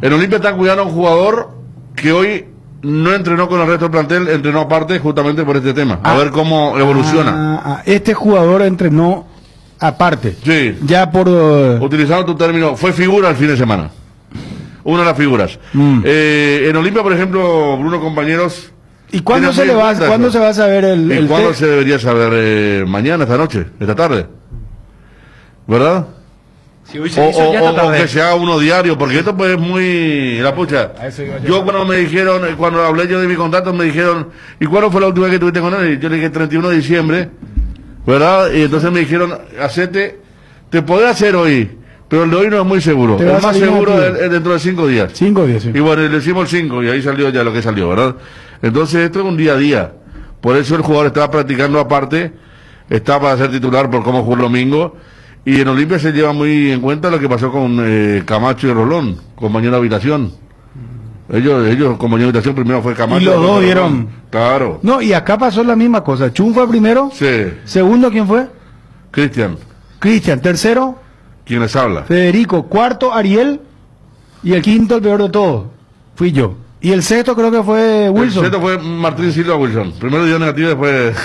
A: En Olimpia están cuidando a un jugador que hoy no entrenó con el resto del plantel, entrenó aparte justamente por este tema, a ver cómo evoluciona.
B: Este jugador entrenó aparte.
A: Sí.
B: Ya por...
A: Utilizando tu término, fue figura el fin de semana. Una de las figuras. En Olimpia, por ejemplo, Bruno, compañeros...
B: ¿Y cuándo se va a saber el
A: cuándo se debería saber? Mañana, esta noche, esta tarde. ¿Verdad?
C: Si hoy se hizo,
A: o que se haga uno diario, porque esto pues es muy... La pucha. Yo cuando me dijeron, cuando hablé yo de mi contacto, me dijeron, ¿y cuándo fue la última vez que tuviste con él? Y yo le dije 31 de diciembre, ¿verdad? Y entonces me dijeron, te podés hacer hoy, pero el de hoy no es muy seguro. El más seguro es dentro de 5 días.
B: 5 días, sí.
A: Y bueno, le hicimos el 5 y ahí salió ya lo que salió, ¿verdad? Entonces esto es un día a día. Por eso el jugador estaba practicando aparte, está para ser titular por cómo jugó el domingo. Y en Olimpia se lleva muy en cuenta lo que pasó con Camacho y Rolón, compañero de habitación. Ellos compañero de habitación, primero fue Camacho.
B: Y los dos dieron.
A: Claro.
B: No, y acá pasó la misma cosa. Chun fue primero.
A: Sí.
B: Segundo, ¿quién fue?
A: Cristian.
B: Tercero.
A: ¿Quién les habla?
B: Federico. Cuarto, Ariel. Y el quinto, el peor de todos, fui yo. Y el sexto creo que fue Wilson.
A: El sexto fue Martín Silva Wilson. Primero dio negativo, después...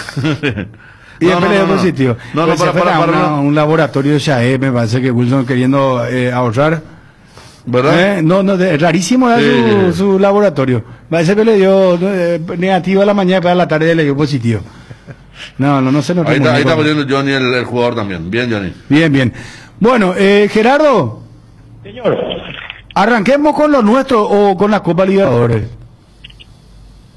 B: Y después le dio positivo. Para un laboratorio de SAE, me parece que Wilson queriendo ahorrar.
A: ¿Verdad?
B: Rarísimo era su laboratorio. Parece que le dio negativo a la mañana, pero a la tarde le dio positivo. No sé.
A: Ahí está poniendo Johnny el jugador también. Bien, Johnny.
B: Bien. Bueno, Gerardo.
M: Señor.
B: Arranquemos con lo nuestro o con la Copa Libertadores.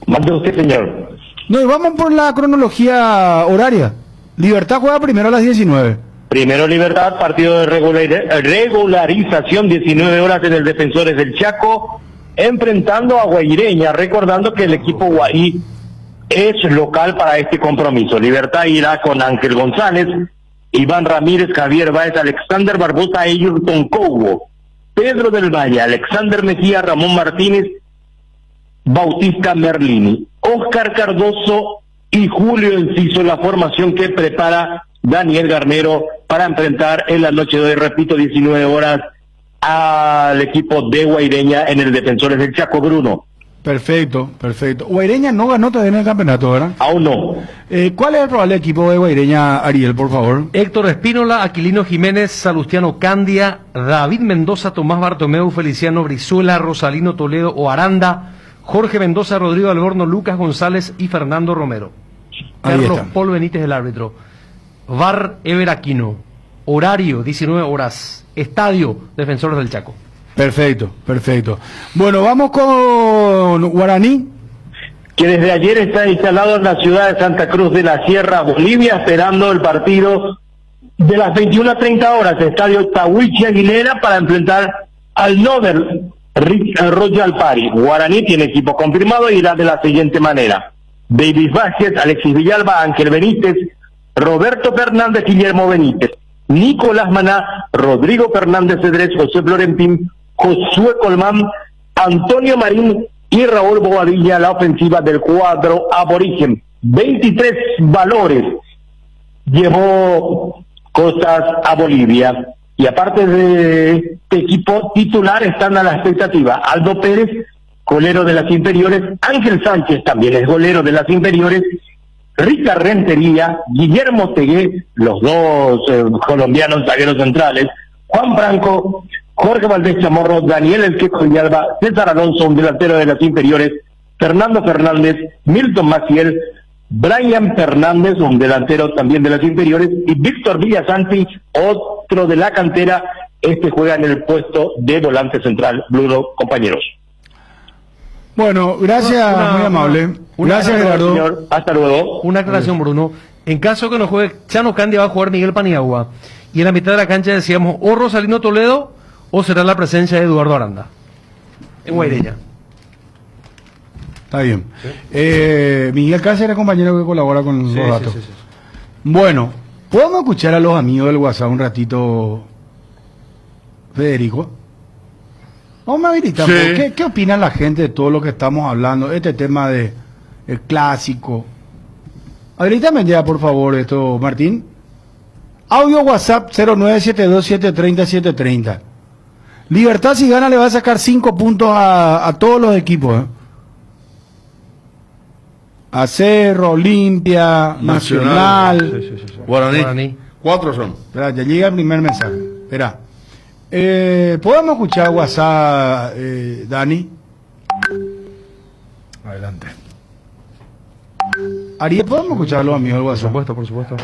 M: Mande usted, señor.
B: No, y vamos por la cronología horaria. Libertad juega primero a las 19.
M: Primero Libertad, partido de regularización, 19 horas en el Defensores del Chaco, enfrentando a Guaireña, recordando que el equipo guarí es local para este compromiso. Libertad irá con Ángel González, Iván Ramírez, Javier Báez, Alexander Barbosa, Ayrton Cobo, Pedro del Valle, Alexander Mejía, Ramón Martínez, Bautista Merlini, Oscar Cardoso y Julio Enciso, la formación que prepara Daniel Garnero para enfrentar en la noche de hoy, repito, 19 horas, al equipo de Guaireña en el Defensores del Chaco. Bruno.
B: Perfecto. Guaireña no ganó todavía en el campeonato, ¿verdad?
M: Aún no.
B: ¿Cuál es el probable equipo de Guaireña, Ariel, por favor?
C: Héctor Espínola, Aquilino Jiménez, Salustiano Candia, David Mendoza, Tomás Bartomeu, Feliciano Brizuela, Rosalino Toledo o Aranda, Jorge Mendoza, Rodrigo Alborno, Lucas González y Fernando Romero. Carlos Paul Benítez, el árbitro. VAR Ever Aquino. Horario, 19 horas. Estadio, Defensores del Chaco.
B: Perfecto. Bueno, vamos con Guaraní.
M: Que desde ayer está instalado en la ciudad de Santa Cruz de la Sierra, Bolivia, esperando el partido de las 21:30 horas. Estadio Tahuichi Aguilera para enfrentar al Nover Royal Party. Guaraní tiene equipo confirmado y irá de la siguiente manera: David Vázquez, Alexis Villalba, Ángel Benítez, Roberto Fernández, Guillermo Benítez, Nicolás Maná, Rodrigo Fernández Cedrés, José Florentín, Josué Colmán, Antonio Marín y Raúl Bobadilla, la ofensiva del cuadro aborigen. 23 valores llevó Costas a Bolivia. Y aparte de este equipo titular están a la expectativa Aldo Pérez, golero de las inferiores, Ángel Sánchez también es golero de las inferiores, Richard Rentería, Guillermo Tegué, los dos colombianos zagueros centrales, Juan Franco, Jorge Valdés Chamorro, Daniel El Queco Villalba, César Alonso, un delantero de las inferiores, Fernando Fernández, Milton Maciel, Brian Fernández, un delantero también de las inferiores, y Víctor Villasanti, otro de la cantera. Este juega en el puesto de volante central. Bruno, compañeros.
B: Bueno, gracias, muy amable. Gracias, Gerardo.
M: Señor. Hasta luego.
C: Una aclaración, Bruno. En caso que no juegue Chano Candia, va a jugar Miguel Paniagua. Y en la mitad de la cancha decíamos o Rosalino Toledo o será la presencia de Eduardo Aranda en Guaireña.
B: Está bien. Miguel Cáceres, compañero que colabora con los datos.
C: Sí.
B: Bueno, ¿podemos escuchar a los amigos del WhatsApp un ratito, Federico? Vamos a habilitar.
A: Sí.
B: ¿Qué opina la gente de todo lo que estamos hablando? Este tema de el clásico. Habilítame ya, por favor, esto, Martín. Audio WhatsApp 0972730730. Libertad, si gana, le va a sacar 5 puntos a todos los equipos. A Cerro, Olimpia, Nacional.
C: Sí.
A: Guaraní. 4 son.
B: Espera, ya llega el primer mensaje. Espera. ¿Podemos escuchar WhatsApp, Dani?
J: Adelante.
B: Ariel, ¿podemos escucharlo, amigos del WhatsApp?
C: Por supuesto.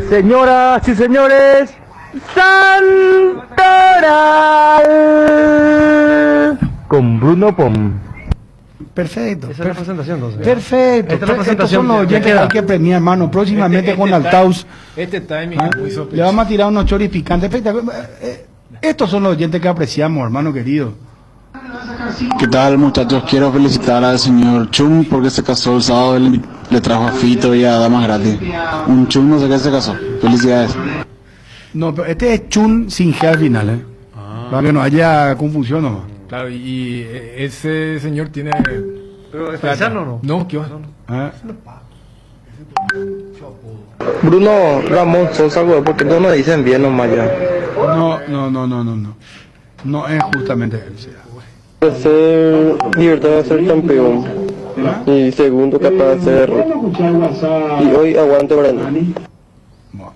M: Señoras y señores, Santoral con Bruno Pom.
B: Perfecto.
C: Esa es la presentación, entonces.
B: Perfecto.
C: Esta es la
B: Estos
C: presentación.
B: son los oyentes que hay que premiar, hermano. Próximamente con Altaus.
J: Este timing es muy sospechoso.
B: Le vamos a tirar unos choris picantes. Estos son los oyentes que apreciamos, hermano querido.
N: ¿Qué tal, muchachos? Quiero felicitar al señor Chum porque se casó el sábado. Él le trajo a Fito y a Damas gratis. Un Chum, no sé qué se casó. Felicidades.
B: No, pero este es Chun sin G al final, para que no haya confusión nomás.
J: Claro, y ese señor tiene...
C: ¿Pero es paisano o no?
J: No, ¿qué va?
O: Bruno Ramón Sosa, güey, porque no nos dicen bien nomás ya.
B: No. No es justamente él.
O: Ser Libertad va a ser campeón. Y segundo capaz de ser. Y hoy aguante Guaraní.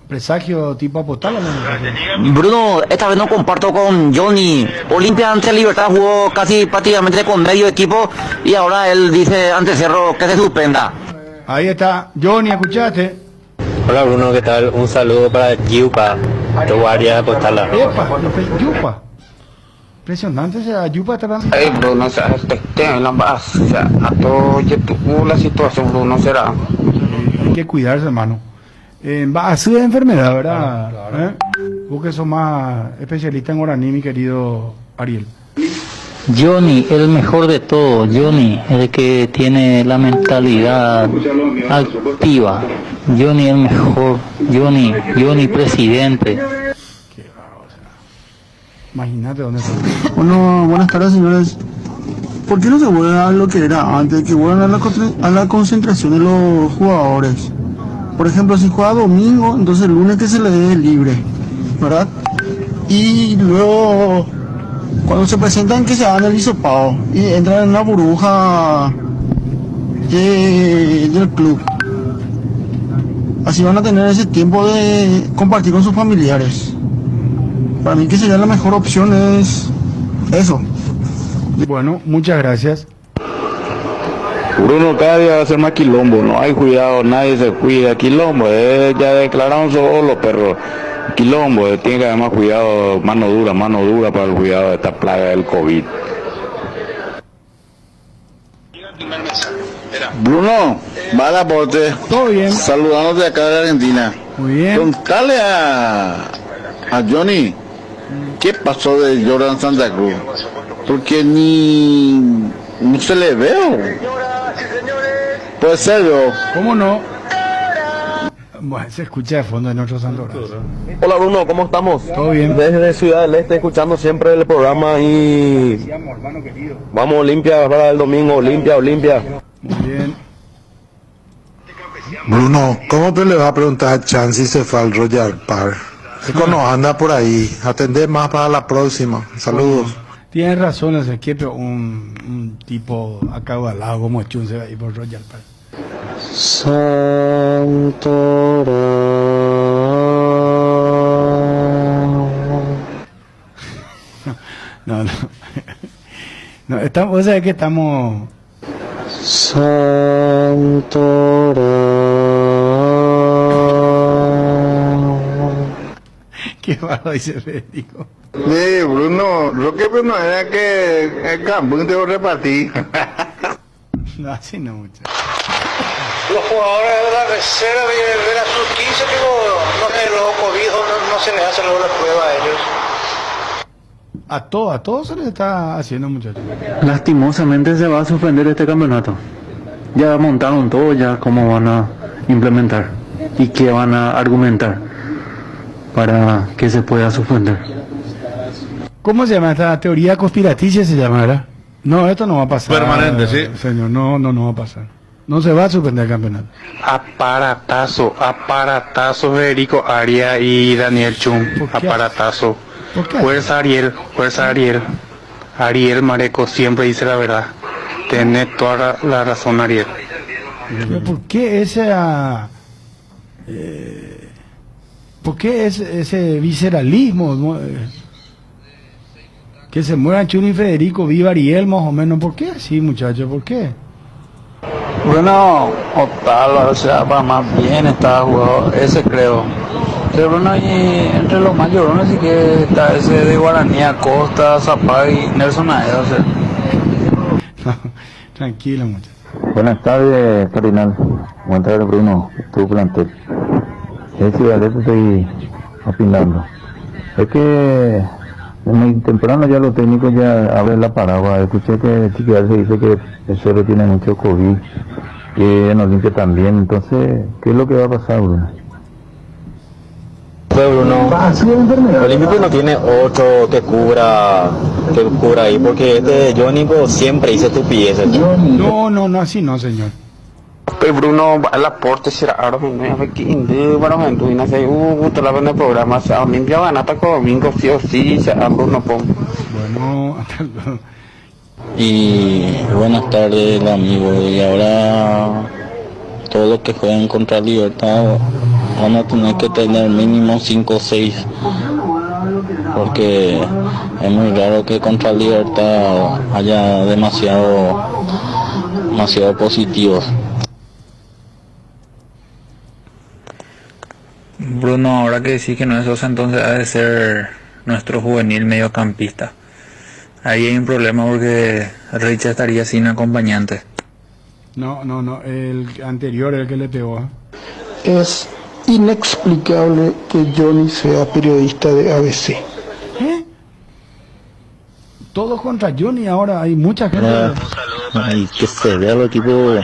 B: Presagio tipo apostal.
P: Bruno, esta vez no comparto con Johnny. Olimpia ante Libertad jugó casi prácticamente con medio equipo y ahora él dice ante Cerro que se suspenda.
B: Ahí está. Johnny, ¿escuchaste?
Q: Hola Bruno, ¿qué tal? Un saludo para Yupa, tu guardia de Postala.
B: Yupa. Impresionante, o sea, Yupa está dando...
R: Ay, Bruno, o sea, a todo YouTube la situación, Bruno, será.
B: Hay que cuidarse, hermano. Va a ser enfermedad, ¿verdad? Claro. Vos que sos más especialista en guaraní, mi querido Ariel.
S: Johnny, el mejor de todo. Johnny, el que tiene la mentalidad activa. Johnny, el mejor. Johnny, presidente.
B: Imagínate dónde está.
T: Bueno, buenas tardes, señores. ¿Por qué no se vuelve a lo que era antes? Que vuelvan a la concentración de los jugadores. Por ejemplo, si juega domingo, entonces el lunes que se le dé libre, ¿verdad? Y luego, cuando se presentan, que se hagan el hisopado y entran en una burbuja del club. Así van a tener ese tiempo de compartir con sus familiares. Para mí que sería la mejor opción es eso.
B: Bueno, muchas gracias.
U: Bruno, cada día va a ser más quilombo, no hay cuidado, nadie se cuida, quilombo, ya declararon todos los perros, quilombo, tiene que haber más cuidado, mano dura para el cuidado de esta plaga del COVID. Bruno, mala aporte.
B: Todo bien.
U: Saludándote acá de Argentina.
B: Muy bien.
U: Contale a Johnny, ¿qué pasó de Jordan Santa Cruz? Porque no se le veo. Puede ser, ¿no?
B: ¿Cómo no? Bueno, se escucha de fondo en otros Santoral.
O: Hola Bruno, ¿cómo estamos?
B: Todo bien.
O: Desde Ciudad del Este, escuchando siempre el programa y... Vamos Olimpia para el domingo, Olimpia.
B: Muy bien.
V: Bruno, ¿cómo te le vas a preguntar a Chan si se fue al Royal Park? Chico no anda por ahí. Atender más para la próxima. Saludos.
B: Tienes razón, ese pero un tipo acaudalado como Chun se va a ir por Royal Park. No. No, estamos, o sea que estamos... Qué barro dice Federico.
U: Bruno, lo que no era que el campo te lo repartí.
B: No, así no mucho.
W: Los jugadores de la reserva y de la sub-15, no se les COVID, no se les hace luego la prueba a ellos.
B: A todos se les está haciendo, muchachos.
F: Lastimosamente se va a suspender este campeonato. Ya montaron todo, ya cómo van a implementar y qué van a argumentar para que se pueda suspender.
B: ¿Cómo se llama esta teoría conspiraticia? Se llama, ¿verdad? No, esto no va a pasar.
A: Permanente, sí.
B: Señor, no va a pasar. No se va a suspender el campeonato.
R: Aparatazo, Federico Arias y Daniel Chum. Aparatazo.
B: ¿Por qué?
R: Fuerza Ariel. Ariel Mareco siempre dice la verdad. Tenés toda la razón, Ariel.
B: ¿Por qué ese visceralismo? ¿No? Que se mueran Chun y Federico, viva Ariel más o menos. ¿Por qué así, muchachos? ¿Por qué?
F: Bruno Otálvaro, o sea, para más bien está jugado, ese creo. Pero Bruno, y entre los mayores, sí que está ese de Guaraní, Acosta, Zapay, Nelson Aedo, o sea.
B: Tranquilo, muchachos.
H: Buenas tardes, Cardinal. Buenas tardes, Bruno, tu plantel. Sí, vale, estoy opinando. Es que muy temprano ya los técnicos ya abren la paraguas. Escuché que Chiquial se dice que el Cerro tiene mucho COVID, que en Olimpia también. Entonces, ¿qué es lo que va a pasar, Bruno?
Q: Pues Bruno, Olímpico no tiene otro que cubra ahí, porque este Jónico siempre dice estupideces.
B: No, así no, señor.
R: Pues Bruno, el aporte será ahora mismo, que inde, bueno, y no sé, te la ven el programa, se Olimpia van hasta domingo, sí o sí, se Bruno Pom.
B: Bueno,
S: Y buenas tardes, amigo. Y ahora todos los que jueguen contra Libertad van a tener que tener mínimo 5 o 6, porque es muy raro que contra Libertad haya demasiado positivos.
F: Bruno, ahora que decís que no es Sosa, entonces ha de ser nuestro juvenil mediocampista. Ahí hay un problema porque Richard estaría sin acompañante.
B: No, el anterior, el que le pegó.
T: Es inexplicable que Johnny sea periodista de ABC.
B: Todo contra Johnny ahora, hay mucha gente.
S: Y que se vea los equipos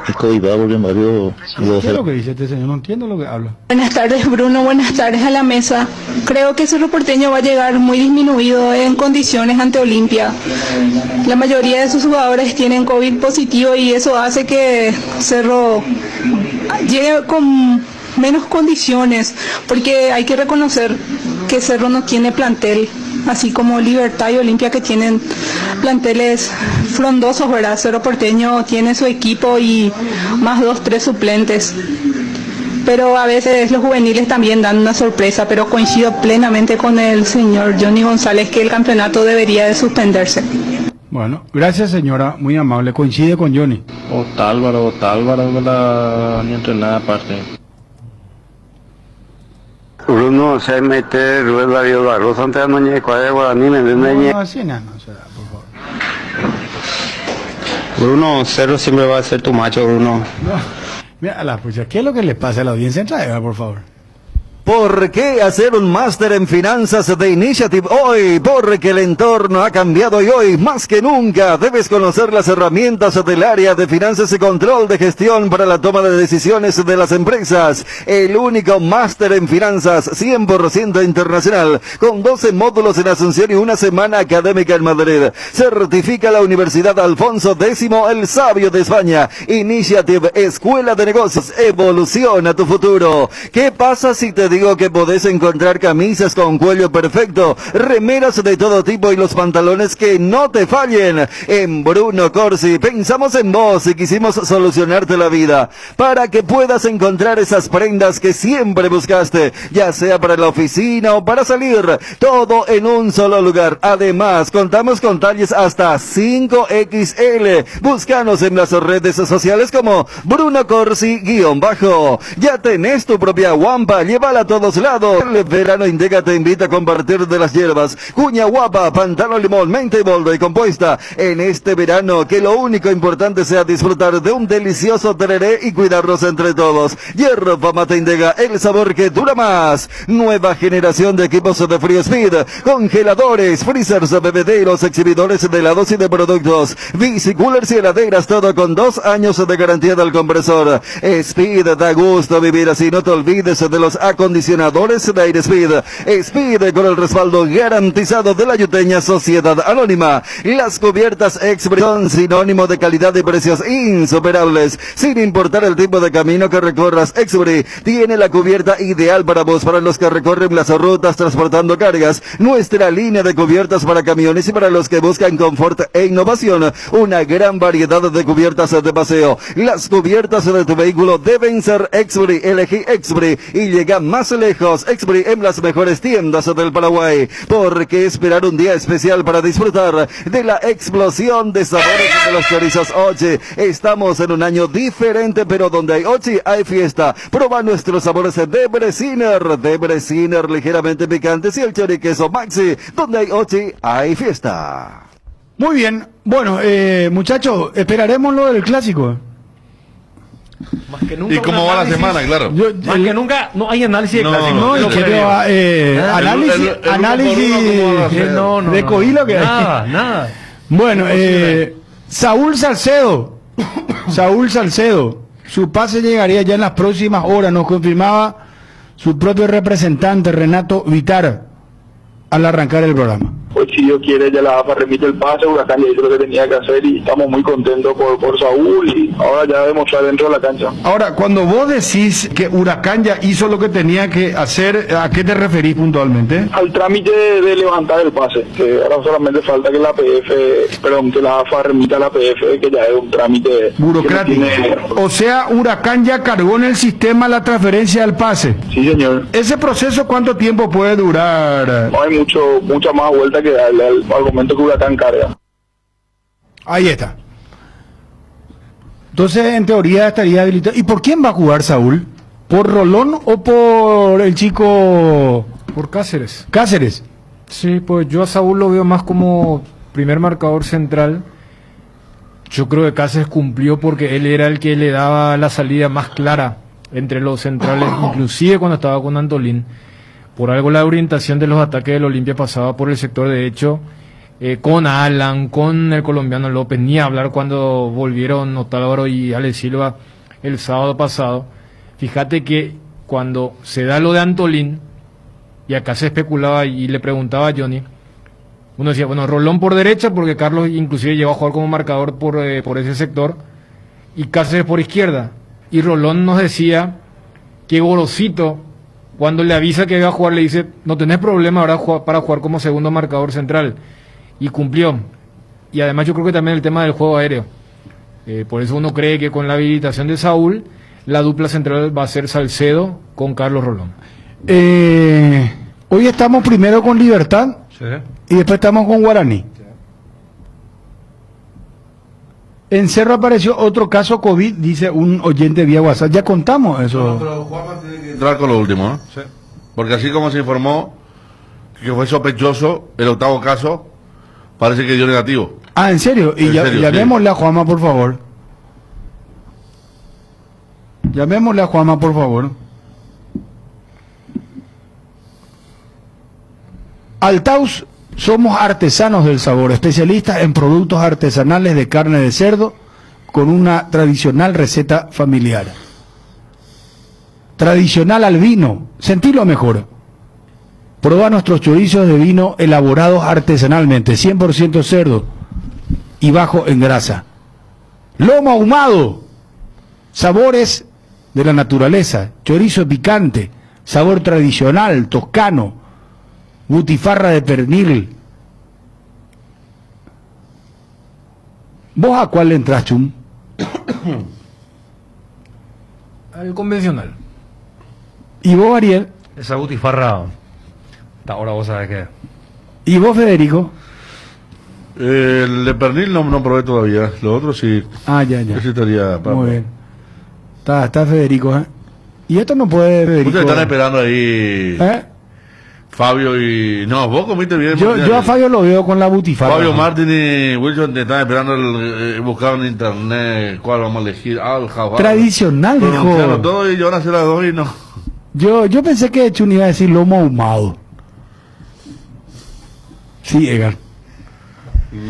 S: escobidados porque en varios...
B: ¿Qué es lo que dice este señor? No entiendo lo que habla.
I: Buenas tardes, Bruno, buenas tardes a la mesa. Creo que Cerro Porteño va a llegar muy disminuido en condiciones ante Olimpia. La mayoría de sus jugadores tienen COVID positivo y eso hace que Cerro llegue con menos condiciones, porque hay que reconocer que Cerro no tiene plantel, así como Libertad y Olimpia, que tienen planteles frondosos, ¿verdad? Cerro Porteño tiene su equipo y más 2-3 suplentes. Pero a veces los juveniles también dan una sorpresa, pero coincido plenamente con el señor Johnny González que el campeonato debería de suspenderse.
B: Bueno, gracias señora, muy amable, coincide con Johnny.
Q: Otálvaro, ni entrenada aparte.
R: Bruno, se mete Rueda Darío Barroso ante la noña de Cuadra de Guaraní, me entiende.
B: No, así no será, por favor.
R: Bruno, Cerro siempre va a ser tu macho, Bruno.
B: No, mira, ¿qué es lo que le pasa a la audiencia? Entra, por favor.
E: ¿Por qué hacer un máster en finanzas de Initiative hoy? Porque el entorno ha cambiado y hoy, más que nunca, debes conocer las herramientas del área de finanzas y control de gestión para la toma de decisiones de las empresas. El único máster en finanzas 100% internacional, con 12 módulos en Asunción y una semana académica en Madrid. Certifica la Universidad Alfonso X, el sabio de España. Initiative, Escuela de Negocios, evoluciona tu futuro. ¿Qué pasa si te digo que podés encontrar camisas con cuello perfecto, remeras de todo tipo y los pantalones que no te fallen? En Bruno Corsi pensamos en vos y quisimos solucionarte la vida para que puedas encontrar esas prendas que siempre buscaste, ya sea para la oficina o para salir, todo en un solo lugar. Además, contamos con talles hasta 5XL. Búscanos en las redes sociales como Bruno Corsi_. Ya tenés tu propia guampa, llévala a todos lados. El verano Indega te invita a compartir de las hierbas. Cuña guapa, pantano limón, menta y boldo y compuesta. En este verano, que lo único importante sea disfrutar de un delicioso tereré y cuidarnos entre todos. Hierba mate Indega, el sabor que dura más. Nueva generación de equipos de Free Speed, congeladores, freezers, bebederos, exhibidores de helados y de productos, bicicoolers y heladeras, todo con 2 años de garantía del compresor. Speed, da gusto vivir así, no te olvides de los acondicionadores de aire Speed. Speed con el respaldo garantizado de la Yuteña Sociedad Anónima. Las cubiertas Expri son sinónimo de calidad y precios insuperables. Sin importar el tipo de camino que recorras, Expri tiene la cubierta ideal para vos, para los que recorren las rutas transportando cargas. Nuestra línea de cubiertas para camiones y para los que buscan confort e innovación. Una gran variedad de cubiertas de paseo. Las cubiertas de tu vehículo deben ser Expri. Elegí Expri y llega más lejos. Expri en las mejores tiendas del Paraguay. ¿Por qué esperar un día especial para disfrutar de la explosión de sabores de los chorizos Ochi? Estamos en un año diferente, pero donde hay Ochi hay fiesta. Proba nuestros sabores de Bresiner ligeramente picantes y el choriqueso Maxi. Donde hay Ochi hay fiesta.
B: Muy bien, bueno, muchachos, esperaremos lo del clásico.
C: Más que nunca
A: ¿Y cómo va la semana? Claro.
C: Más que nunca no hay análisis de
A: No,
C: clásico.
A: no,
B: No, y que análisis de Coilo que
C: nada.
B: Bueno, Saúl Salcedo, su pase llegaría ya en las próximas horas, nos confirmaba su propio representante Renato Vitar al arrancar el programa.
D: Pues si Dios quiere, ya la AFA remite el pase, Huracán ya hizo lo que tenía que hacer y estamos muy contentos por Saúl y ahora ya demostrar dentro de la cancha.
B: Ahora, cuando vos decís que Huracán ya hizo lo que tenía que hacer, ¿a qué te referís puntualmente?
D: Al trámite de levantar el pase, que ahora solamente falta que que la AFA remita a la PF, que ya es un trámite
B: burocrático. O sea, Huracán ya cargó en el sistema la transferencia del pase.
D: Sí, señor.
B: ¿Ese proceso cuánto tiempo puede durar?
D: No hay mucha más vuelta que darle al momento que Huracán carga.
B: Ahí está. Entonces, en teoría estaría habilitado. ¿Y por quién va a jugar Saúl? ¿Por Rolón o por el chico?
J: Por Cáceres.
B: Cáceres.
J: Sí, pues yo a Saúl lo veo más como primer marcador central. Yo creo que Cáceres cumplió porque él era el que le daba la salida más clara entre los centrales, inclusive cuando estaba con Antolín. Por algo la orientación de los ataques del Olimpia pasaba por el sector derecho, con Alan, con el colombiano López, ni hablar cuando volvieron Otálvaro y Ale Silva el sábado pasado. Fíjate que cuando se da lo de Antolín, y acá se especulaba y le preguntaba a Johnny, uno decía, bueno, Rolón por derecha, porque Carlos inclusive llegó a jugar como marcador por ese sector, y Cáceres por izquierda. Y Rolón nos decía que Gorosito, cuando le avisa que iba a jugar, le dice, no tenés problema ahora para jugar como segundo marcador central. Y cumplió. Y además yo creo que también el tema del juego aéreo. Por eso uno cree que con la habilitación de Saúl, la dupla central va a ser Salcedo con Carlos Rolón.
B: Hoy estamos primero con Libertad,
C: sí,
B: y después estamos con Guaraní. Sí. En Cerro apareció otro caso COVID, dice un oyente vía WhatsApp. Ya contamos eso.
A: No, pero Juanma tiene que entrar con lo último, ¿no? Sí. Porque así como se informó que fue sospechoso el 8º caso, parece que dio negativo.
B: Ah, ¿en serio? Y llamémosle a Juanma, por favor. Llamémosle a Juanma, por favor. Altaus, somos artesanos del sabor, especialistas en productos artesanales de carne de cerdo con una tradicional receta familiar. Tradicional al vino, sentilo mejor. Prueba nuestros chorizos de vino elaborados artesanalmente, 100% cerdo y bajo en grasa. Lomo ahumado, sabores de la naturaleza, chorizo picante, sabor tradicional, toscano, butifarra de pernil. ¿Vos a cuál le entras, Chum?
J: Al convencional.
B: ¿Y vos, Ariel?
C: Esa butifarra, ahora vos sabés qué.
B: ¿Y vos, Federico?
A: El de pernil no probé todavía, lo otro sí.
B: Ah, ya.
A: Ese estaría...
B: Muy bien. Está Federico, ¿eh? Y esto no puede... Federico.
A: Ustedes están esperando ahí... Fabio y... No, vos comiste bien.
B: Yo a Fabio lo veo con la butifarra.
A: Fabio, Martín y Wilson te están esperando buscar en internet cuál vamos a elegir.
B: Tradicional, dijo.
A: Claro, todo y yo van a hacer las dos y no.
B: Yo pensé que Chun iba a decir lomo ahumado. Sí, Edgar.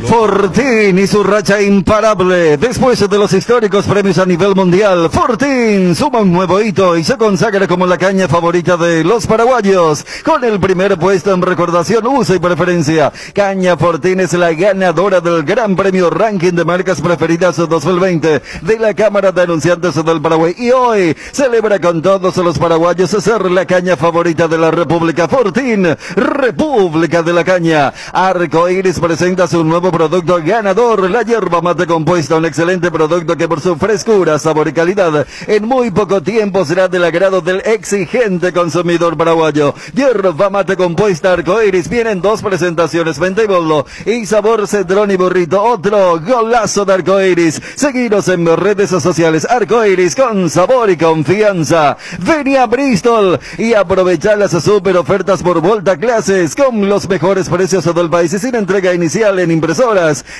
E: Fortín y su racha imparable. Después de los históricos premios a nivel mundial, Fortín suma un nuevo hito y se consagra como la caña favorita de los paraguayos, con el primer puesto en recordación, uso y preferencia. Caña Fortín es la ganadora del Gran Premio Ranking de Marcas Preferidas 2020 de la Cámara de Anunciantes del Paraguay, y hoy celebra con todos los paraguayos ser la caña favorita de la República. Fortín, República de la Caña. Arcoiris presenta su nuevo producto ganador, la yerba mate compuesta, un excelente producto que por su frescura, sabor y calidad en muy poco tiempo será del agrado del exigente consumidor paraguayo. Yerba mate compuesta Arcoiris viene en 2 presentaciones, venta y bollo, y sabor cedrón y burrito. Otro golazo de Arcoiris. Seguiros en redes sociales. Arcoiris, con sabor y confianza. Vení a Bristol y aprovechar las super ofertas por Volta Clases con los mejores precios del país y sin entrega inicial en impresoras.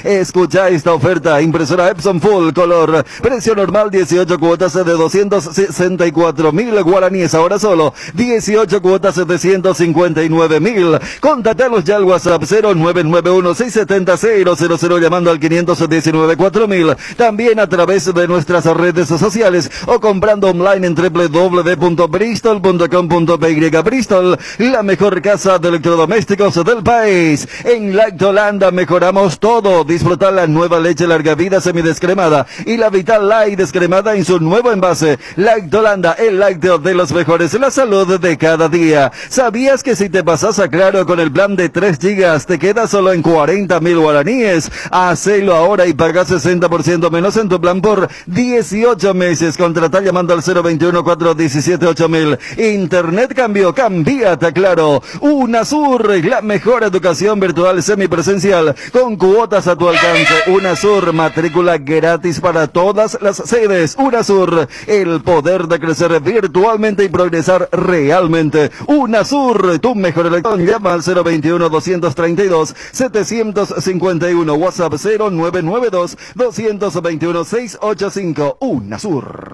E: Escucha esta oferta: impresora Epson Full Color, precio normal 18 cuotas de 264.000 guaraníes, ahora solo 18 cuotas de 159.000. Contáctalos ya al WhatsApp 0991-670-000, llamando al 519-4000, también a través de nuestras redes sociales o comprando online en www.bristol.com.py. Bristol, la mejor casa de electrodomésticos del país. En Lactolanda mejoramos todo. Disfrutar la nueva leche larga vida semidescremada y la Vital Light descremada en su nuevo envase. Lactolanda, el lácteo de los mejores, la salud de cada día. ¿Sabías que si te pasas a Claro con el plan de 3 gigas te quedas solo en 40.000 guaraníes? Hacelo ahora y paga 60% menos en tu plan por 18 meses. Contrata llamando al 021-417-8000. Internet cambió, cambiate a Claro. UNASUR, la mejor educación virtual semipresencial con cuotas a tu alcance. UNASUR, matrícula gratis para todas las sedes. UNASUR, el poder de crecer virtualmente y progresar realmente. UNASUR, tu mejor elección. Llama al 021-232-751. WhatsApp 0992-221-685. UNASUR.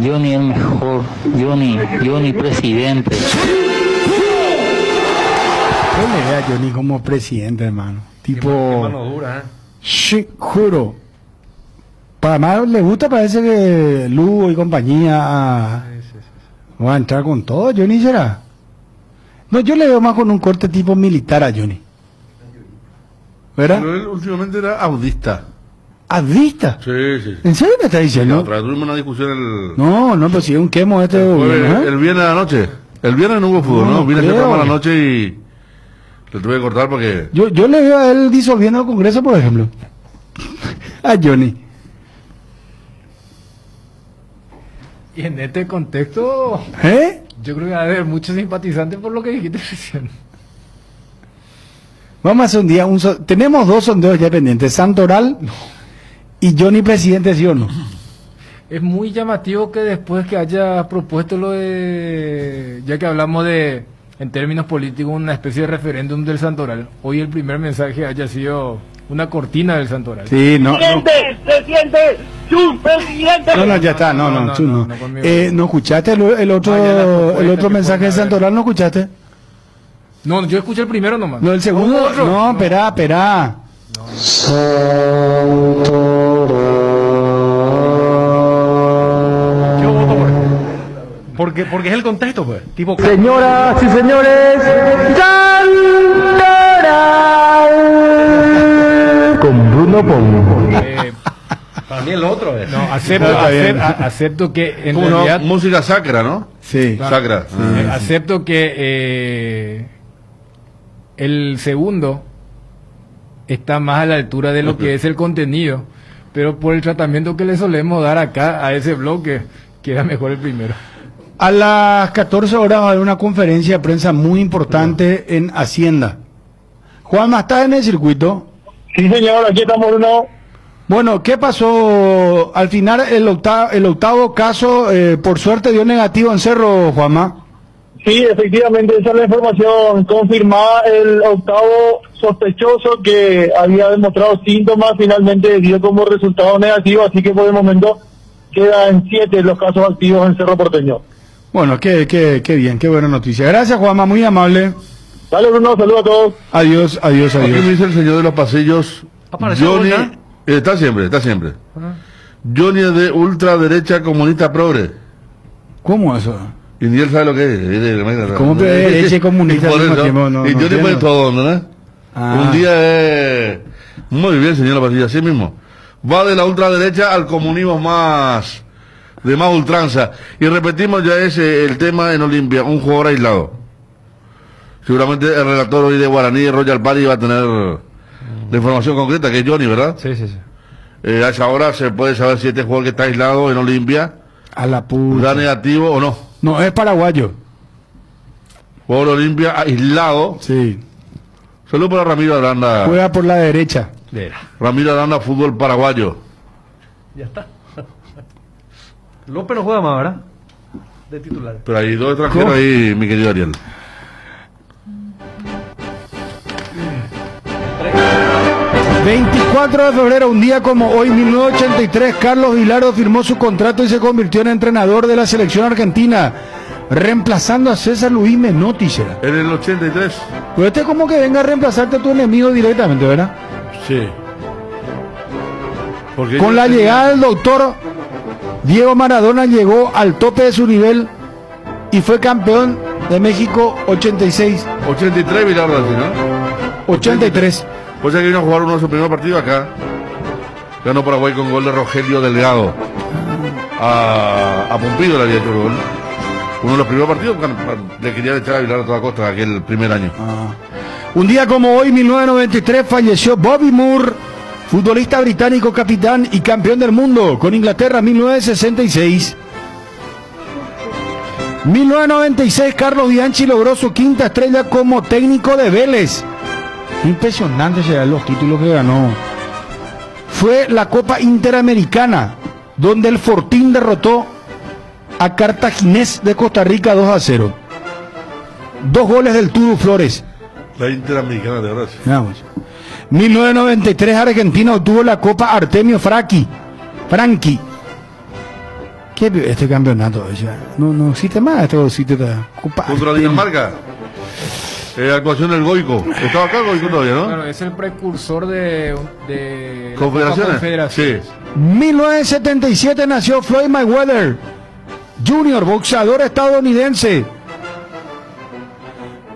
S: Johnny el mejor, Johnny presidente.
B: Yo le veo a Johnny como presidente, hermano. Tipo...
C: Qué mano dura, ¿eh?
B: Sí, juro. Para más le gusta, parece que Lugo y compañía va a entrar con todo. Johnny será. No, yo le veo más con un corte tipo militar a Johnny. ¿Verdad?
A: Pero él últimamente era audista.
B: ¿Audista?
A: Sí.
B: ¿En serio me está diciendo?
A: Otra vez tuvimos una discusión el...
B: No, pero si es un quemo el
A: viernes a la noche. El viernes no hubo fútbol, ¿no? Vine a hacer a la noche y... Le tuve que cortar porque...
B: Yo le veo a él disolviendo el Congreso, por ejemplo. A Johnny.
J: Y en este contexto, yo creo que va a haber muchos simpatizantes por lo que dijiste recién.
B: Vamos a hacer un día, tenemos 2 sondeos ya pendientes, Santoral y Johnny presidente, ¿sí o no?
J: Es muy llamativo que después que haya propuesto lo de, ya que hablamos de, en términos políticos, una especie de referéndum del Santoral, hoy el primer mensaje haya sido una cortina del Santoral.
B: Sí, no.
W: Presidente, Chun, presidente.
B: No, ya está, no. ¿No escuchaste el otro mensaje de Santoral? ¿No escuchaste?
J: No, yo escuché el primero nomás.
B: No, el segundo, no, espera.
C: Yo voto porque es el contexto, pues. Tipo,
E: señoras y señores, Santoral con Bruno Pon.
C: Para mí el otro es.
J: No, acepto que en realidad...
A: música sacra, ¿no?
B: Sí.
A: Sacra.
J: Acepto que el segundo está más a la altura de lo que es el contenido, pero por el tratamiento que le solemos dar acá a ese bloque, queda mejor el primero.
B: A las 14 horas va a haber una conferencia de prensa muy importante en Hacienda. Juanma, ¿estás en el circuito?
D: Sí, señor, aquí estamos, Bruno.
B: Bueno, ¿qué pasó? Al final el octavo caso, por suerte, dio negativo en Cerro, Juanma.
D: Sí, efectivamente, esa es la información confirmada. El octavo sospechoso que había demostrado síntomas finalmente dio como resultado negativo, así que por el momento quedan 7 los casos activos en Cerro Porteño.
B: Bueno, qué bien, qué buena noticia. Gracias, Juanma, muy amable.
D: Dale, Bruno, saludos a todos.
B: Adiós.
A: Aquí me dice el señor de los pasillos, Johnny, está siempre. Johnny es de ultraderecha comunista progre.
B: ¿Cómo eso?
A: Y ni él sabe lo que es.
B: ¿Cómo que derecha y comunista al mismo tiempo? No,
A: y Johnny puede todo, ¿no? Un día muy bien, señor de los pasillos, así mismo. Va de la ultraderecha al comunismo de más ultranza. Y repetimos ya el tema en Olimpia, un jugador aislado. Seguramente el relator hoy de Guaraní, de Royal Party, va a tener la información concreta, que es Johnny, ¿verdad?
C: Sí.
A: A esa hora se puede saber si este jugador que está aislado en Olimpia
B: a la puta
A: da negativo o no.
B: No, es paraguayo.
A: Jugador de Olimpia aislado.
B: Sí.
A: Saludos para Ramiro Aranda.
B: Juega por la derecha.
A: Ramiro Aranda, fútbol paraguayo.
C: Ya está. López no juega más, ¿verdad? De titular.
A: Pero hay 2 extranjeros ahí, mi querido Ariel.
B: ...24 de febrero, un día como hoy, 1983... Carlos Vilardo firmó su contrato y se convirtió en entrenador de la selección argentina, reemplazando a César Luis Menotti.
A: En el 83.
B: Pero este es como que venga a reemplazarte a tu enemigo directamente, ¿verdad?
A: Sí. Porque
B: con la llegada del doctor Diego Maradona, llegó al tope de su nivel y fue campeón de México 86.
A: 83 Vilardo, ¿no?
B: 83.
A: Pues ya que vino a jugar uno de sus primeros partidos acá. Ganó Paraguay con gol de Rogelio Delgado. A Pompido le había hecho el gol. Uno de los primeros partidos le quería echar a Vilardo a toda costa aquel primer año.
B: Un día como hoy, 1993, falleció Bobby Moore, futbolista británico, capitán y campeón del mundo con Inglaterra, 1966. 1996, Carlos Bianchi logró su 5ª estrella como técnico de Vélez. Impresionante serán los títulos que ganó. Fue la Copa Interamericana, donde el Fortín derrotó a Cartaginés de Costa Rica 2-0. 2 goles del Tudu Flores.
A: La Interamericana, de verdad.
B: Vamos. 1993, Argentina obtuvo la Copa Artemio Franchi. ¿Qué este campeonato? No existe más este Copa
A: contra Dinamarca. Actuación del Goico. Estaba acá Goico todavía, ¿no?
J: Claro, es el precursor de
A: ¿Confederaciones? Sí.
B: 1977 nació Floyd Mayweather Jr., boxeador estadounidense.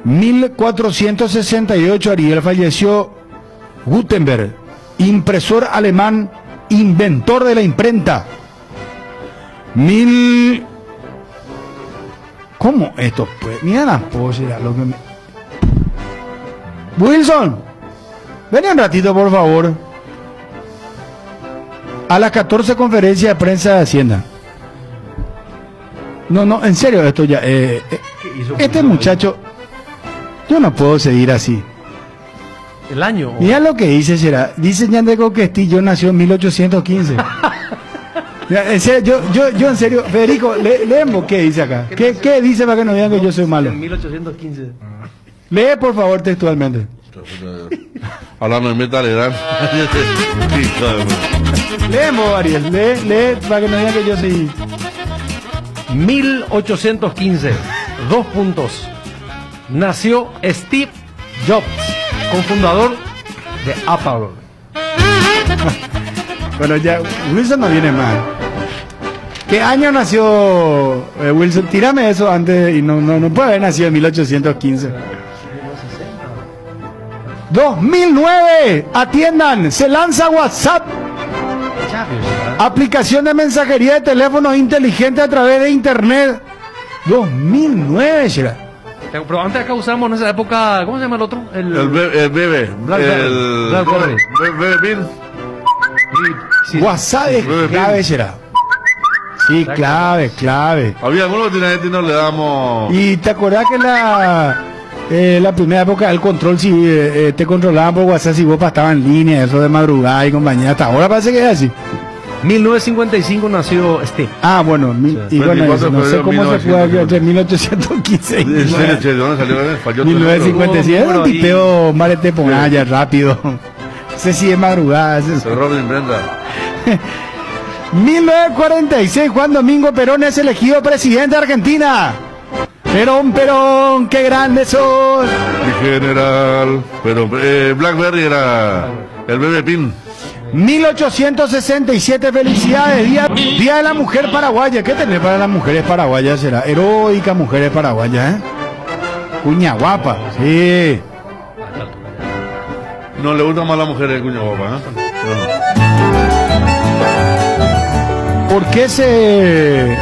B: 1468, Ariel, falleció Gutenberg, impresor alemán, inventor de la imprenta. ¿Cómo esto? Pues, mira la polla, lo que me... Wilson, ven un ratito, por favor. A las 14 conferencias de prensa de Hacienda. No, en serio, esto ya... este muchacho... Yo no puedo seguir así.
C: El año.
B: Mira lo que dice, será. Dice Yandeco Castillo nació en 1815. En serio, yo en serio, Federico, leemos qué dice acá. ¿Qué dice para que no digan que yo soy malo?
C: En 1815.
B: Lee, por favor, textualmente.
A: Hablando de metal,
B: leemos, Ariel, lee para que no digan que yo soy...
C: 1815. 2 puntos. Nació Steve Jobs, cofundador de Apple.
B: Bueno, ya, Wilson no viene mal. ¿Qué año nació Wilson? Tírame eso antes y no puede haber nacido en 1815. 2009, atiendan, se lanza WhatsApp, aplicación de mensajería de teléfonos inteligentes a través de internet. 2009, será.
C: Pero antes acá usamos en esa época, ¿cómo se llama el otro?
A: El bebé.
C: Blackberry.
B: WhatsApp es clave, será. Sí, clave.
A: Había algunos que no le damos.
B: Y te acordás que La primera época del control, si te controlaban por WhatsApp, si vos estabas en línea, eso de madrugada y compañía, hasta ahora parece que es así.
C: 1955 nació este.
B: Ah, bueno, y bueno, no sé cómo se puede entre 1815 y 1957, un tipeo marete ponaya rápido. No sé si es madrugada.
A: Robin Brenda.
B: 1946, Juan Domingo Perón es elegido presidente de Argentina. Perón, qué grande sos.
A: Mi general. Pero Blackberry era el bebé Pin.
B: 1867, felicidades, día de la mujer paraguaya. ¿Qué tenés para las mujeres paraguayas? Será heroica mujeres paraguayas, ¿eh? Cuña guapa, sí.
A: No le gusta más a la mujer de cuña guapa, ¿eh?
B: ¿Por qué se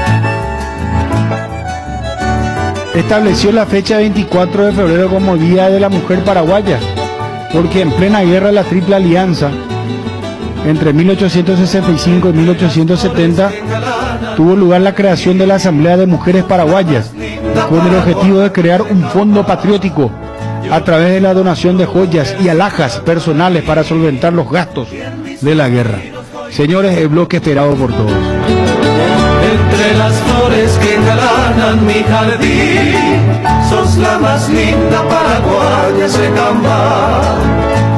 B: estableció la fecha 24 de febrero como Día de la Mujer Paraguaya? Porque en plena guerra de la Triple Alianza, entre 1865 y 1870, tuvo lugar la creación de la Asamblea de Mujeres Paraguayas, con el objetivo de crear un fondo patriótico a través de la donación de joyas y alhajas personales para solventar los gastos de la guerra. Señores, el bloque esperado por todos.
G: Entre las flores que engalanan mi jardín, sos la más linda paraguaya secamba.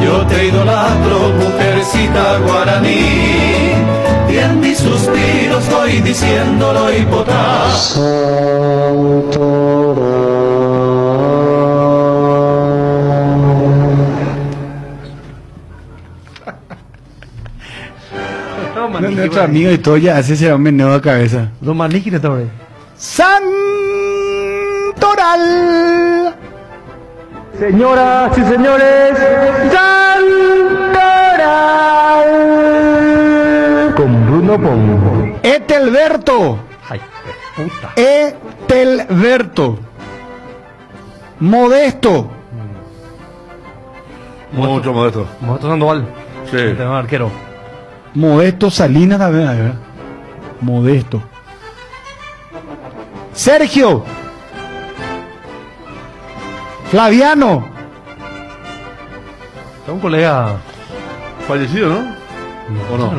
G: Yo te idolatro, mujercita guaraní, y en mis suspiros voy diciéndolo hipotá.
B: Nuestro amigo y todo ya hace ese meneo de cabeza.
C: Los maniquí de todo.
B: Santoral.
G: Señoras y señores, Santoral.
B: Con Bruno Pongo. Etelberto.
C: Ay, puta.
B: Etelberto. Modesto.
A: Mucho modesto.
C: Modesto Sandoval.
A: Sí.
C: El tema arquero.
B: Modesto Salinas también, ¿verdad? Modesto. Sergio. Flaviano.
C: Es un colega
A: fallecido, ¿no? ¿O no?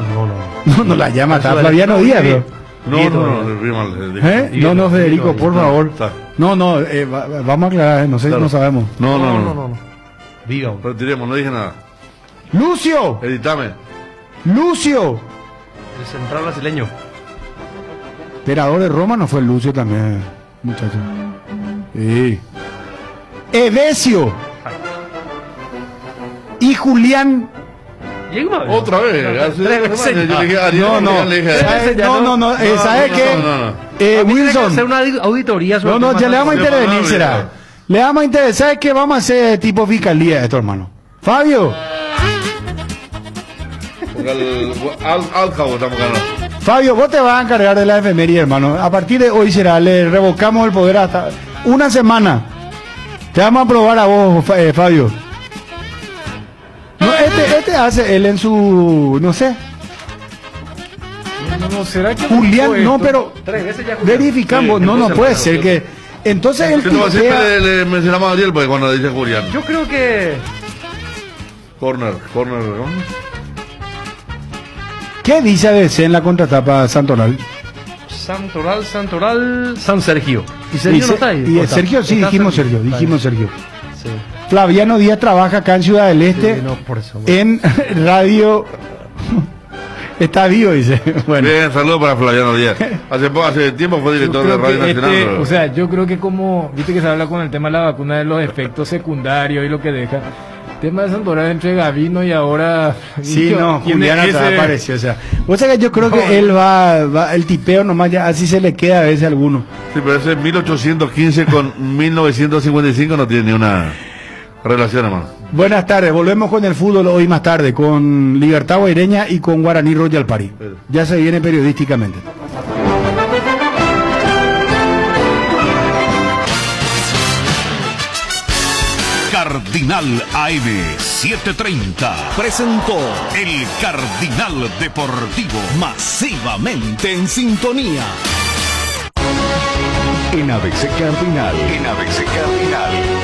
B: No la llama, está Flaviano Díaz, bro.
A: No,
B: Federico, por favor. No, vamos a aclarar, no sé, no sabemos.
A: No.
C: Diga.
A: Retiremos, no dije nada.
B: Lucio.
A: Editame.
B: Lucio.
C: El central brasileño.
B: Emperador de Roma no fue Lucio también, muchachos. Sí. Edesio.
C: Ay.
B: Y Julián.
A: Otra vez.
B: No. ¿Sabes qué? Wilson.
C: Hacer una auditoría sobre
B: ya le vamos a intervenir, será. Le vamos a interesar. ¿Sabes qué? Vamos a hacer tipo fiscalía esto, hermano. Fabio.
A: Al cabo estamos ganando.
B: Fabio, vos te vas a encargar de la efeméride, hermano. A partir de hoy será, le revocamos el poder hasta una semana. Te vamos a probar a vos, Fabio. No, este hace él en su, no sé.
J: No, ¿será que
B: Julián, no, pero verificamos, no puede ser que. Entonces el
A: siempre le mencionamos a Ariel porque cuando dice Julián.
C: Yo creo que
A: Corner, ¿no?
B: ¿Qué dice ABC en la contratapa Santoral?
C: San Sergio. ¿Y Sergio no está ahí?
B: Y Sergio, sí, dijimos Sergio. Sí. Flaviano Díaz trabaja acá en Ciudad del Este,
C: sí, no, por eso,
B: en radio. Está vivo, dice.
A: Bueno. Bien, saludos para Flaviano Díaz. Hace tiempo fue director de Radio Nacional.
J: O sea, yo creo que como, viste que se habla con el tema de la vacuna de los efectos secundarios y lo que deja. Tema de Santoral entre Gavino y ahora.
B: Sí, no, Juliana apareció. O sea, vos sabés que yo creo que él va, el tipeo nomás ya así se le queda a veces a alguno.
A: Sí, pero ese 1815 con 1955 no tiene ni una relación, hermano.
B: Buenas tardes, volvemos con el fútbol hoy más tarde, con Libertad Guaireña y con Guaraní Royal Party. Ya se viene periodísticamente.
K: Cardinal AM 730 presentó el Cardinal Deportivo, masivamente en sintonía. En ABC Cardinal.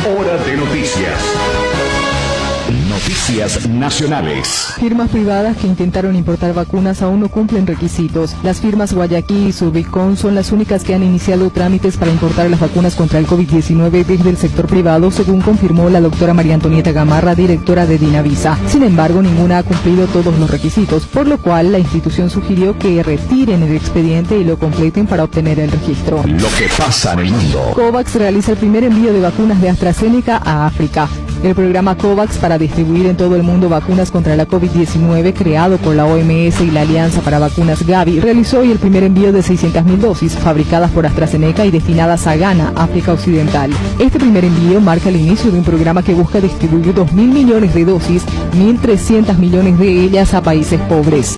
K: Hora de noticias. Noticias nacionales.
L: Firmas privadas que intentaron importar vacunas aún no cumplen requisitos. Las firmas Guayaquil y Subicon son las únicas que han iniciado trámites para importar las vacunas contra el COVID-19 desde el sector privado, según confirmó la doctora María Antonieta Gamarra, directora de Dinavisa. Sin embargo, ninguna ha cumplido todos los requisitos, por lo cual la institución sugirió que retiren el expediente y lo completen para obtener el registro.
K: Lo que pasa en el mundo.
L: COVAX realiza el primer envío de vacunas de AstraZeneca a África. El programa COVAX para distribuir en todo el mundo vacunas contra la COVID-19, creado por la OMS y la Alianza para Vacunas Gavi, realizó hoy el primer envío de 600.000 dosis fabricadas por AstraZeneca y destinadas a Ghana, África Occidental. Este primer envío marca el inicio de un programa que busca distribuir 2.000 millones de dosis, 1.300 millones de ellas a países pobres.